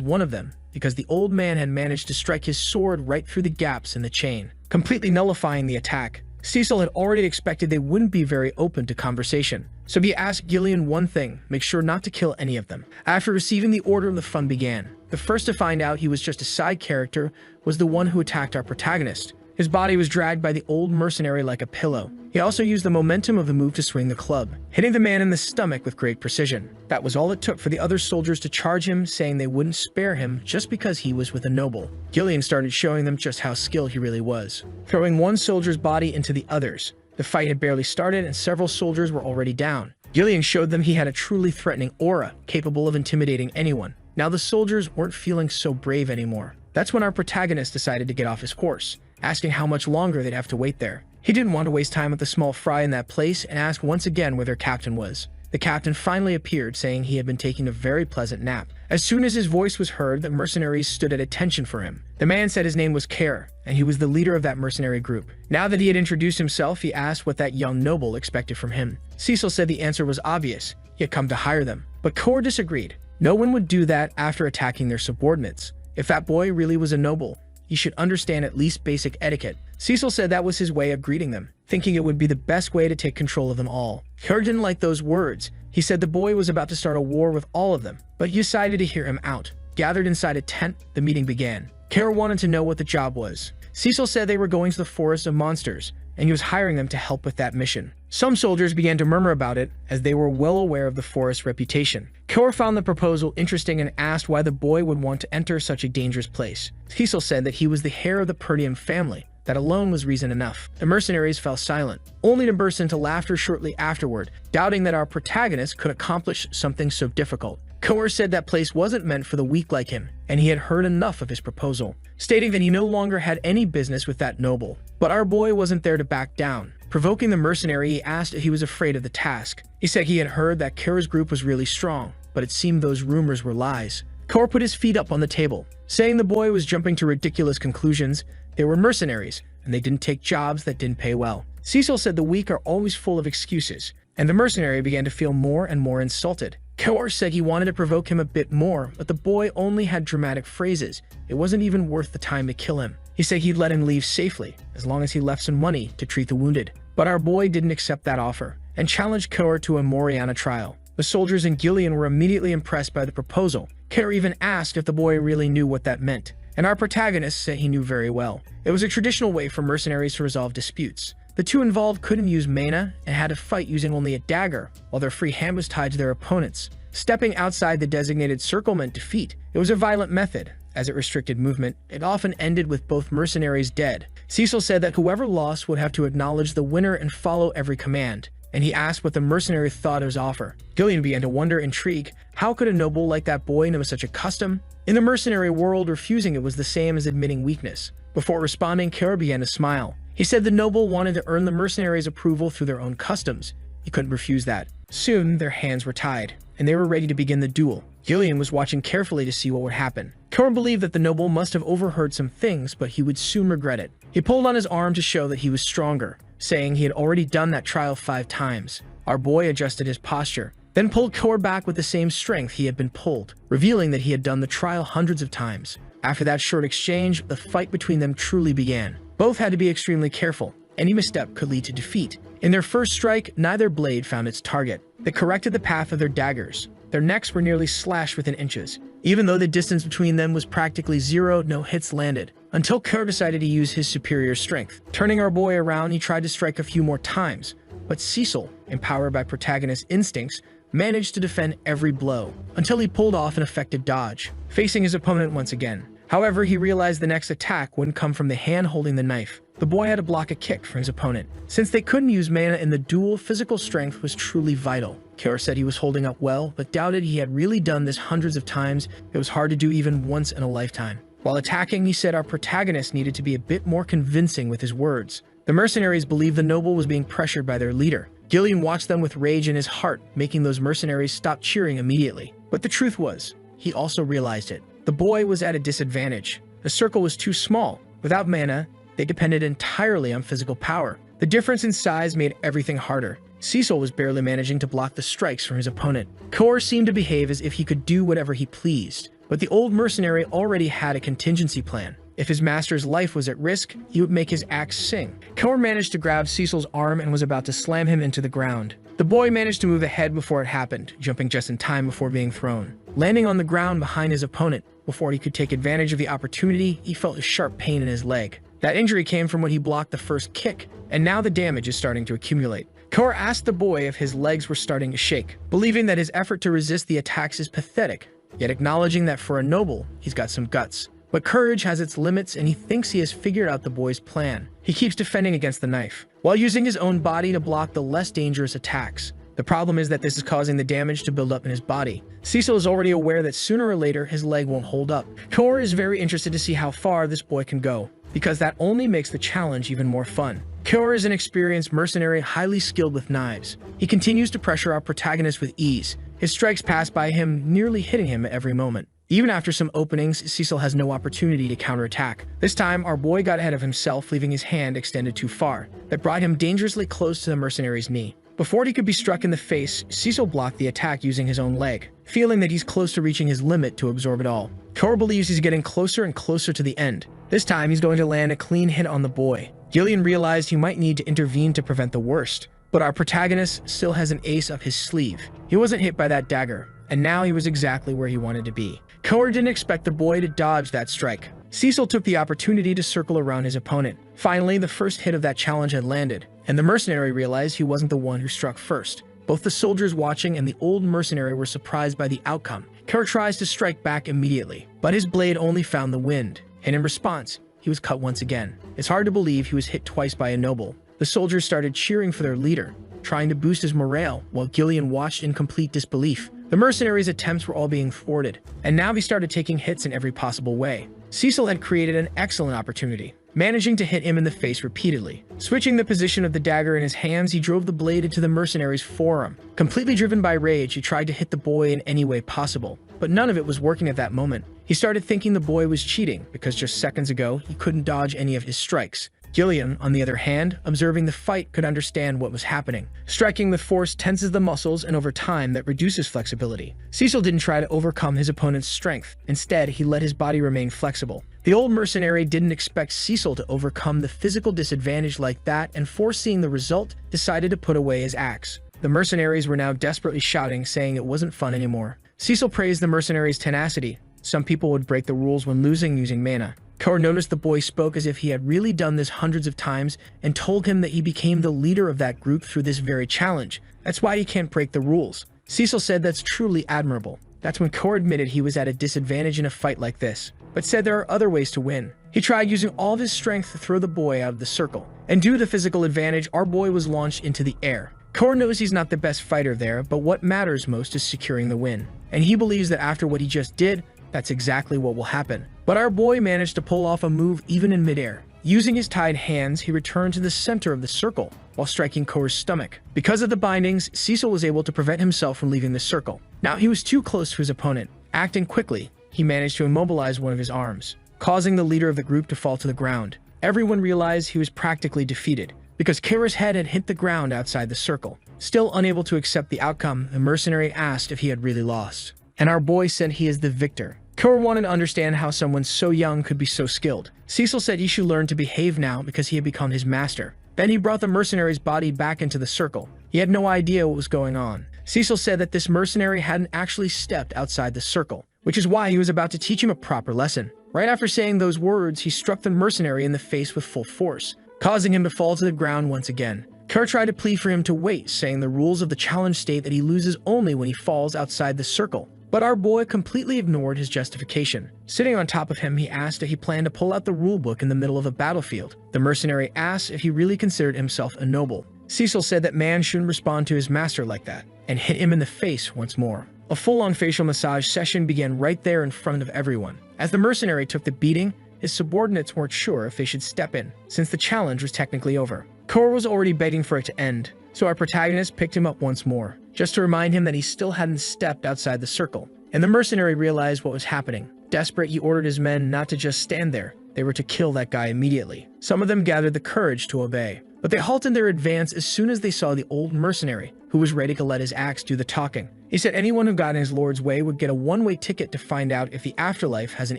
one of them, because the old man had managed to strike his sword right through the gaps in the chain, completely nullifying the attack. Cecil had already expected they wouldn't be very open to conversation, so he asked Gillian one thing: make sure not to kill any of them. After receiving the order, the fun began. The first to find out he was just a side character was the one who attacked our protagonist. His body was dragged by the old mercenary like a pillow. He also used the momentum of the move to swing the club, hitting the man in the stomach with great precision. That was all it took for the other soldiers to charge him, saying they wouldn't spare him just because he was with a noble. Gillian started showing them just how skilled he really was, throwing one soldier's body into the others. The fight had barely started and several soldiers were already down. Gillian showed them he had a truly threatening aura, capable of intimidating anyone. Now the soldiers weren't feeling so brave anymore. That's when our protagonist decided to get off his horse, asking how much longer they'd have to wait there. He didn't want to waste time with the small fry in that place and asked once again where their captain was. The captain finally appeared, saying he had been taking a very pleasant nap. As soon as his voice was heard, the mercenaries stood at attention for him. The man said his name was Kerr, and he was the leader of that mercenary group. Now that he had introduced himself, he asked what that young noble expected from him. Cecil said the answer was obvious: he had come to hire them. But Kerr disagreed. No one would do that after attacking their subordinates. If that boy really was a noble, he should understand at least basic etiquette. Cecil said that was his way of greeting them, thinking it would be the best way to take control of them all. Kerr didn't like those words. He said the boy was about to start a war with all of them, but he decided to hear him out. Gathered inside a tent, the meeting began. Kerr wanted to know what the job was. Cecil said they were going to the forest of monsters, and he was hiring them to help with that mission. Some soldiers began to murmur about it, as they were well aware of the forest's reputation. Kerr found the proposal interesting and asked why the boy would want to enter such a dangerous place. Cecil said that he was the heir of the Perdium family. That alone was reason enough. The mercenaries fell silent, only to burst into laughter shortly afterward, doubting that our protagonist could accomplish something so difficult. Kerr said that place wasn't meant for the weak like him, and he had heard enough of his proposal, stating that he no longer had any business with that noble. But our boy wasn't there to back down. Provoking the mercenary, he asked if he was afraid of the task. He said he had heard that Kerr's group was really strong, but it seemed those rumors were lies. Kerr put his feet up on the table, saying the boy was jumping to ridiculous conclusions. They were mercenaries, and they didn't take jobs that didn't pay well. Cecil said the weak are always full of excuses, and the mercenary began to feel more and more insulted. Kerr said he wanted to provoke him a bit more, but the boy only had dramatic phrases. It wasn't even worth the time to kill him. He said he'd let him leave safely, as long as he left some money to treat the wounded. But our boy didn't accept that offer, and challenged Kerr to a Moriana trial. The soldiers and Gillian were immediately impressed by the proposal. Kerr even asked if the boy really knew what that meant, and our protagonist said he knew very well. It was a traditional way for mercenaries to resolve disputes. The two involved couldn't use mana and had to fight using only a dagger, while their free hand was tied to their opponents. Stepping outside the designated circle meant defeat. It was a violent method, as it restricted movement. It often ended with both mercenaries dead. Cecil said that whoever lost would have to acknowledge the winner and follow every command, and he asked what the mercenary thought of his offer. Gillian began to wonder, intrigued, how could a noble like that boy know such a custom? In the mercenary world, refusing it was the same as admitting weakness. Before responding, Kerr began to smile. He said the noble wanted to earn the mercenaries' approval through their own customs. He couldn't refuse that. Soon, their hands were tied, and they were ready to begin the duel. Gillian was watching carefully to see what would happen. Kerr believed that the noble must have overheard some things, but he would soon regret it. He pulled on his arm to show that he was stronger, saying he had already done that trial 5 times. Our boy adjusted his posture, then pulled Kerr back with the same strength he had been pulled, revealing that he had done the trial hundreds of times. After that short exchange, the fight between them truly began. Both had to be extremely careful. Any misstep could lead to defeat. In their first strike, neither blade found its target. They corrected the path of their daggers. Their necks were nearly slashed within inches. Even though the distance between them was practically zero, no hits landed. Until Kerr decided to use his superior strength. Turning our boy around, he tried to strike a few more times. But Cecil, empowered by protagonist's instincts, managed to defend every blow, until he pulled off an effective dodge, facing his opponent once again. However, he realized the next attack wouldn't come from the hand holding the knife. The boy had to block a kick from his opponent. Since they couldn't use mana in the duel, physical strength was truly vital. Kara said he was holding up well, but doubted he had really done this hundreds of times. It was hard to do even once in a lifetime. While attacking, he said our protagonist needed to be a bit more convincing with his words. The mercenaries believed the noble was being pressured by their leader. Gillian watched them with rage in his heart, making those mercenaries stop cheering immediately. But the truth was, he also realized it. The boy was at a disadvantage. The circle was too small. Without mana, they depended entirely on physical power. The difference in size made everything harder. Cecil was barely managing to block the strikes from his opponent. Kor seemed to behave as if he could do whatever he pleased. But the old mercenary already had a contingency plan. If his master's life was at risk, he would make his axe sing. Kor managed to grab Cecil's arm and was about to slam him into the ground. The boy managed to move ahead before it happened, jumping just in time before being thrown. Landing on the ground behind his opponent, before he could take advantage of the opportunity, he felt a sharp pain in his leg. That injury came from when he blocked the first kick, and now the damage is starting to accumulate. Kor asked the boy if his legs were starting to shake, believing that his effort to resist the attacks is pathetic, yet acknowledging that for a noble, he's got some guts. But courage has its limits, and he thinks he has figured out the boy's plan. He keeps defending against the knife, while using his own body to block the less dangerous attacks. The problem is that this is causing the damage to build up in his body. Cecil is already aware that sooner or later his leg won't hold up. Kor is very interested to see how far this boy can go, because that only makes the challenge even more fun. Kor is an experienced mercenary highly skilled with knives. He continues to pressure our protagonist with ease. His strikes pass by him, nearly hitting him at every moment. Even after some openings, Cecil has no opportunity to counterattack. This time, our boy got ahead of himself, leaving his hand extended too far. That brought him dangerously close to the mercenary's knee. Before he could be struck in the face, Cecil blocked the attack using his own leg, feeling that he's close to reaching his limit to absorb it all. Kor believes he's getting closer and closer to the end. This time, he's going to land a clean hit on the boy. Gillian realized he might need to intervene to prevent the worst, but our protagonist still has an ace up his sleeve. He wasn't hit by that dagger, and now he was exactly where he wanted to be. Kor didn't expect the boy to dodge that strike. Cecil took the opportunity to circle around his opponent. Finally, the first hit of that challenge had landed, and the mercenary realized he wasn't the one who struck first. Both the soldiers watching and the old mercenary were surprised by the outcome. Kor tries to strike back immediately, but his blade only found the wind, and in response, he was cut once again. It's hard to believe he was hit twice by a noble. The soldiers started cheering for their leader, trying to boost his morale, while Gillian watched in complete disbelief. The mercenaries' attempts were all being thwarted, and now he started taking hits in every possible way. Cecil had created an excellent opportunity, managing to hit him in the face repeatedly. Switching the position of the dagger in his hands, he drove the blade into the mercenary's forearm. Completely driven by rage, he tried to hit the boy in any way possible, but none of it was working at that moment. He started thinking the boy was cheating, because just seconds ago, he couldn't dodge any of his strikes. Gillian, on the other hand, observing the fight, could understand what was happening. Striking with force tenses the muscles, and over time, that reduces flexibility. Cecil didn't try to overcome his opponent's strength. Instead, he let his body remain flexible. The old mercenary didn't expect Cecil to overcome the physical disadvantage like that, and foreseeing the result, decided to put away his axe. The mercenaries were now desperately shouting, saying it wasn't fun anymore. Cecil praised the mercenary's tenacity. Some people would break the rules when losing using mana. Kor noticed the boy spoke as if he had really done this hundreds of times and told him that he became the leader of that group through this very challenge. That's why he can't break the rules. Cecil said that's truly admirable. That's when Kor admitted he was at a disadvantage in a fight like this, but said there are other ways to win. He tried using all of his strength to throw the boy out of the circle, and due to the physical advantage, our boy was launched into the air. Kor knows he's not the best fighter there, but what matters most is securing the win. And he believes that after what he just did, that's exactly what will happen. But our boy managed to pull off a move even in midair. Using his tied hands, he returned to the center of the circle while striking Kor's stomach. Because of the bindings, Cecil was able to prevent himself from leaving the circle. Now he was too close to his opponent. Acting quickly, he managed to immobilize one of his arms, causing the leader of the group to fall to the ground. Everyone realized he was practically defeated, because Kira's head had hit the ground outside the circle. Still unable to accept the outcome, the mercenary asked if he had really lost. And our boy said he is the victor. Kor wanted to understand how someone so young could be so skilled. Cecil said he should learn to behave now because he had become his master. Then he brought the mercenary's body back into the circle. He had no idea what was going on. Cecil said that this mercenary hadn't actually stepped outside the circle, which is why he was about to teach him a proper lesson. Right after saying those words, he struck the mercenary in the face with full force, causing him to fall to the ground once again. Kerr tried to plead for him to wait, saying the rules of the challenge state that he loses only when he falls outside the circle. But our boy completely ignored his justification. Sitting on top of him, he asked if he planned to pull out the rulebook in the middle of a battlefield. The mercenary asked if he really considered himself a noble. Cecil said that man shouldn't respond to his master like that, and hit him in the face once more. A full-on facial massage session began right there in front of everyone. As the mercenary took the beating, his subordinates weren't sure if they should step in, since the challenge was technically over. Kerr was already begging for it to end, so our protagonist picked him up once more, just to remind him that he still hadn't stepped outside the circle. And the mercenary realized what was happening. Desperate, he ordered his men not to just stand there. They were to kill that guy immediately. Some of them gathered the courage to obey, but they halted their advance as soon as they saw the old mercenary, who was ready to let his axe do the talking. He said anyone who got in his lord's way would get a one-way ticket to find out if the afterlife has an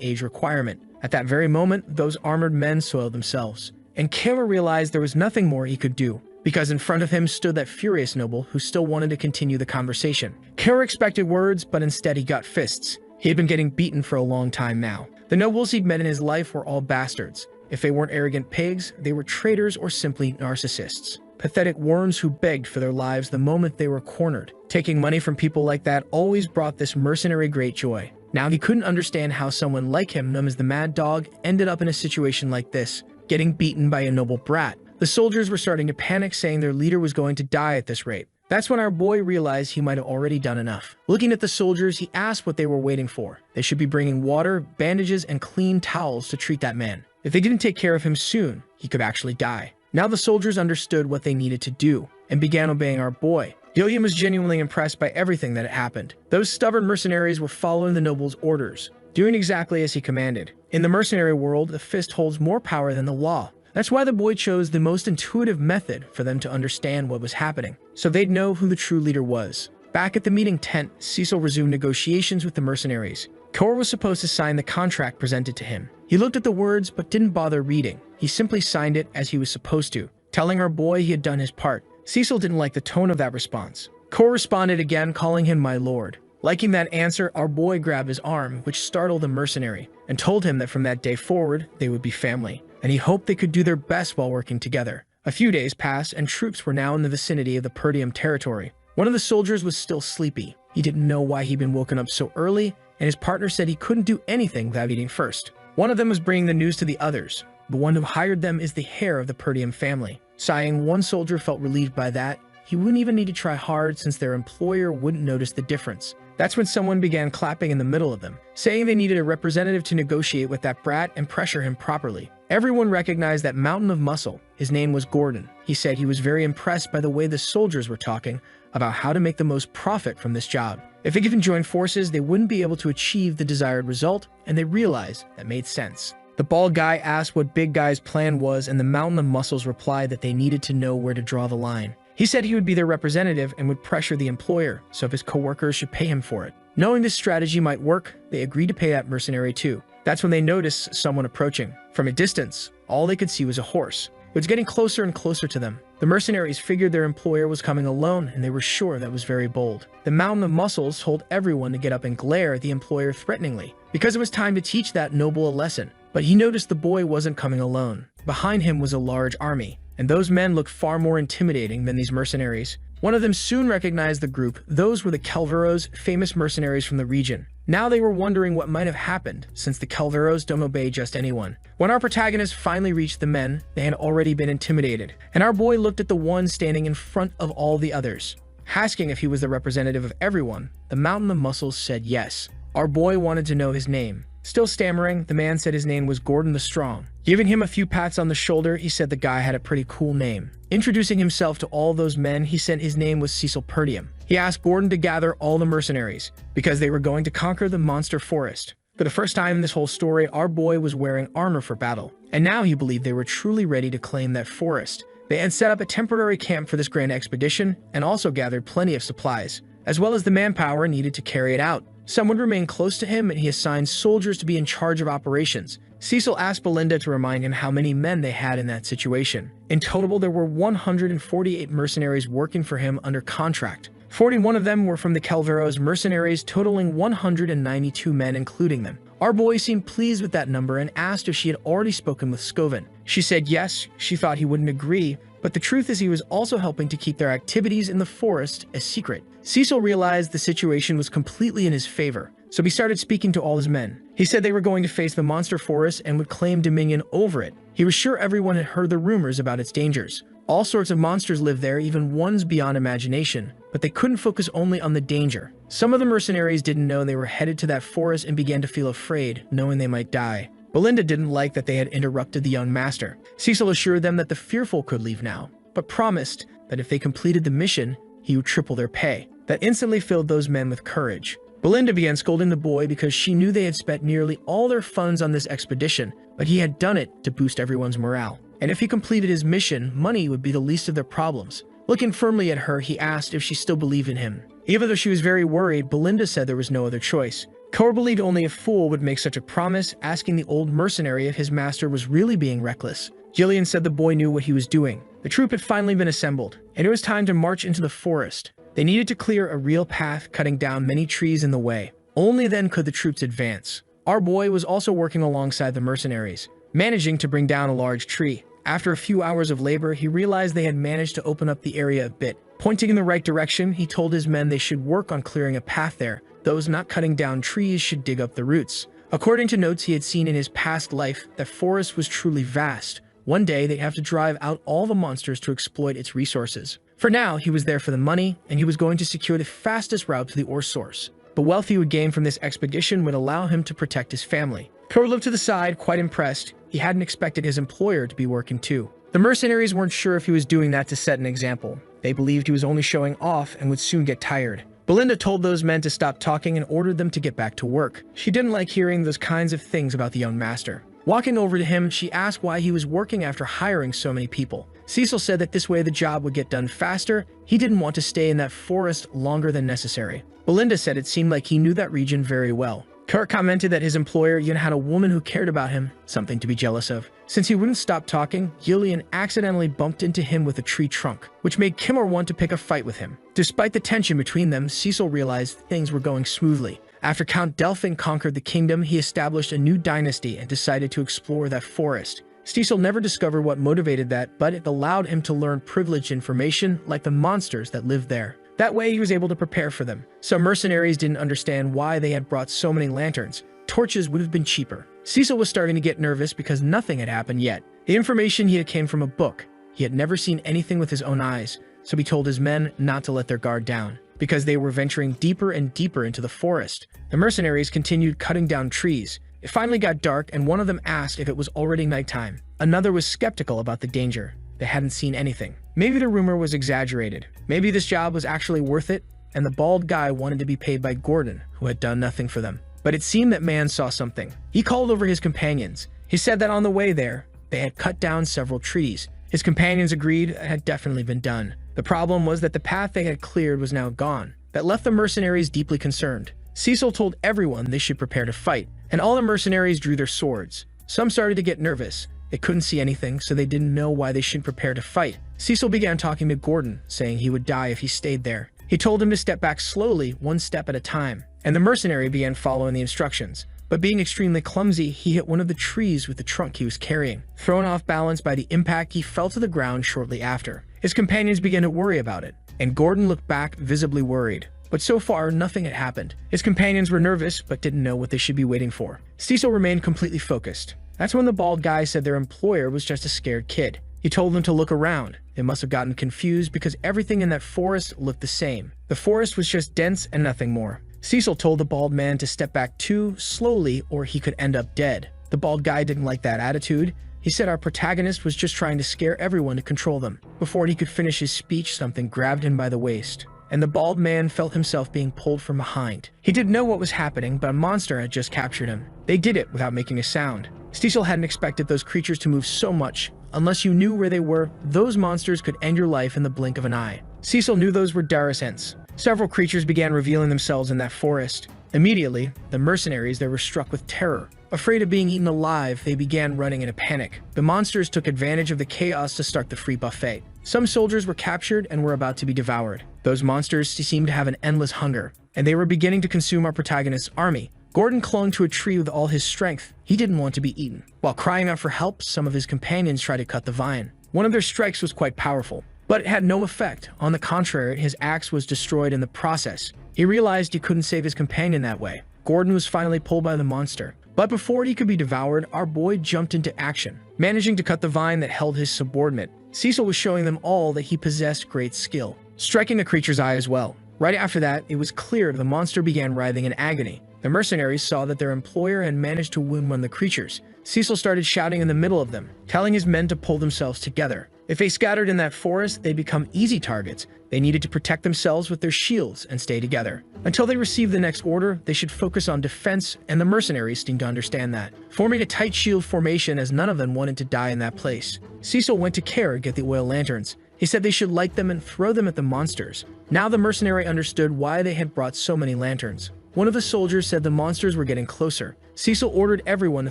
age requirement. At that very moment, those armored men soiled themselves, and Kerr realized there was nothing more he could do, because in front of him stood that furious noble who still wanted to continue the conversation. Kerr expected words, but instead he got fists. He had been getting beaten for a long time now. The nobles he'd met in his life were all bastards. If they weren't arrogant pigs, they were traitors or simply narcissists. Pathetic worms who begged for their lives the moment they were cornered. Taking money from people like that always brought this mercenary great joy. Now he couldn't understand how someone like him, known as the Mad Dog, ended up in a situation like this, getting beaten by a noble brat. The soldiers were starting to panic, saying their leader was going to die at this rate. That's when our boy realized he might have already done enough. Looking at the soldiers, he asked what they were waiting for. They should be bringing water, bandages, and clean towels to treat that man. If they didn't take care of him soon, he could actually die. Now the soldiers understood what they needed to do and began obeying our boy. Dillian was genuinely impressed by everything that had happened. Those stubborn mercenaries were following the noble's orders, doing exactly as he commanded. In the mercenary world, the fist holds more power than the law. That's why the boy chose the most intuitive method for them to understand what was happening, so they'd know who the true leader was. Back at the meeting tent, Cecil resumed negotiations with the mercenaries. Kerr was supposed to sign the contract presented to him. He looked at the words but didn't bother reading. He simply signed it as he was supposed to, telling our boy he had done his part. Cecil didn't like the tone of that response. Kerr responded again, calling him my lord. Liking that answer, our boy grabbed his arm, which startled the mercenary, and told him that from that day forward, they would be family, and he hoped they could do their best while working together. A few days passed, and troops were now in the vicinity of the Perdium territory. One of the soldiers was still sleepy. He didn't know why he'd been woken up so early, and his partner said he couldn't do anything without eating first. One of them was bringing the news to the others. The one who hired them is the heir of the Perdium family. Sighing, one soldier felt relieved by that. He wouldn't even need to try hard since their employer wouldn't notice the difference. That's when someone began clapping in the middle of them, saying they needed a representative to negotiate with that brat and pressure him properly. Everyone recognized that mountain of muscle. His name was Gordon. He said he was very impressed by the way the soldiers were talking about how to make the most profit from this job. If they could join forces, they wouldn't be able to achieve the desired result, and they realized that made sense. The bald guy asked what Big Guy's plan was, and the mountain of muscles replied that they needed to know where to draw the line. He said he would be their representative and would pressure the employer, so if his coworkers should pay him for it. Knowing this strategy might work, they agreed to pay that mercenary too. That's when they noticed someone approaching. From a distance, all they could see was a horse. It was getting closer and closer to them. The mercenaries figured their employer was coming alone, and they were sure that was very bold. The mountain of muscles told everyone to get up and glare at the employer threateningly, because it was time to teach that noble a lesson. But he noticed the boy wasn't coming alone. Behind him was a large army, and those men looked far more intimidating than these mercenaries. One of them soon recognized the group. Those were the Calveros, famous mercenaries from the region. Now they were wondering what might have happened, since the Calveros don't obey just anyone. When our protagonist finally reached the men, they had already been intimidated, and our boy looked at the one standing in front of all the others. Asking if he was the representative of everyone, the mountain of muscles said yes. Our boy wanted to know his name. Still stammering, the man said his name was Gordon the Strong. Giving him a few pats on the shoulder, he said the guy had a pretty cool name. Introducing himself to all those men, he said his name was Cecil Perdium. He asked Gordon to gather all the mercenaries, because they were going to conquer the monster forest. For the first time in this whole story, our boy was wearing armor for battle, and now he believed they were truly ready to claim that forest. They had set up a temporary camp for this grand expedition, and also gathered plenty of supplies, as well as the manpower needed to carry it out. Some would remain close to him, and he assigned soldiers to be in charge of operations, Cecil asked Belinda to remind him how many men they had in that situation. In total, there were 148 mercenaries working for him under contract. 41 of them were from the Calveros mercenaries, totaling 192 men including them. Our boy seemed pleased with that number and asked if she had already spoken with Scoven. She said yes, she thought he wouldn't agree, but the truth is he was also helping to keep their activities in the forest a secret. Cecil realized the situation was completely in his favor, so he started speaking to all his men. He said they were going to face the monster forest and would claim dominion over it. He was sure everyone had heard the rumors about its dangers. All sorts of monsters lived there, even ones beyond imagination, but they couldn't focus only on the danger. Some of the mercenaries didn't know they were headed to that forest and began to feel afraid, knowing they might die. Belinda didn't like that they had interrupted the young master. Cecil assured them that the fearful could leave now, but promised that if they completed the mission, he would triple their pay. That instantly filled those men with courage. Belinda began scolding the boy because she knew they had spent nearly all their funds on this expedition, but he had done it to boost everyone's morale. And if he completed his mission, money would be the least of their problems. Looking firmly at her, he asked if she still believed in him. Even though she was very worried, Belinda said there was no other choice. Cor believed only a fool would make such a promise, asking the old mercenary if his master was really being reckless. Jillian said the boy knew what he was doing. The troop had finally been assembled, and it was time to march into the forest. They needed to clear a real path, cutting down many trees in the way. Only then could the troops advance. Our boy was also working alongside the mercenaries, managing to bring down a large tree. After a few hours of labor, he realized they had managed to open up the area a bit. Pointing in the right direction, he told his men they should work on clearing a path there. Those not cutting down trees should dig up the roots. According to notes he had seen in his past life, the forest was truly vast. One day, they'd have to drive out all the monsters to exploit its resources. For now, he was there for the money, and he was going to secure the fastest route to the ore source. The wealth he would gain from this expedition would allow him to protect his family. Cor looked to the side, quite impressed. He hadn't expected his employer to be working too. The mercenaries weren't sure if he was doing that to set an example. They believed he was only showing off and would soon get tired. Belinda told those men to stop talking and ordered them to get back to work. She didn't like hearing those kinds of things about the young master. Walking over to him, she asked why he was working after hiring so many people. Cecil said that this way the job would get done faster. He didn't want to stay in that forest longer than necessary. Belinda said it seemed like he knew that region very well. Kurt commented that his employer even had a woman who cared about him, something to be jealous of. Since he wouldn't stop talking, Gillian accidentally bumped into him with a tree trunk, which made Kimmer want to pick a fight with him. Despite the tension between them, Cecil realized things were going smoothly. After Count Delphin conquered the kingdom, he established a new dynasty and decided to explore that forest. Cecil never discovered what motivated that, but it allowed him to learn privileged information like the monsters that lived there. That way he was able to prepare for them. Some mercenaries didn't understand why they had brought so many lanterns. Torches would have been cheaper. Cecil was starting to get nervous because nothing had happened yet. The information he had came from a book. He had never seen anything with his own eyes, so he told his men not to let their guard down, because they were venturing deeper and deeper into the forest. The mercenaries continued cutting down trees. It finally got dark, and one of them asked if it was already nighttime. Another was skeptical about the danger. They hadn't seen anything. Maybe the rumor was exaggerated. Maybe this job was actually worth it, and the bald guy wanted to be paid by Gordon, who had done nothing for them. But it seemed that man saw something. He called over his companions. He said that on the way there, they had cut down several trees. His companions agreed it had definitely been done. The problem was that the path they had cleared was now gone. That left the mercenaries deeply concerned. Cecil told everyone they should prepare to fight, and all the mercenaries drew their swords. Some started to get nervous. They couldn't see anything, so they didn't know why they should prepare to fight. Cecil began talking to Gordon, saying he would die if he stayed there. He told him to step back slowly, one step at a time, and the mercenary began following the instructions. But being extremely clumsy, he hit one of the trees with the trunk he was carrying. Thrown off balance by the impact, he fell to the ground shortly after. His companions began to worry about it, and Gordon looked back, visibly worried. But so far, nothing had happened. His companions were nervous, but didn't know what they should be waiting for. Cecil remained completely focused. That's when the bald guy said their employer was just a scared kid. He told them to look around. They must have gotten confused because everything in that forest looked the same. The forest was just dense and nothing more. Cecil told the bald man to step back too slowly or he could end up dead. The bald guy didn't like that attitude. He said our protagonist was just trying to scare everyone to control them. Before he could finish his speech, something grabbed him by the waist, and the bald man felt himself being pulled from behind. He didn't know what was happening, but a monster had just captured him. They did it without making a sound. Cecil hadn't expected those creatures to move so much. Unless you knew where they were, those monsters could end your life in the blink of an eye. Cecil knew those were Darasents. Several creatures began revealing themselves in that forest. Immediately, the mercenaries there were struck with terror. Afraid of being eaten alive, they began running in a panic. The monsters took advantage of the chaos to start the free buffet. Some soldiers were captured and were about to be devoured. Those monsters seemed to have an endless hunger, and they were beginning to consume our protagonist's army. Gordon clung to a tree with all his strength. He didn't want to be eaten. While crying out for help, some of his companions tried to cut the vine. One of their strikes was quite powerful, but it had no effect. On the contrary, his axe was destroyed in the process. He realized he couldn't save his companion that way. Gordon was finally pulled by the monster. But before he could be devoured, our boy jumped into action, managing to cut the vine that held his subordinate. Cecil was showing them all that he possessed great skill, striking the creature's eye as well. Right after that, it was clear the monster began writhing in agony. The mercenaries saw that their employer had managed to wound one of the creatures. Cecil started shouting in the middle of them, telling his men to pull themselves together. If they scattered in that forest, they'd become easy targets. They needed to protect themselves with their shields and stay together. Until they received the next order, they should focus on defense, and the mercenaries seemed to understand that, forming a tight shield formation as none of them wanted to die in that place. Cecil went to Kara to get the oil lanterns. He said they should light them and throw them at the monsters. Now the mercenary understood why they had brought so many lanterns. One of the soldiers said the monsters were getting closer. Cecil ordered everyone to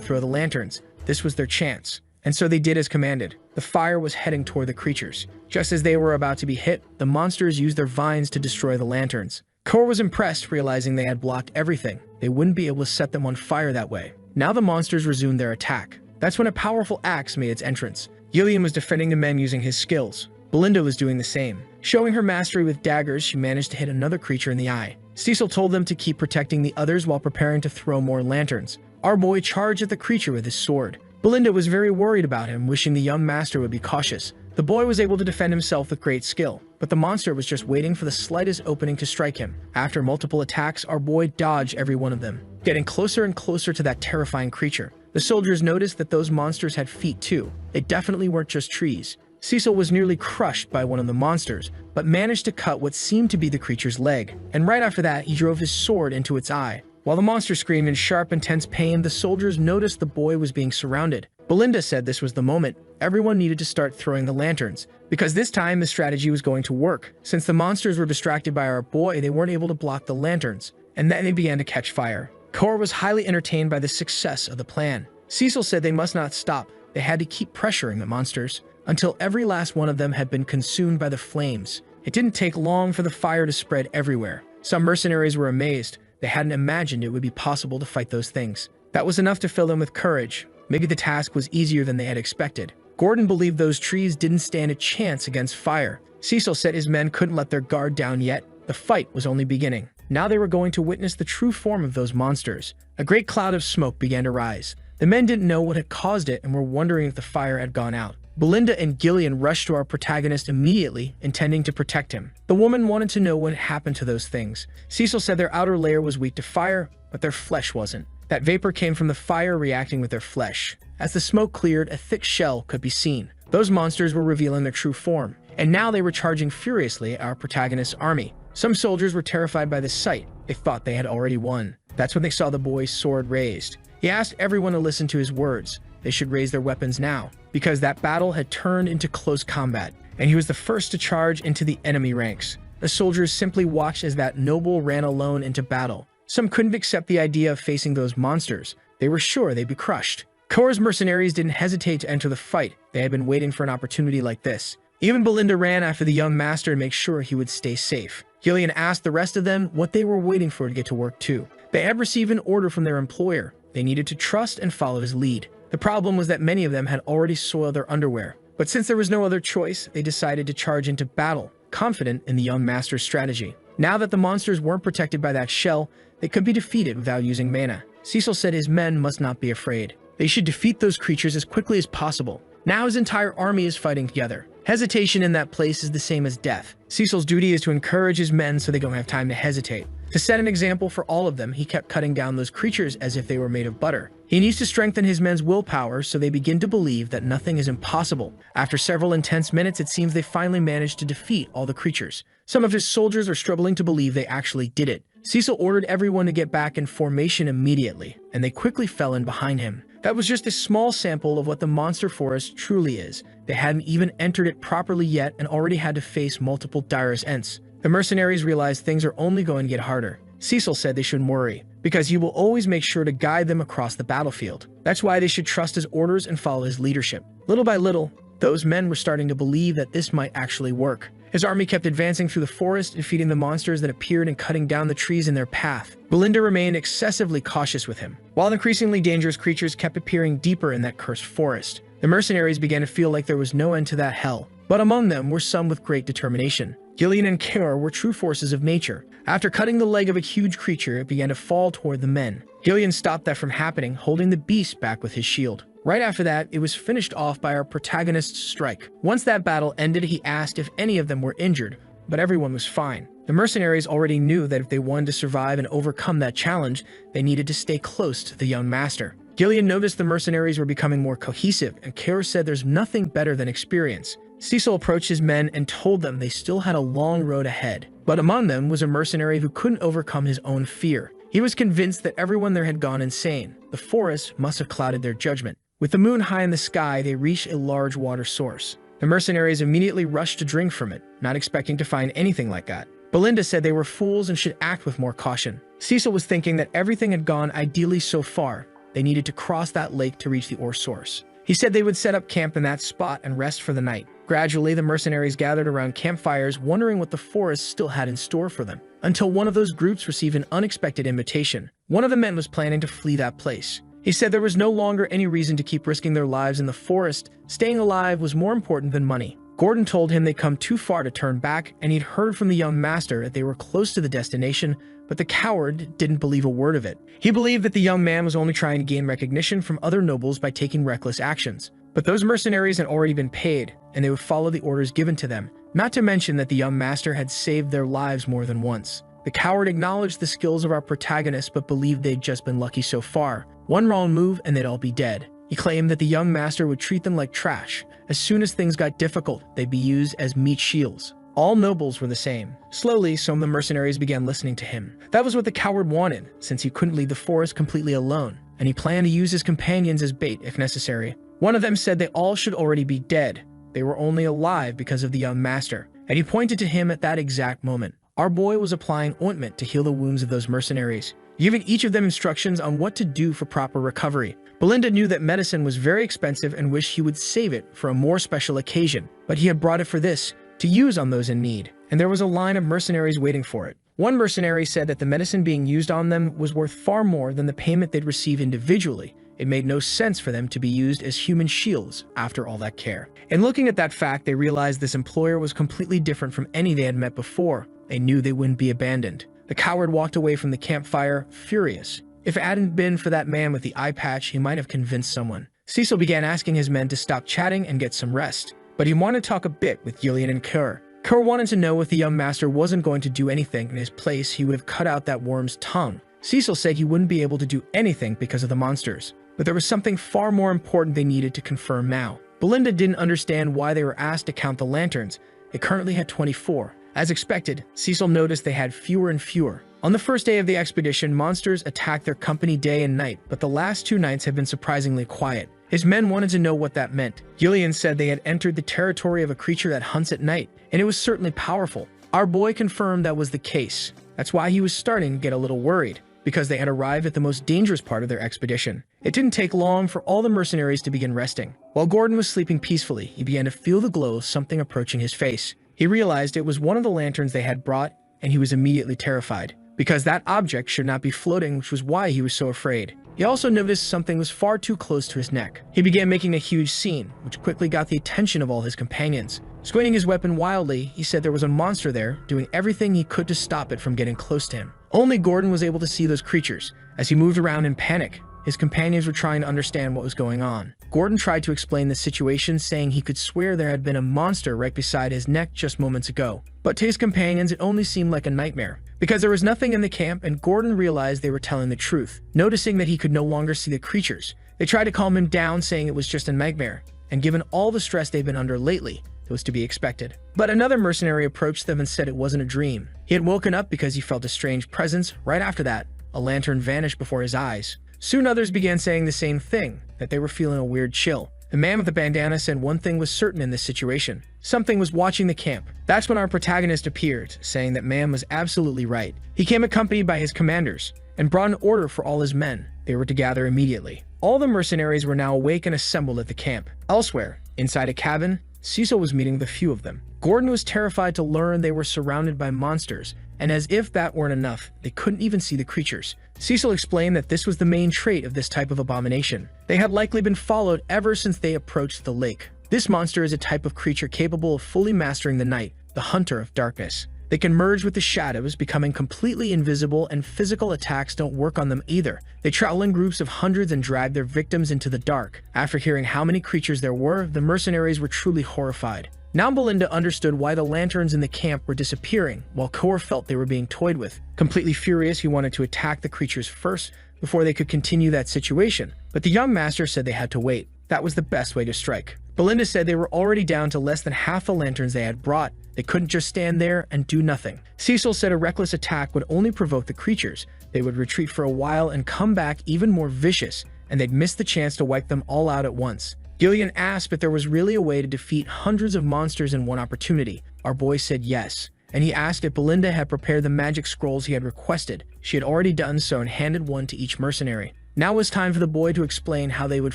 throw the lanterns. This was their chance. And so they did as commanded. The fire was heading toward the creatures. Just as they were about to be hit, the monsters used their vines to destroy the lanterns. Kor was impressed, realizing they had blocked everything. They wouldn't be able to set them on fire that way. Now the monsters resumed their attack. That's when a powerful axe made its entrance. Gillian was defending the men using his skills. Belinda was doing the same. Showing her mastery with daggers, she managed to hit another creature in the eye. Cecil told them to keep protecting the others while preparing to throw more lanterns. Our boy charged at the creature with his sword. Belinda was very worried about him, wishing the young master would be cautious. The boy was able to defend himself with great skill, but the monster was just waiting for the slightest opening to strike him. After multiple attacks, our boy dodged every one of them, getting closer and closer to that terrifying creature. The soldiers noticed that those monsters had feet too. They definitely weren't just trees. Cecil was nearly crushed by one of the monsters, but managed to cut what seemed to be the creature's leg. And right after that, he drove his sword into its eye. While the monster screamed in sharp, intense pain, the soldiers noticed the boy was being surrounded. Belinda said this was the moment. Everyone needed to start throwing the lanterns, because this time the strategy was going to work. Since the monsters were distracted by our boy, they weren't able to block the lanterns, and then they began to catch fire. Cora was highly entertained by the success of the plan. Cecil said they must not stop. They had to keep pressuring the monsters until every last one of them had been consumed by the flames. It didn't take long for the fire to spread everywhere. Some mercenaries were amazed. They hadn't imagined it would be possible to fight those things. That was enough to fill them with courage. Maybe the task was easier than they had expected. Gordon believed those trees didn't stand a chance against fire. Cecil said his men couldn't let their guard down yet. The fight was only beginning. Now they were going to witness the true form of those monsters. A great cloud of smoke began to rise. The men didn't know what had caused it and were wondering if the fire had gone out. Belinda and Gillian rushed to our protagonist immediately, intending to protect him. The woman wanted to know what happened to those things. Cecil said their outer layer was weak to fire, but their flesh wasn't. That vapor came from the fire reacting with their flesh. As the smoke cleared, a thick shell could be seen. Those monsters were revealing their true form, and now they were charging furiously at our protagonist's army. Some soldiers were terrified by the sight. They thought they had already won. That's when they saw the boy's sword raised. He asked everyone to listen to his words. They should raise their weapons now, because that battle had turned into close combat, and he was the first to charge into the enemy ranks. The soldiers simply watched as that noble ran alone into battle. Some couldn't accept the idea of facing those monsters. They were sure they'd be crushed. Kora's mercenaries didn't hesitate to enter the fight. They had been waiting for an opportunity like this. Even Belinda ran after the young master to make sure he would stay safe. Gillian asked the rest of them what they were waiting for to get to work too. They had received an order from their employer. They needed to trust and follow his lead. The problem was that many of them had already soiled their underwear. But since there was no other choice, they decided to charge into battle, confident in the young master's strategy. Now that the monsters weren't protected by that shell, they could be defeated without using mana. Cecil said his men must not be afraid. They should defeat those creatures as quickly as possible. Now his entire army is fighting together. Hesitation in that place is the same as death. Cecil's duty is to encourage his men so they don't have time to hesitate. To set an example for all of them, he kept cutting down those creatures as if they were made of butter. He needs to strengthen his men's willpower so they begin to believe that nothing is impossible. After several intense minutes, it seems they finally managed to defeat all the creatures. Some of his soldiers are struggling to believe they actually did it. Cecil ordered everyone to get back in formation immediately, and they quickly fell in behind him. That was just a small sample of what the monster forest truly is. They hadn't even entered it properly yet and already had to face multiple direst ends. The mercenaries realized things are only going to get harder. Cecil said they shouldn't worry. because he will always make sure to guide them across the battlefield. That's why they should trust his orders and follow his leadership. Little by little, those men were starting to believe that this might actually work. His army kept advancing through the forest, defeating the monsters that appeared and cutting down the trees in their path. Belinda remained excessively cautious with him, while increasingly dangerous creatures kept appearing deeper in that cursed forest. The mercenaries began to feel like there was no end to that hell, but among them were some with great determination. Gillian and Kara were true forces of nature. After cutting the leg of a huge creature, it began to fall toward the men. Gillian stopped that from happening, holding the beast back with his shield. Right after that, it was finished off by our protagonist's strike. Once that battle ended, he asked if any of them were injured, but everyone was fine. The mercenaries already knew that if they wanted to survive and overcome that challenge, they needed to stay close to the young master. Gillian noticed the mercenaries were becoming more cohesive, and Kara said there's nothing better than experience. Cecil approached his men and told them they still had a long road ahead. But among them was a mercenary who couldn't overcome his own fear. He was convinced that everyone there had gone insane. The forest must have clouded their judgment. With the moon high in the sky, they reached a large water source. The mercenaries immediately rushed to drink from it, not expecting to find anything like that. Belinda said they were fools and should act with more caution. Cecil was thinking that everything had gone ideally so far. They needed to cross that lake to reach the ore source. He said they would set up camp in that spot and rest for the night. Gradually, the mercenaries gathered around campfires, wondering what the forest still had in store for them, until one of those groups received an unexpected invitation. One of the men was planning to flee that place. He said there was no longer any reason to keep risking their lives in the forest. Staying alive was more important than money. Gordon told him they'd come too far to turn back, and he'd heard from the young master that they were close to the destination, but the coward didn't believe a word of it. He believed that the young man was only trying to gain recognition from other nobles by taking reckless actions. But those mercenaries had already been paid, and they would follow the orders given to them, not to mention that the young master had saved their lives more than once. The coward acknowledged the skills of our protagonists but believed they'd just been lucky so far. One wrong move and they'd all be dead. He claimed that the young master would treat them like trash. As soon as things got difficult, they'd be used as meat shields. All nobles were the same. Slowly, some of the mercenaries began listening to him. That was what the coward wanted, since he couldn't leave the forest completely alone, and he planned to use his companions as bait if necessary. One of them said they all should already be dead. They were only alive because of the young master, and he pointed to him at that exact moment. Our boy was applying ointment to heal the wounds of those mercenaries, giving each of them instructions on what to do for proper recovery. Belinda knew that medicine was very expensive and wished he would save it for a more special occasion, but he had brought it for this, to use on those in need, and there was a line of mercenaries waiting for it. One mercenary said that the medicine being used on them was worth far more than the payment they'd receive individually. It made no sense for them to be used as human shields after all that care. And looking at that fact, they realized this employer was completely different from any they had met before. They knew they wouldn't be abandoned. The coward walked away from the campfire, furious. If it hadn't been for that man with the eye patch, he might have convinced someone. Cecil began asking his men to stop chatting and get some rest, but he wanted to talk a bit with Gillian and Kerr. Kerr wanted to know if the young master wasn't going to do anything in his place, he would have cut out that worm's tongue. Cecil said he wouldn't be able to do anything because of the monsters, but there was something far more important they needed to confirm now. Belinda didn't understand why they were asked to count the lanterns. They currently had 24. As expected, Cecil noticed they had fewer and fewer. On the first day of the expedition, monsters attacked their company day and night, but the last 2 nights had been surprisingly quiet. His men wanted to know what that meant. Gillian said they had entered the territory of a creature that hunts at night, and it was certainly powerful. Our boy confirmed that was the case. That's why he was starting to get a little worried, because they had arrived at the most dangerous part of their expedition. It didn't take long for all the mercenaries to begin resting. While Gordon was sleeping peacefully, he began to feel the glow of something approaching his face. He realized it was one of the lanterns they had brought, and he was immediately terrified, because that object should not be floating, which was why he was so afraid. He also noticed something was far too close to his neck. He began making a huge scene, which quickly got the attention of all his companions. Squinting his weapon wildly, he said there was a monster there, doing everything he could to stop it from getting close to him. Only Gordon was able to see those creatures. As he moved around in panic, his companions were trying to understand what was going on. Gordon tried to explain the situation, saying he could swear there had been a monster right beside his neck just moments ago. But to his companions, it only seemed like a nightmare, because there was nothing in the camp, and Gordon realized they were telling the truth. Noticing that he could no longer see the creatures, they tried to calm him down, saying it was just a nightmare, and given all the stress they've been under lately, it was to be expected. But another mercenary approached them and said it wasn't a dream. He had woken up because he felt a strange presence. Right after that, a lantern vanished before his eyes. Soon others began saying the same thing, that they were feeling a weird chill. The man with the bandana said one thing was certain in this situation. Something was watching the camp. That's when our protagonist appeared, saying that man was absolutely right. He came accompanied by his commanders, and brought an order for all his men. They were to gather immediately. All the mercenaries were now awake and assembled at the camp. Elsewhere, inside a cabin, Cecil was meeting with a few of them. Gordon was terrified to learn they were surrounded by monsters, and as if that weren't enough, they couldn't even see the creatures. Cecil explained that this was the main trait of this type of abomination. They had likely been followed ever since they approached the lake. This monster is a type of creature capable of fully mastering the night, the hunter of darkness. They can merge with the shadows, becoming completely invisible, and physical attacks don't work on them either. They travel in groups of hundreds and drag their victims into the dark. After hearing how many creatures there were, the mercenaries were truly horrified. Now Belinda understood why the lanterns in the camp were disappearing, while Kor felt they were being toyed with. Completely furious, he wanted to attack the creatures first before they could continue that situation. But the young master said they had to wait. That was the best way to strike. Belinda said they were already down to less than half the lanterns they had brought. They couldn't just stand there and do nothing. Cecil said a reckless attack would only provoke the creatures. They would retreat for a while and come back even more vicious, and they'd miss the chance to wipe them all out at once. Gillian asked if there was really a way to defeat hundreds of monsters in one opportunity. Our boy said yes, and he asked if Belinda had prepared the magic scrolls he had requested. She had already done so and handed one to each mercenary. Now was time for the boy to explain how they would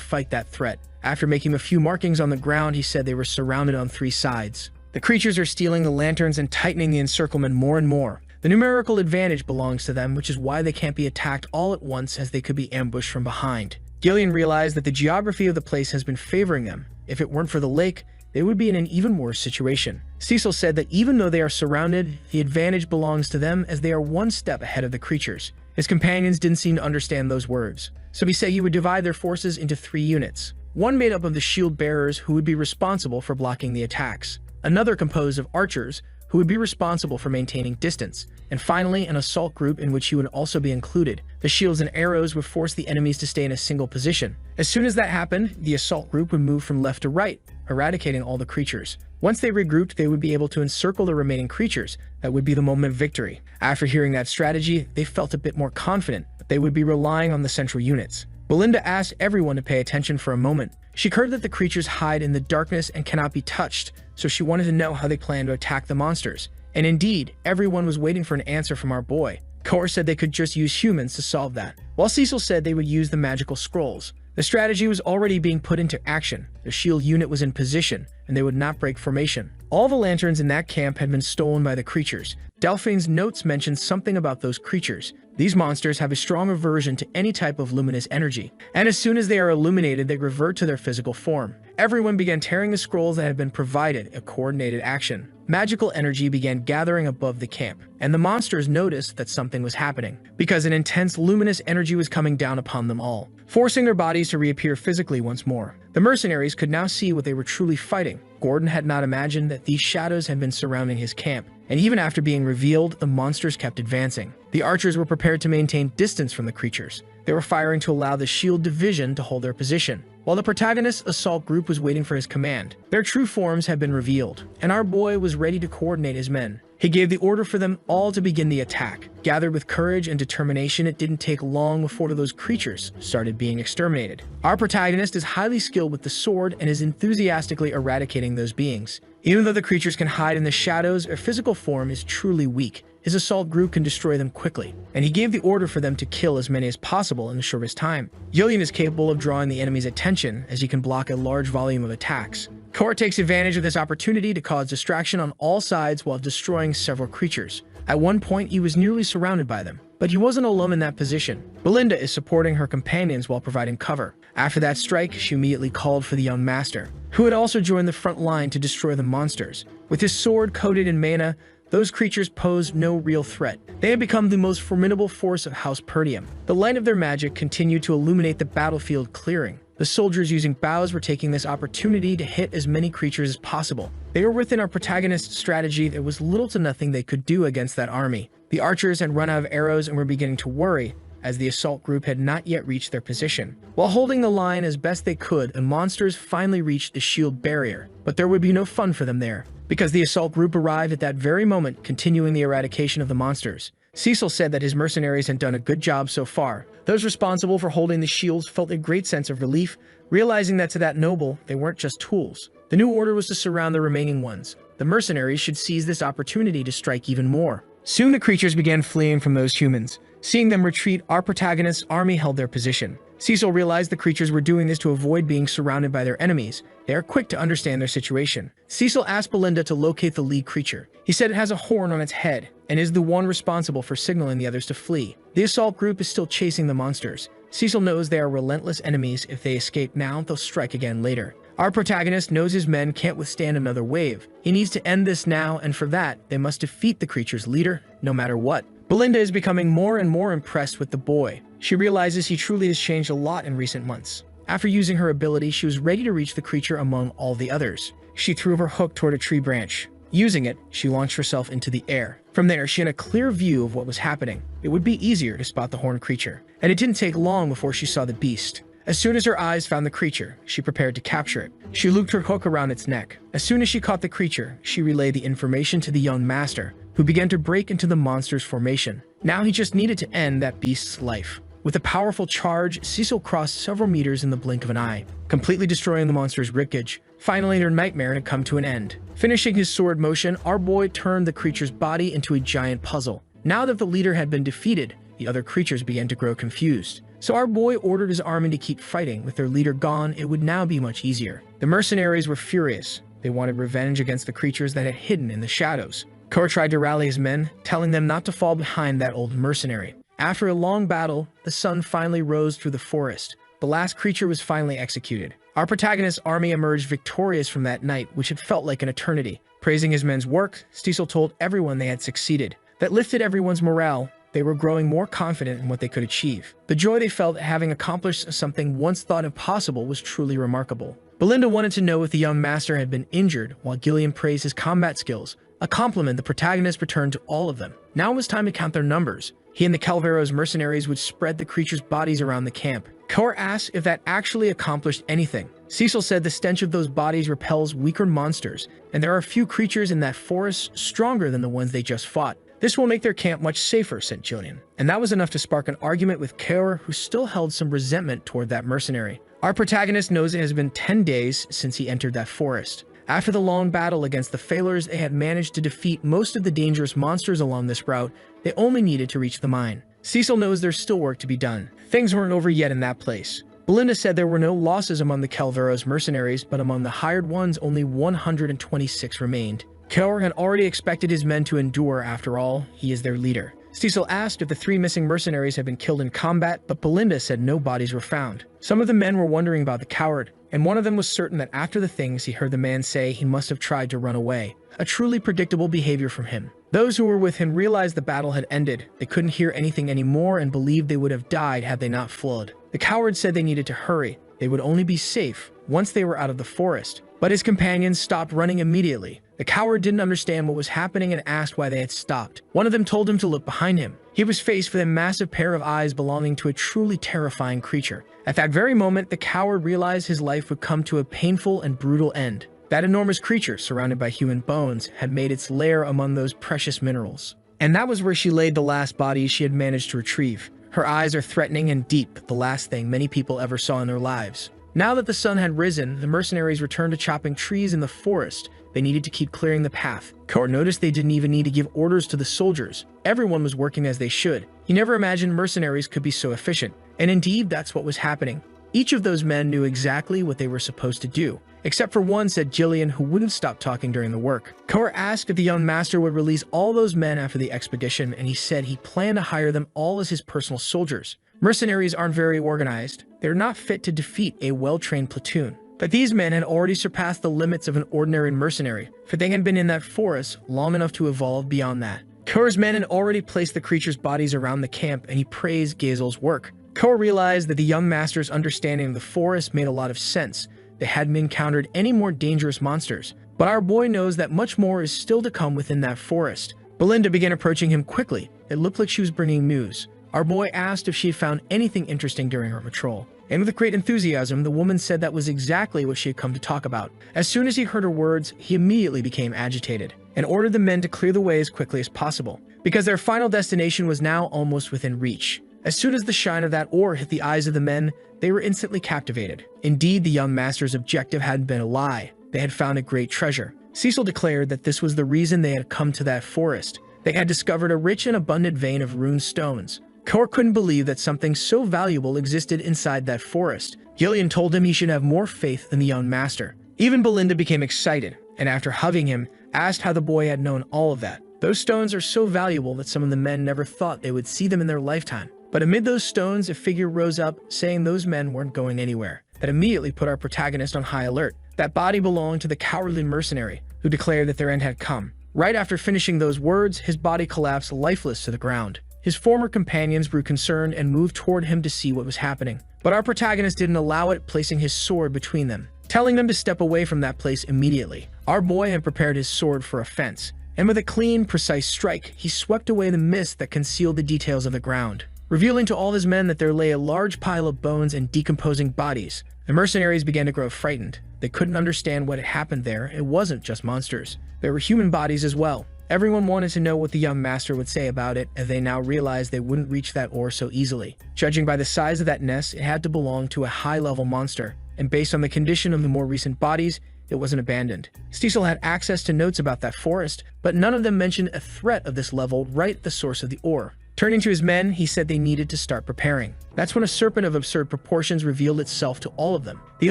fight that threat. After making a few markings on the ground, he said they were surrounded on 3 sides. The creatures are stealing the lanterns and tightening the encirclement more and more. The numerical advantage belongs to them, which is why they can't be attacked all at once, as they could be ambushed from behind. Gillian realized that the geography of the place has been favoring them. If it weren't for the lake, they would be in an even worse situation. Cecil said that even though they are surrounded, the advantage belongs to them, as they are one step ahead of the creatures. His companions didn't seem to understand those words, so he said he would divide their forces into 3 units. One made up of the shield bearers, who would be responsible for blocking the attacks. Another composed of archers, who would be responsible for maintaining distance, and finally an assault group in which he would also be included. The shields and arrows would force the enemies to stay in a single position. As soon as that happened, the assault group would move from left to right, eradicating all the creatures. Once they regrouped, they would be able to encircle the remaining creatures. That would be the moment of victory. After hearing that strategy, they felt a bit more confident, but they would be relying on the central units. Belinda asked everyone to pay attention for a moment. She heard that the creatures hide in the darkness and cannot be touched, so she wanted to know how they plan to attack the monsters. And indeed, everyone was waiting for an answer from our boy. Kor said they could just use humans to solve that, while Cecil said they would use the magical scrolls. The strategy was already being put into action. The shield unit was in position, and they would not break formation. All the lanterns in that camp had been stolen by the creatures. Delphine's notes mentioned something about those creatures. These monsters have a strong aversion to any type of luminous energy, and as soon as they are illuminated, they revert to their physical form. Everyone began tearing the scrolls that had been provided, a coordinated action. Magical energy began gathering above the camp, and the monsters noticed that something was happening, because an intense luminous energy was coming down upon them all, forcing their bodies to reappear physically once more. The mercenaries could now see what they were truly fighting. Gordon had not imagined that these shadows had been surrounding his camp, and even after being revealed, the monsters kept advancing. The archers were prepared to maintain distance from the creatures. They were firing to allow the shield division to hold their position, while the protagonist's assault group was waiting for his command. Their true forms had been revealed, and our boy was ready to coordinate his men. He gave the order for them all to begin the attack. Gathered with courage and determination, it didn't take long before those creatures started being exterminated. Our protagonist is highly skilled with the sword and is enthusiastically eradicating those beings. Even though the creatures can hide in the shadows, their physical form is truly weak. His assault group can destroy them quickly, and he gave the order for them to kill as many as possible in the shortest time. Gillian is capable of drawing the enemy's attention, as he can block a large volume of attacks. Kor takes advantage of this opportunity to cause distraction on all sides while destroying several creatures. At one point, he was nearly surrounded by them, but he wasn't alone in that position. Belinda is supporting her companions while providing cover. After that strike, she immediately called for the young master, who had also joined the front line to destroy the monsters. With his sword coated in mana, those creatures posed no real threat. They had become the most formidable force of House Perdium. The light of their magic continued to illuminate the battlefield clearing. The soldiers using bows were taking this opportunity to hit as many creatures as possible. They were within our protagonist's strategy. There was little to nothing they could do against that army. The archers had run out of arrows and were beginning to worry, as the assault group had not yet reached their position. While holding the line as best they could, the monsters finally reached the shield barrier, but there would be no fun for them there, because the assault group arrived at that very moment, continuing the eradication of the monsters. Cecil said that his mercenaries had done a good job so far. Those responsible for holding the shields felt a great sense of relief, realizing that to that noble, they weren't just tools. The new order was to surround the remaining ones. The mercenaries should seize this opportunity to strike even more. Soon the creatures began fleeing from those humans. Seeing them retreat, our protagonist's army held their position. Cecil realized the creatures were doing this to avoid being surrounded by their enemies. They are quick to understand their situation. Cecil asked Belinda to locate the lead creature. He said it has a horn on its head and is the one responsible for signaling the others to flee. The assault group is still chasing the monsters. Cecil knows they are relentless enemies. If they escape now, they'll strike again later. Our protagonist knows his men can't withstand another wave. He needs to end this now, and for that, they must defeat the creature's leader, no matter what. Belinda is becoming more and more impressed with the boy. She realizes he truly has changed a lot in recent months. After using her ability, she was ready to reach the creature among all the others. She threw her hook toward a tree branch. Using it, she launched herself into the air. From there, she had a clear view of what was happening. It would be easier to spot the horned creature. And it didn't take long before she saw the beast. As soon as her eyes found the creature, she prepared to capture it. She looped her hook around its neck. As soon as she caught the creature, she relayed the information to the young master, who began to break into the monster's formation. Now he just needed to end that beast's life. With a powerful charge, Cecil crossed several meters in the blink of an eye, completely destroying the monster's ribcage. Finally, their nightmare had come to an end. Finishing his sword motion, our boy turned the creature's body into a giant puzzle. Now that the leader had been defeated, the other creatures began to grow confused. So our boy ordered his army to keep fighting. With their leader gone, it would now be much easier. The mercenaries were furious. They wanted revenge against the creatures that had hidden in the shadows. Kor tried to rally his men, telling them not to fall behind that old mercenary. After a long battle, the sun finally rose through the forest. The last creature was finally executed. Our protagonist's army emerged victorious from that night, which had felt like an eternity. Praising his men's work, Cecil told everyone they had succeeded. That lifted everyone's morale. They were growing more confident in what they could achieve. The joy they felt at having accomplished something once thought impossible was truly remarkable. Belinda wanted to know if the young master had been injured, while Gillian praised his combat skills. A compliment the protagonist returned to all of them. Now it was time to count their numbers. He and the Calveros mercenaries would spread the creatures' bodies around the camp. Kor asked if that actually accomplished anything. Cecil said the stench of those bodies repels weaker monsters, and there are a few creatures in that forest stronger than the ones they just fought. This will make their camp much safer, said Gillian. And that was enough to spark an argument with Kor, who still held some resentment toward that mercenary. Our protagonist knows it has been 10 days since he entered that forest. After the long battle against the Failers, they had managed to defeat most of the dangerous monsters along this route. They only needed to reach the mine. Cecil knows there's still work to be done. Things weren't over yet in that place. Belinda said there were no losses among the Calveros mercenaries, but among the hired ones, only 126 remained. Kor had already expected his men to endure. After all, he is their leader. Cecil asked if the 3 missing mercenaries had been killed in combat, but Belinda said no bodies were found. Some of the men were wondering about the coward, and one of them was certain that after the things he heard the man say, he must have tried to run away. A truly predictable behavior from him. Those who were with him realized the battle had ended. They couldn't hear anything anymore and believed they would have died had they not fled. The coward said they needed to hurry. They would only be safe once they were out of the forest. But his companions stopped running immediately. The coward didn't understand what was happening and asked why they had stopped. One of them told him to look behind him. He was faced with a massive pair of eyes belonging to a truly terrifying creature. At that very moment, the coward realized his life would come to a painful and brutal end. That enormous creature, surrounded by human bones, had made its lair among those precious minerals. And that was where she laid the last bodies she had managed to retrieve. Her eyes are threatening and deep, the last thing many people ever saw in their lives. Now that the sun had risen, the mercenaries returned to chopping trees in the forest. They needed to keep clearing the path. Kor noticed they didn't even need to give orders to the soldiers. Everyone was working as they should. He never imagined mercenaries could be so efficient. And indeed, that's what was happening. Each of those men knew exactly what they were supposed to do. Except for one, said Gillian, who wouldn't stop talking during the work. Kor asked if the young master would release all those men after the expedition, and he said he planned to hire them all as his personal soldiers. Mercenaries aren't very organized. They're not fit to defeat a well-trained platoon. But these men had already surpassed the limits of an ordinary mercenary, for they had been in that forest long enough to evolve beyond that. Kor's men had already placed the creatures' bodies around the camp, and he praised Gazel's work. Kor realized that the young master's understanding of the forest made a lot of sense. They hadn't encountered any more dangerous monsters, but our boy knows that much more is still to come within that forest. Belinda began approaching him quickly. It looked like she was bringing news. Our boy asked if she had found anything interesting during her patrol. And with great enthusiasm, the woman said that was exactly what she had come to talk about. As soon as he heard her words, he immediately became agitated and ordered the men to clear the way as quickly as possible, because their final destination was now almost within reach. As soon as the shine of that ore hit the eyes of the men, they were instantly captivated. Indeed, the young master's objective hadn't been a lie. They had found a great treasure. Cecil declared that this was the reason they had come to that forest. They had discovered a rich and abundant vein of rune stones. Kor couldn't believe that something so valuable existed inside that forest. Gillian told him he should have more faith in the young master. Even Belinda became excited, and after hugging him, asked how the boy had known all of that. Those stones are so valuable that some of the men never thought they would see them in their lifetime. But amid those stones, a figure rose up, saying those men weren't going anywhere. That immediately put our protagonist on high alert. That body belonged to the cowardly mercenary, who declared that their end had come. Right after finishing those words, his body collapsed lifeless to the ground. His former companions grew concerned and moved toward him to see what was happening. But our protagonist didn't allow it, placing his sword between them, telling them to step away from that place immediately. Our boy had prepared his sword for offense, and with a clean, precise strike, he swept away the mist that concealed the details of the ground, revealing to all his men that there lay a large pile of bones and decomposing bodies. The mercenaries began to grow frightened. They couldn't understand what had happened there. It wasn't just monsters. There were human bodies as well. Everyone wanted to know what the young master would say about it, as they now realized they wouldn't reach that ore so easily. Judging by the size of that nest, it had to belong to a high-level monster, and based on the condition of the more recent bodies, it wasn't abandoned. Cecil had access to notes about that forest, but none of them mentioned a threat of this level right at the source of the ore. Turning to his men, he said they needed to start preparing. That's when a serpent of absurd proportions revealed itself to all of them. The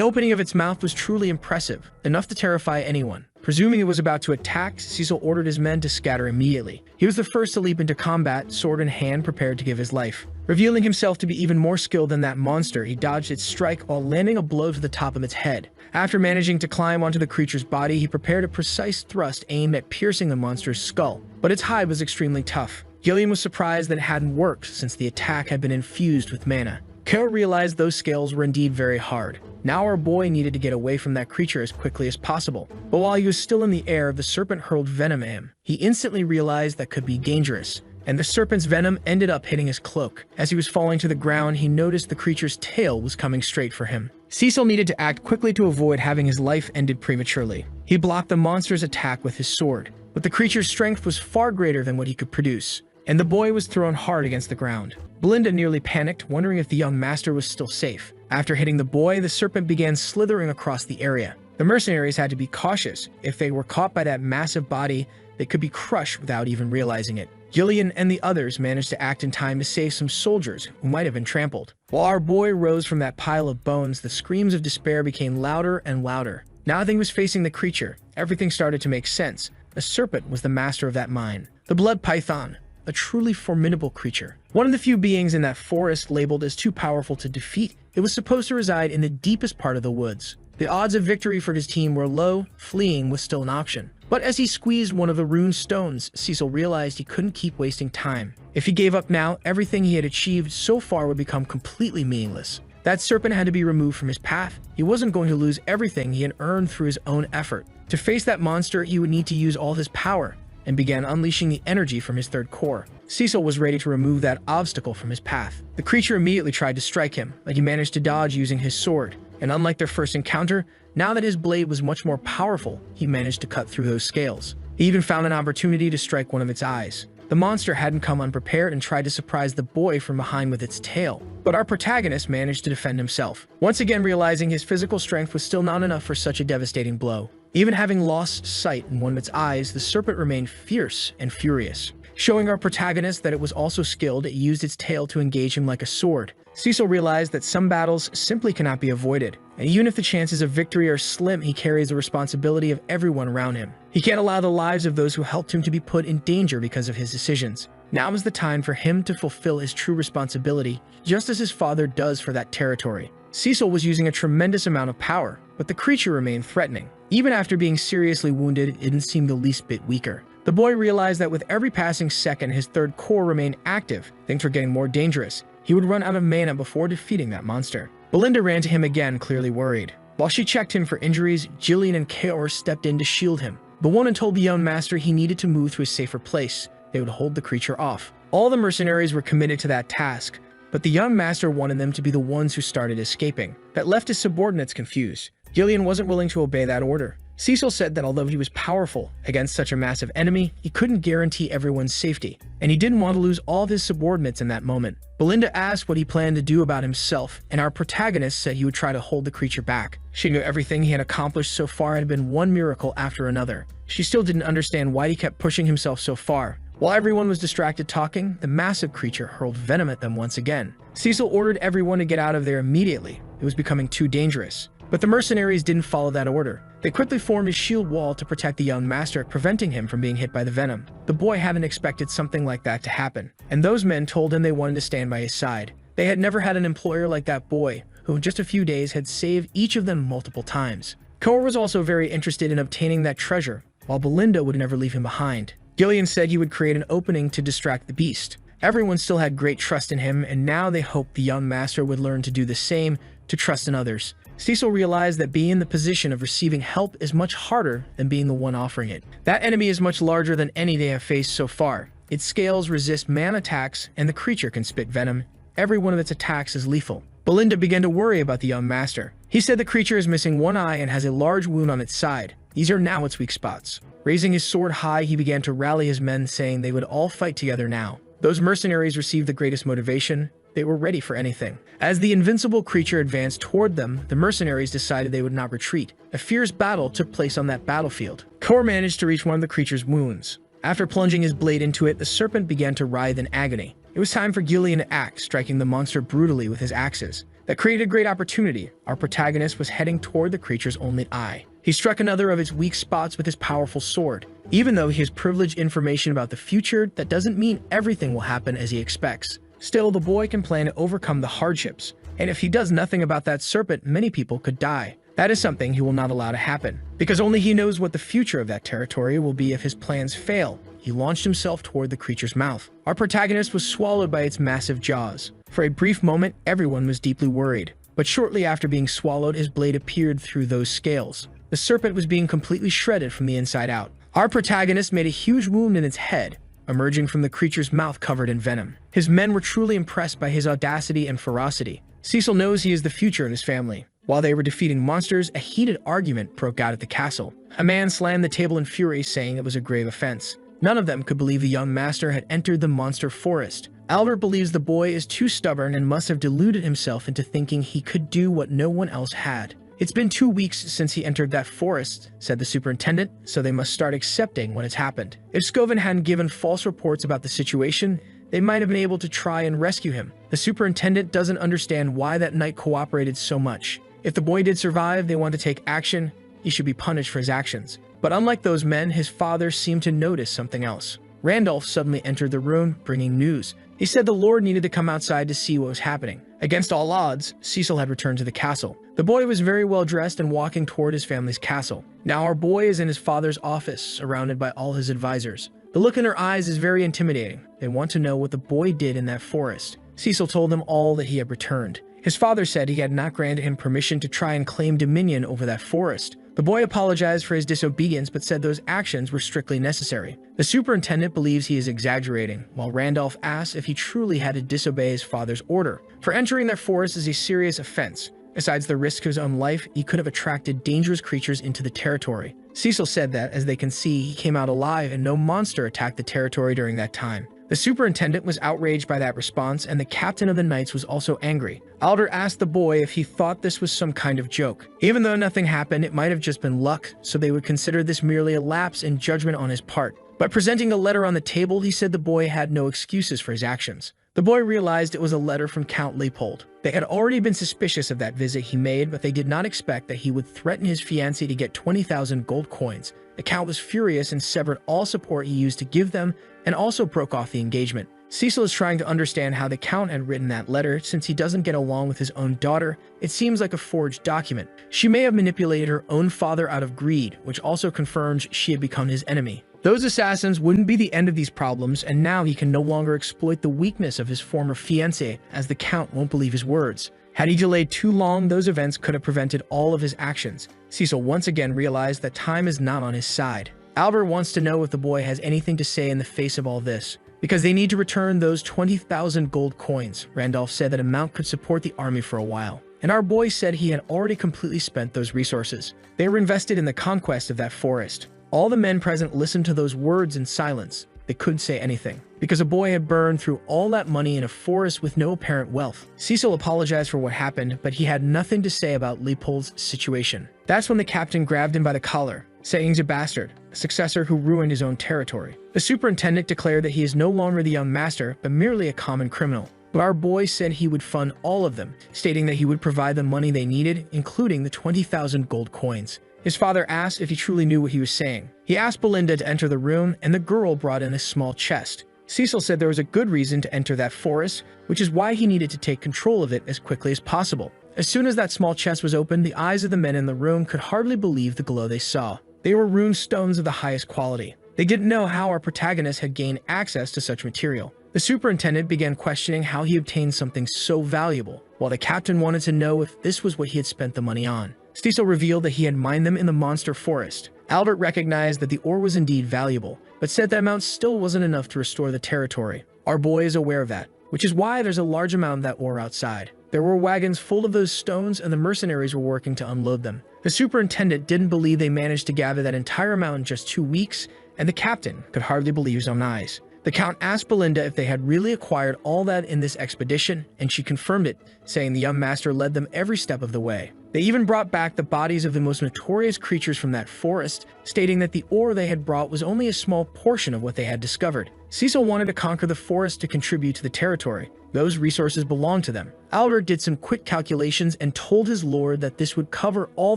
opening of its mouth was truly impressive, enough to terrify anyone. Presuming it was about to attack, Cecil ordered his men to scatter immediately. He was the first to leap into combat, sword in hand, prepared to give his life. Revealing himself to be even more skilled than that monster, he dodged its strike while landing a blow to the top of its head. After managing to climb onto the creature's body, he prepared a precise thrust aimed at piercing the monster's skull, but its hide was extremely tough. Gillian was surprised that it hadn't worked since the attack had been infused with mana. Kara realized those scales were indeed very hard. Now our boy needed to get away from that creature as quickly as possible. But while he was still in the air, the serpent hurled venom at him. He instantly realized that could be dangerous, and the serpent's venom ended up hitting his cloak. As he was falling to the ground, he noticed the creature's tail was coming straight for him. Cecil needed to act quickly to avoid having his life ended prematurely. He blocked the monster's attack with his sword, but the creature's strength was far greater than what he could produce, and the boy was thrown hard against the ground. Belinda nearly panicked, wondering if the young master was still safe. After hitting the boy, the serpent began slithering across the area. The mercenaries had to be cautious. If they were caught by that massive body, they could be crushed without even realizing it. Gillian and the others managed to act in time to save some soldiers who might have been trampled. While our boy rose from that pile of bones, the screams of despair became louder and louder. Now that he was facing the creature, everything started to make sense. The serpent was the master of that mine. The blood python, a truly formidable creature. One of the few beings in that forest labeled as too powerful to defeat, it was supposed to reside in the deepest part of the woods. The odds of victory for his team were low, fleeing was still an option. But as he squeezed one of the rune stones, Cecil realized he couldn't keep wasting time. If he gave up now, everything he had achieved so far would become completely meaningless. That serpent had to be removed from his path. He wasn't going to lose everything he had earned through his own effort. To face that monster, he would need to use all his power, and began unleashing the energy from his third core. Cecil was ready to remove that obstacle from his path. The creature immediately tried to strike him, but he managed to dodge using his sword. And unlike their first encounter, now that his blade was much more powerful, he managed to cut through those scales. He even found an opportunity to strike one of its eyes. The monster hadn't come unprepared and tried to surprise the boy from behind with its tail. But our protagonist managed to defend himself, once again realizing his physical strength was still not enough for such a devastating blow. Even having lost sight in one of its eyes, the serpent remained fierce and furious. Showing our protagonist that it was also skilled, it used its tail to engage him like a sword. Cecil realized that some battles simply cannot be avoided, and even if the chances of victory are slim, he carries the responsibility of everyone around him. He can't allow the lives of those who helped him to be put in danger because of his decisions. Now is the time for him to fulfill his true responsibility, just as his father does for that territory. Cecil was using a tremendous amount of power, but the creature remained threatening. Even after being seriously wounded, it didn't seem the least bit weaker. The boy realized that with every passing second his third core remained active, things were getting more dangerous. He would run out of mana before defeating that monster. Belinda ran to him again, clearly worried. While she checked him for injuries, Gillian and Kaor stepped in to shield him. The woman told the young master he needed to move to a safer place. They would hold the creature off. All the mercenaries were committed to that task, but the young master wanted them to be the ones who started escaping. That left his subordinates confused. Gillian wasn't willing to obey that order. Cecil said that although he was powerful against such a massive enemy, he couldn't guarantee everyone's safety, and he didn't want to lose all of his subordinates in that moment. Belinda asked what he planned to do about himself, and our protagonist said he would try to hold the creature back. She knew everything he had accomplished so far had been one miracle after another. She still didn't understand why he kept pushing himself so far, While everyone was distracted talking, the massive creature hurled venom at them once again. Cecil ordered everyone to get out of there immediately. It was becoming too dangerous. But the mercenaries didn't follow that order. They quickly formed a shield wall to protect the young master, preventing him from being hit by the venom. The boy hadn't expected something like that to happen, and those men told him they wanted to stand by his side. They had never had an employer like that boy, who in just a few days had saved each of them multiple times. Cor was also very interested in obtaining that treasure, while Belinda would never leave him behind. Gillian said he would create an opening to distract the beast. Everyone still had great trust in him, and now they hoped the young master would learn to do the same, to trust in others. Cecil realized that being in the position of receiving help is much harder than being the one offering it. That enemy is much larger than any they have faced so far. Its scales resist man attacks, and the creature can spit venom. Every one of its attacks is lethal. Belinda began to worry about the young master. He said the creature is missing one eye and has a large wound on its side. These are now its weak spots. Raising his sword high, he began to rally his men, saying they would all fight together now. Those mercenaries received the greatest motivation. They were ready for anything. As the invincible creature advanced toward them, the mercenaries decided they would not retreat. A fierce battle took place on that battlefield. Cor managed to reach one of the creature's wounds. After plunging his blade into it, the serpent began to writhe in agony. It was time for Gillian to act, striking the monster brutally with his axes. That created a great opportunity. Our protagonist was heading toward the creature's only eye. He struck another of its weak spots with his powerful sword. Even though he has privileged information about the future, that doesn't mean everything will happen as he expects. Still, the boy can plan to overcome the hardships, and if he does nothing about that serpent, many people could die. That is something he will not allow to happen, because only he knows what the future of that territory will be if his plans fail. He launched himself toward the creature's mouth. Our protagonist was swallowed by its massive jaws. For a brief moment, everyone was deeply worried, but shortly after being swallowed, his blade appeared through those scales. The serpent was being completely shredded from the inside out. Our protagonist made a huge wound in its head, emerging from the creature's mouth covered in venom. His men were truly impressed by his audacity and ferocity. Cecil knows he is the future in his family. While they were defeating monsters, a heated argument broke out at the castle. A man slammed the table in fury, saying it was a grave offense. None of them could believe the young master had entered the monster forest. Albert believes the boy is too stubborn and must have deluded himself into thinking he could do what no one else had. It's been 2 weeks since he entered that forest, said the superintendent, so they must start accepting what has happened. If Scoven hadn't given false reports about the situation, they might have been able to try and rescue him. The superintendent doesn't understand why that knight cooperated so much. If the boy did survive, they want to take action. He should be punished for his actions. But unlike those men, his father seemed to notice something else. Randolph suddenly entered the room, bringing news. He said the Lord needed to come outside to see what was happening. Against all odds, Cecil had returned to the castle. The boy was very well dressed and walking toward his family's castle. Now our boy is in his father's office, surrounded by all his advisors. The look in their eyes is very intimidating. They want to know what the boy did in that forest. Cecil told them all that he had returned. His father said he had not granted him permission to try and claim dominion over that forest. The boy apologized for his disobedience but said those actions were strictly necessary. The superintendent believes he is exaggerating, while Randolph asks if he truly had to disobey his father's order. For entering that forest is a serious offense. Besides the risk of his own life, he could have attracted dangerous creatures into the territory. Cecil said that, as they can see, he came out alive and no monster attacked the territory during that time. The superintendent was outraged by that response, and the captain of the knights was also angry. Alder asked the boy if he thought this was some kind of joke. Even though nothing happened, it might have just been luck, so they would consider this merely a lapse in judgment on his part. By presenting a letter on the table, he said the boy had no excuses for his actions. The boy realized it was a letter from Count Leopold. They had already been suspicious of that visit he made, but they did not expect that he would threaten his fiancée to get 20,000 gold coins. The Count was furious and severed all support he used to give them, and also broke off the engagement. Cecil is trying to understand how the Count had written that letter. Since he doesn't get along with his own daughter, it seems like a forged document. She may have manipulated her own father out of greed, which also confirms she had become his enemy. Those assassins wouldn't be the end of these problems, and now he can no longer exploit the weakness of his former fiancée, as the Count won't believe his words. Had he delayed too long, those events could have prevented all of his actions. Cecil once again realized that time is not on his side. Albert wants to know if the boy has anything to say in the face of all this, because they need to return those 20,000 gold coins. Randolph said that amount could support the army for a while, and our boy said he had already completely spent those resources. They were invested in the conquest of that forest. All the men present listened to those words in silence. They couldn't say anything, because a boy had burned through all that money in a forest with no apparent wealth. Cecil apologized for what happened, but he had nothing to say about Leopold's situation. That's when the captain grabbed him by the collar, saying he's a bastard. successor who ruined his own territory. The superintendent declared that he is no longer the young master, but merely a common criminal. But our boy said he would fund all of them, stating that he would provide the money they needed, including the 20,000 gold coins. His father asked if he truly knew what he was saying. He asked Belinda to enter the room, and the girl brought in a small chest. Cecil said there was a good reason to enter that forest, which is why he needed to take control of it as quickly as possible. As soon as that small chest was opened, the eyes of the men in the room could hardly believe the glow they saw. They were rune stones of the highest quality. They didn't know how our protagonist had gained access to such material. The superintendent began questioning how he obtained something so valuable, while the captain wanted to know if this was what he had spent the money on. Cecil revealed that he had mined them in the monster forest. Albert recognized that the ore was indeed valuable, but said that amount still wasn't enough to restore the territory. Our boy is aware of that, which is why there's a large amount of that ore outside. There were wagons full of those stones, and the mercenaries were working to unload them. The superintendent didn't believe they managed to gather that entire amount in just 2 weeks, and the captain could hardly believe his own eyes. The Count asked Belinda if they had really acquired all that in this expedition, and she confirmed it, saying the young master led them every step of the way. They even brought back the bodies of the most notorious creatures from that forest, stating that the ore they had brought was only a small portion of what they had discovered. Cecil wanted to conquer the forest to contribute to the territory. Those resources belonged to them. Albert did some quick calculations and told his lord that this would cover all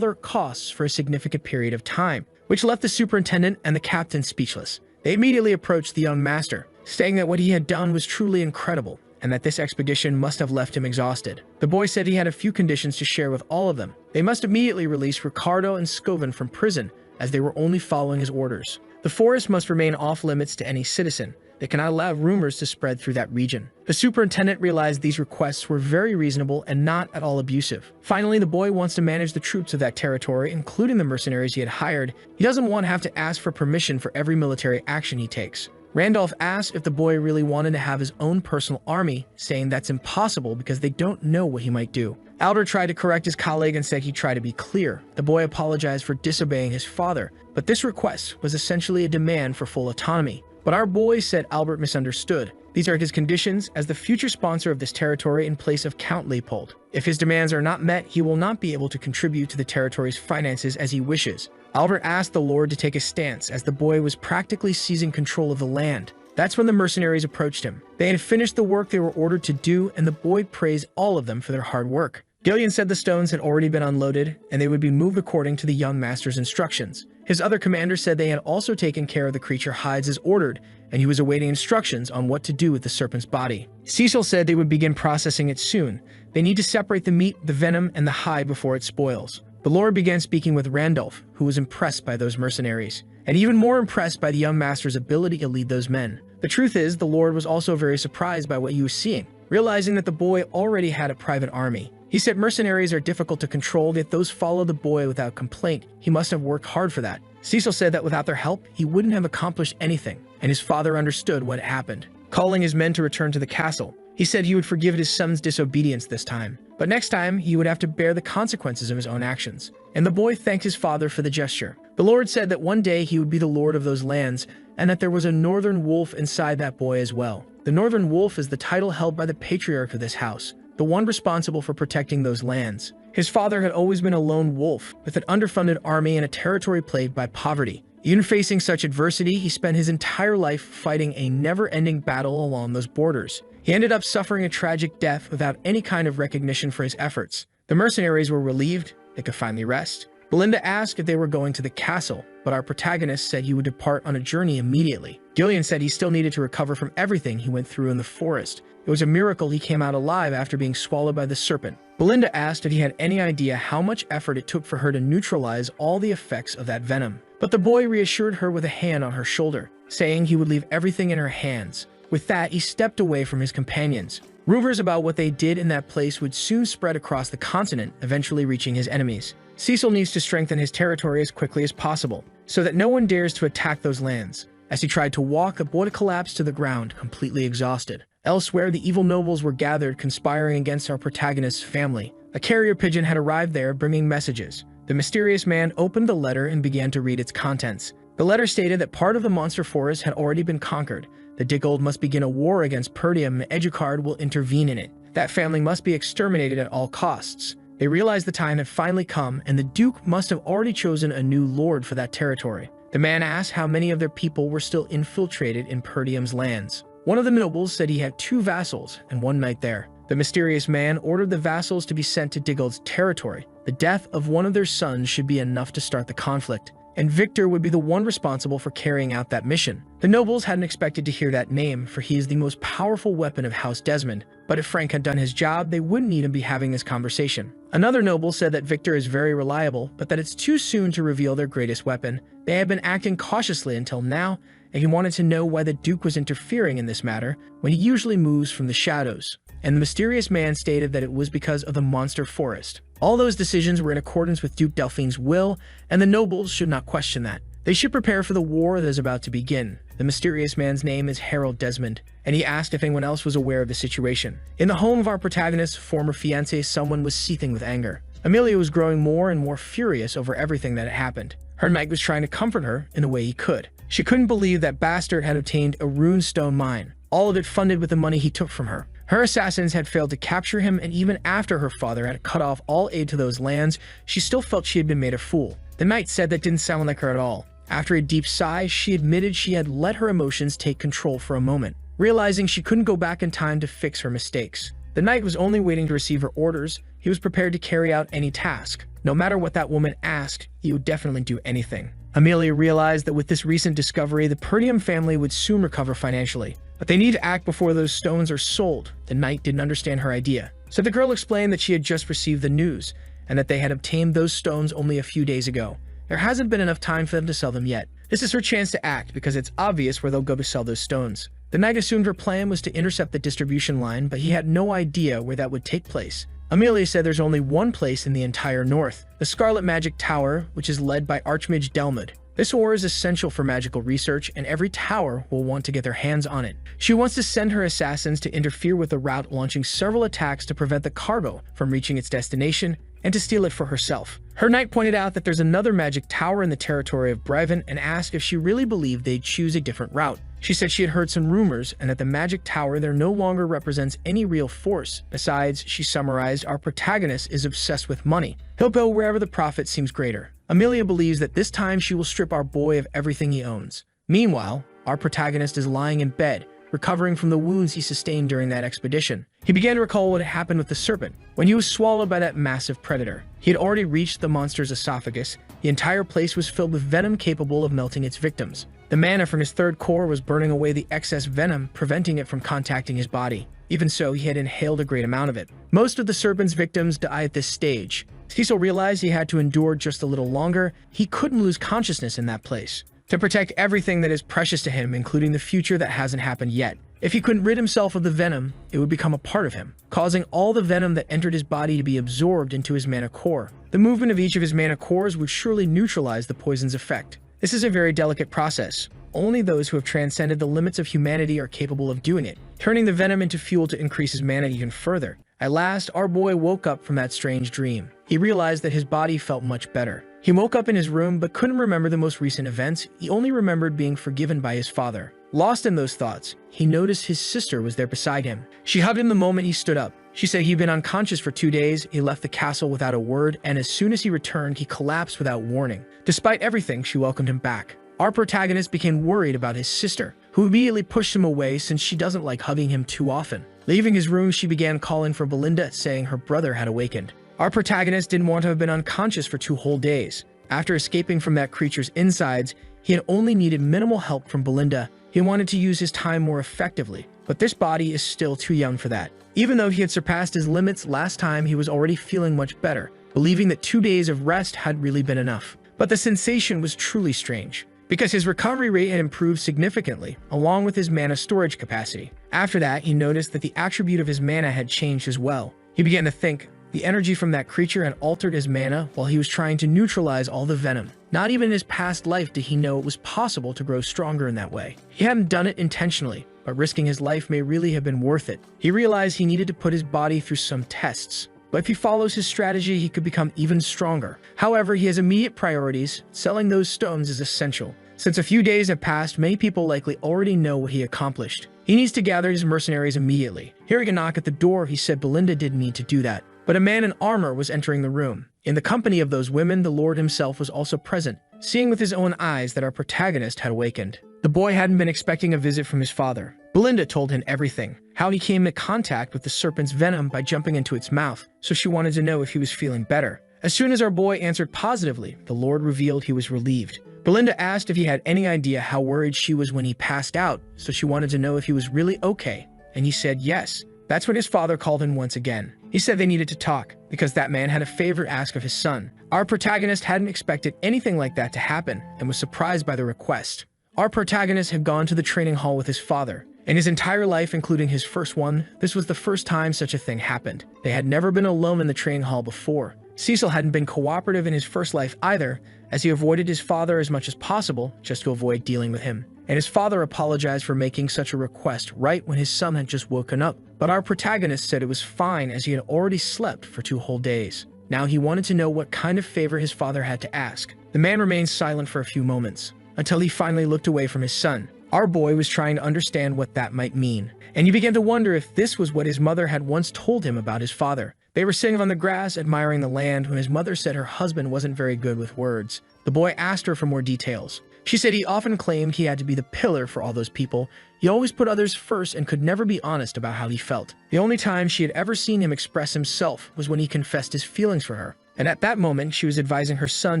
their costs for a significant period of time, which left the superintendent and the captain speechless. They immediately approached the young master, saying that what he had done was truly incredible, and that this expedition must have left him exhausted. The boy said he had a few conditions to share with all of them. They must immediately release Ricardo and Scoven from prison, as they were only following his orders. The forest must remain off limits to any citizen. They cannot allow rumors to spread through that region. The superintendent realized these requests were very reasonable and not at all abusive. Finally, the boy wants to manage the troops of that territory, including the mercenaries he had hired. He doesn't want to have to ask for permission for every military action he takes. Randolph asked if the boy really wanted to have his own personal army, saying that's impossible because they don't know what he might do. Albert tried to correct his colleague and said he'd try to be clear. The boy apologized for disobeying his father, but this request was essentially a demand for full autonomy. But our boy said Albert misunderstood. These are his conditions as the future sponsor of this territory in place of Count Leopold. If his demands are not met, he will not be able to contribute to the territory's finances as he wishes. Albert asked the Lord to take a stance as the boy was practically seizing control of the land. That's when the mercenaries approached him. They had finished the work they were ordered to do, and the boy praised all of them for their hard work. Gillian said the stones had already been unloaded, and they would be moved according to the young master's instructions. His other commanders said they had also taken care of the creature hides as ordered, and he was awaiting instructions on what to do with the serpent's body. Cecil said they would begin processing it soon. They need to separate the meat, the venom, and the hide before it spoils. The Lord began speaking with Randolph, who was impressed by those mercenaries, and even more impressed by the young master's ability to lead those men. The truth is, the Lord was also very surprised by what he was seeing, realizing that the boy already had a private army. He said mercenaries are difficult to control, yet those follow the boy without complaint. He must have worked hard for that. Cecil said that without their help, he wouldn't have accomplished anything, and his father understood what had happened. Calling his men to return to the castle, he said he would forgive his son's disobedience this time, but next time he would have to bear the consequences of his own actions. And the boy thanked his father for the gesture. The Lord said that one day he would be the lord of those lands, and that there was a northern wolf inside that boy as well. The northern wolf is the title held by the patriarch of this house, the one responsible for protecting those lands. His father had always been a lone wolf, with an underfunded army and a territory plagued by poverty. Even facing such adversity, he spent his entire life fighting a never-ending battle along those borders. He ended up suffering a tragic death without any kind of recognition for his efforts. The mercenaries were relieved they could finally rest. Belinda asked if they were going to the castle, but our protagonist said he would depart on a journey immediately. Gillian said he still needed to recover from everything he went through in the forest. It was a miracle he came out alive after being swallowed by the serpent. Belinda asked if he had any idea how much effort it took for her to neutralize all the effects of that venom. But the boy reassured her with a hand on her shoulder, saying he would leave everything in her hands. With that, he stepped away from his companions. Rumors about what they did in that place would soon spread across the continent, eventually reaching his enemies. Cecil needs to strengthen his territory as quickly as possible, so that no one dares to attack those lands. As he tried to walk, the boy collapsed to the ground, completely exhausted. Elsewhere, the evil nobles were gathered, conspiring against our protagonist's family. A carrier pigeon had arrived there, bringing messages. The mysterious man opened the letter and began to read its contents. The letter stated that part of the monster forest had already been conquered. The Dickold must begin a war against Perdium, and Educard will intervene in it. That family must be exterminated at all costs. They realized the time had finally come, and the Duke must have already chosen a new lord for that territory. The man asked how many of their people were still infiltrated in Perdium's lands. One of the nobles said he had 2 vassals and 1 knight there. The mysterious man ordered the vassals to be sent to Digold's territory. The death of one of their sons should be enough to start the conflict, and Victor would be the one responsible for carrying out that mission. The nobles hadn't expected to hear that name, for he is the most powerful weapon of House Desmond, but if Frank had done his job, they wouldn't need him be having this conversation. Another noble said that Victor is very reliable, but that it's too soon to reveal their greatest weapon. They had been acting cautiously until now, and he wanted to know why the Duke was interfering in this matter when he usually moves from the shadows. And the mysterious man stated that it was because of the monster forest. All those decisions were in accordance with Duke Delphine's will, and the nobles should not question that. They should prepare for the war that is about to begin. The mysterious man's name is Harold Desmond, and he asked if anyone else was aware of the situation. In the home of our protagonist's former fiancé, someone was seething with anger. Amelia was growing more and more furious over everything that had happened. Her knight was trying to comfort her in the way he could. She couldn't believe that bastard had obtained a runestone mine, all of it funded with the money he took from her. Her assassins had failed to capture him, and even after her father had cut off all aid to those lands, she still felt she had been made a fool. The knight said that didn't sound like her at all. After a deep sigh, she admitted she had let her emotions take control for a moment, realizing she couldn't go back in time to fix her mistakes. The knight was only waiting to receive her orders. He was prepared to carry out any task. No matter what that woman asked, he would definitely do anything. Amelia realized that with this recent discovery, the Perdium family would soon recover financially. But they need to act before those stones are sold. The knight didn't understand her idea. So the girl explained that she had just received the news, and that they had obtained those stones only a few days ago. There hasn't been enough time for them to sell them yet. This is her chance to act, because it's obvious where they'll go to sell those stones. The knight assumed her plan was to intercept the distribution line, but he had no idea where that would take place. Amelia said there's only one place in the entire north, the Scarlet Magic Tower, which is led by Archmage Delmud. This ore is essential for magical research, and every tower will want to get their hands on it. She wants to send her assassins to interfere with the route, launching several attacks to prevent the cargo from reaching its destination, and to steal it for herself. Her knight pointed out that there's another magic tower in the territory of Brivant and asked if she really believed they'd choose a different route. She said she had heard some rumors and that the magic tower there no longer represents any real force. Besides, she summarized, our protagonist is obsessed with money. He'll go wherever the profit seems greater. Amelia believes that this time she will strip our boy of everything he owns. Meanwhile, our protagonist is lying in bed, recovering from the wounds he sustained during that expedition. He began to recall what had happened with the serpent, when he was swallowed by that massive predator. He had already reached the monster's esophagus. The entire place was filled with venom capable of melting its victims. The mana from his third core was burning away the excess venom, preventing it from contacting his body. Even so, he had inhaled a great amount of it. Most of the serpent's victims die at this stage. Cecil realized he had to endure just a little longer. He couldn't lose consciousness in that place, to protect everything that is precious to him, including the future that hasn't happened yet. If he couldn't rid himself of the venom, it would become a part of him, causing all the venom that entered his body to be absorbed into his mana core. The movement of each of his mana cores would surely neutralize the poison's effect. This is a very delicate process. Only those who have transcended the limits of humanity are capable of doing it, turning the venom into fuel to increase his mana even further. At last, our boy woke up from that strange dream. He realized that his body felt much better. He woke up in his room but couldn't remember the most recent events. He only remembered being forgiven by his father. Lost in those thoughts, he noticed his sister was there beside him. She hugged him the moment he stood up. She said he'd been unconscious for 2 days, he left the castle without a word, and as soon as he returned, he collapsed without warning. Despite everything, she welcomed him back. Our protagonist became worried about his sister, who immediately pushed him away since she doesn't like hugging him too often. Leaving his room, she began calling for Belinda, saying her brother had awakened. Our protagonist didn't want to have been unconscious for 2 whole days. After escaping from that creature's insides, he had only needed minimal help from Belinda. He wanted to use his time more effectively, but this body is still too young for that. Even though he had surpassed his limits last time, he was already feeling much better, believing that 2 days of rest had really been enough. But the sensation was truly strange, because his recovery rate had improved significantly, along with his mana storage capacity. After that, he noticed that the attribute of his mana had changed as well. He began to think, the energy from that creature had altered his mana while he was trying to neutralize all the venom. Not even in his past life did he know it was possible to grow stronger in that way. He hadn't done it intentionally, but risking his life may really have been worth it. He realized he needed to put his body through some tests, but if he follows his strategy, he could become even stronger. However, he has immediate priorities. Selling those stones is essential. Since a few days have passed, many people likely already know what he accomplished. He needs to gather his mercenaries immediately. Hearing a knock at the door, he said Belinda didn't need to do that. But a man in armor was entering the room. In the company of those women, the Lord himself was also present. seeing with his own eyes that our protagonist had awakened. The boy hadn't been expecting a visit from his father. Belinda told him everything, how he came in contact with the serpent's venom by jumping into its mouth, so she wanted to know if he was feeling better. As soon as our boy answered positively, the Lord revealed he was relieved. Belinda asked if he had any idea how worried she was when he passed out, so she wanted to know if he was really okay, and he said yes. That's when his father called in once again. He said they needed to talk, because that man had a favor to ask of his son. Our protagonist hadn't expected anything like that to happen, and was surprised by the request. Our protagonist had gone to the training hall with his father. In his entire life, including his first one, this was the first time such a thing happened. They had never been alone in the training hall before. Cecil hadn't been cooperative in his first life either, as he avoided his father as much as possible just to avoid dealing with him. And his father apologized for making such a request right when his son had just woken up. But our protagonist said it was fine as he had already slept for 2 whole days. Now he wanted to know what kind of favor his father had to ask. The man remained silent for a few moments, until he finally looked away from his son. Our boy was trying to understand what that might mean, and he began to wonder if this was what his mother had once told him about his father. They were sitting on the grass, admiring the land, when his mother said her husband wasn't very good with words. The boy asked her for more details. She said he often claimed he had to be the pillar for all those people. He always put others first and could never be honest about how he felt. The only time she had ever seen him express himself was when he confessed his feelings for her. And at that moment, she was advising her son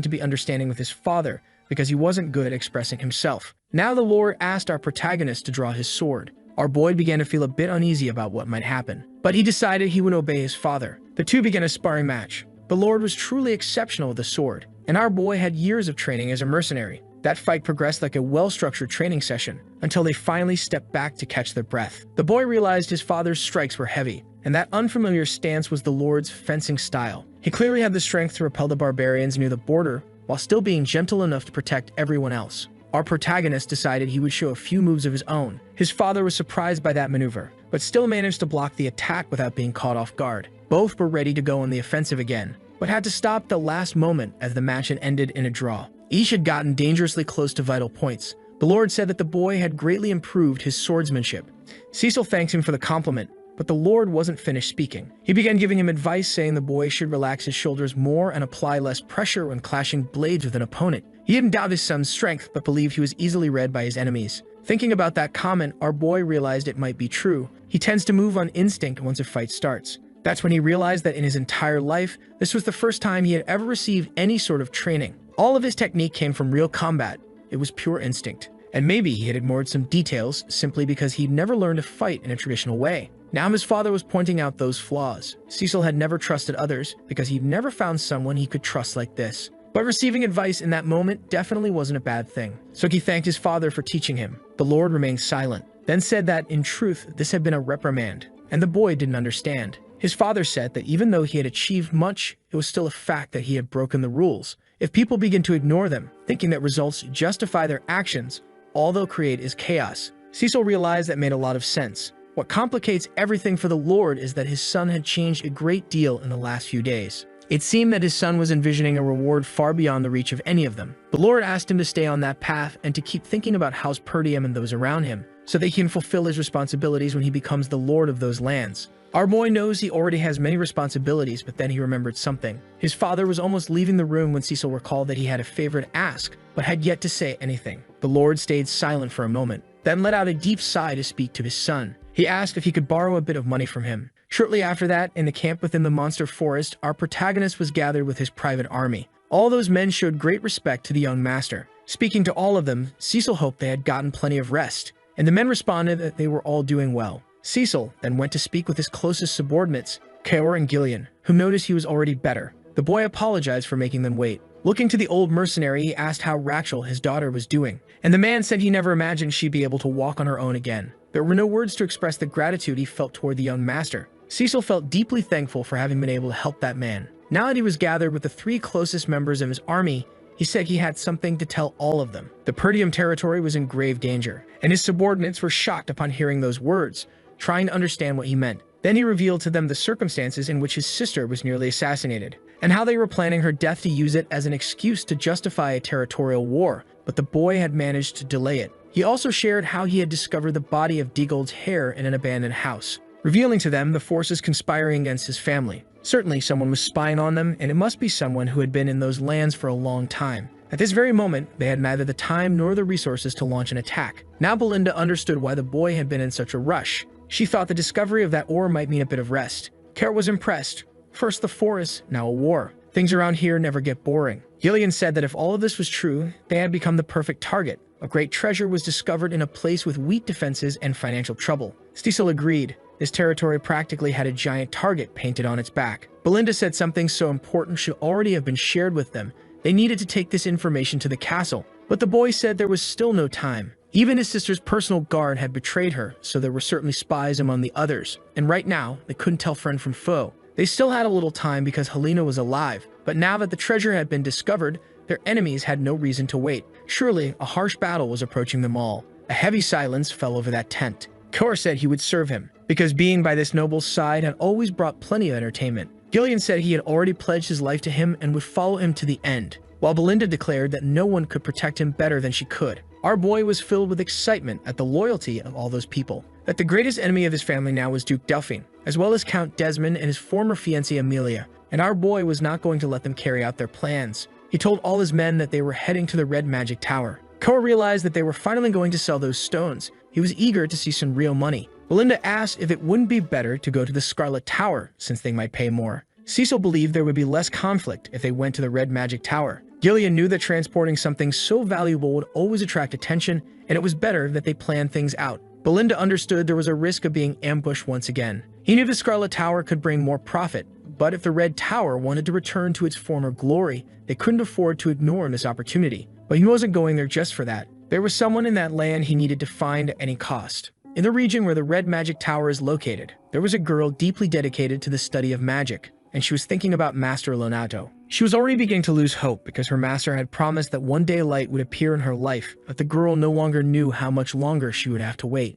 to be understanding with his father, because he wasn't good at expressing himself. Now the Lord asked our protagonist to draw his sword. Our boy began to feel a bit uneasy about what might happen, but he decided he would obey his father. The two began a sparring match. The Lord was truly exceptional with the sword, and our boy had years of training as a mercenary. That fight progressed like a well-structured training session, until they finally stepped back to catch their breath. The boy realized his father's strikes were heavy, and that unfamiliar stance was the Lord's fencing style. He clearly had the strength to repel the barbarians near the border, while still being gentle enough to protect everyone else. Our protagonist decided he would show a few moves of his own. His father was surprised by that maneuver, but still managed to block the attack without being caught off guard. Both were ready to go on the offensive again, but had to stop the last moment as the match had ended in a draw. Each had gotten dangerously close to vital points. The Lord said that the boy had greatly improved his swordsmanship. Cecil thanked him for the compliment, but the Lord wasn't finished speaking. He began giving him advice, saying the boy should relax his shoulders more and apply less pressure when clashing blades with an opponent. He didn't doubt his son's strength, but believed he was easily read by his enemies. Thinking about that comment, our boy realized it might be true. He tends to move on instinct once a fight starts. That's when he realized that in his entire life, this was the first time he had ever received any sort of training. All of his technique came from real combat. It was pure instinct. And maybe he had ignored some details simply because he'd never learned to fight in a traditional way. Now his father was pointing out those flaws. Cecil had never trusted others because he'd never found someone he could trust like this. But receiving advice in that moment definitely wasn't a bad thing. So he thanked his father for teaching him. The Lord remained silent, then said that, in truth, this had been a reprimand, and the boy didn't understand. His father said that even though he had achieved much, it was still a fact that he had broken the rules. If people begin to ignore them, thinking that results justify their actions, all they'll create is chaos. Cecil realized that made a lot of sense. What complicates everything for the Lord is that his son had changed a great deal in the last few days. It seemed that his son was envisioning a reward far beyond the reach of any of them. The Lord asked him to stay on that path and to keep thinking about House Perdium and those around him, so they can fulfill his responsibilities when he becomes the Lord of those lands. Our boy knows he already has many responsibilities, but then he remembered something. His father was almost leaving the room when Cecil recalled that he had a favor to ask, but had yet to say anything. The Lord stayed silent for a moment, then let out a deep sigh to speak to his son. He asked if he could borrow a bit of money from him. Shortly after that, in the camp within the monster forest, our protagonist was gathered with his private army. All those men showed great respect to the young master. Speaking to all of them, Cecil hoped they had gotten plenty of rest, and the men responded that they were all doing well. Cecil then went to speak with his closest subordinates, Kaor and Gillian, who noticed he was already better. The boy apologized for making them wait. Looking to the old mercenary, he asked how Rachel, his daughter, was doing, and the man said he never imagined she'd be able to walk on her own again. There were no words to express the gratitude he felt toward the young master. Cecil felt deeply thankful for having been able to help that man. Now that he was gathered with the 3 closest members of his army, he said he had something to tell all of them. The Perdium territory was in grave danger, and his subordinates were shocked upon hearing those words, trying to understand what he meant. Then he revealed to them the circumstances in which his sister was nearly assassinated, and how they were planning her death to use it as an excuse to justify a territorial war, but the boy had managed to delay it. He also shared how he had discovered the body of Deagold's heir in an abandoned house, revealing to them the forces conspiring against his family. Certainly someone was spying on them, and it must be someone who had been in those lands for a long time, At this very moment, they had neither the time nor the resources to launch an attack. Now Belinda understood why the boy had been in such a rush. She thought the discovery of that ore might mean a bit of rest. Kara was impressed. First the forest, now a war. Things around here never get boring. Gillian said that if all of this was true, they had become the perfect target. A great treasure was discovered in a place with weak defenses and financial trouble. Cecil agreed. This territory practically had a giant target painted on its back. Belinda said something so important should already have been shared with them. They needed to take this information to the castle. But the boy said there was still no time. Even his sister's personal guard had betrayed her, so there were certainly spies among the others. And right now, they couldn't tell friend from foe. They still had a little time because Helena was alive, but now that the treasure had been discovered, their enemies had no reason to wait. Surely, a harsh battle was approaching them all. A heavy silence fell over that tent. Kor said he would serve him, because being by this noble's side had always brought plenty of entertainment. Gillian said he had already pledged his life to him and would follow him to the end, while Belinda declared that no one could protect him better than she could. Our boy was filled with excitement at the loyalty of all those people. That the greatest enemy of his family now was Duke Delphine, as well as Count Desmond and his former fiancée Amelia, and our boy was not going to let them carry out their plans. He told all his men that they were heading to the Red Magic Tower. Kor realized that they were finally going to sell those stones. He was eager to see some real money. Belinda asked if it wouldn't be better to go to the Scarlet Tower, since they might pay more. Cecil believed there would be less conflict if they went to the Red Magic Tower. Gillian knew that transporting something so valuable would always attract attention, and it was better that they plan things out. Belinda understood there was a risk of being ambushed once again. He knew the Scarlet Tower could bring more profit, but if the Red Tower wanted to return to its former glory, they couldn't afford to ignore this opportunity. But he wasn't going there just for that. There was someone in that land he needed to find at any cost. In the region where the Red Magic Tower is located, there was a girl deeply dedicated to the study of magic, and she was thinking about Master Lonato. She was already beginning to lose hope because her master had promised that one day light would appear in her life, but the girl no longer knew how much longer she would have to wait.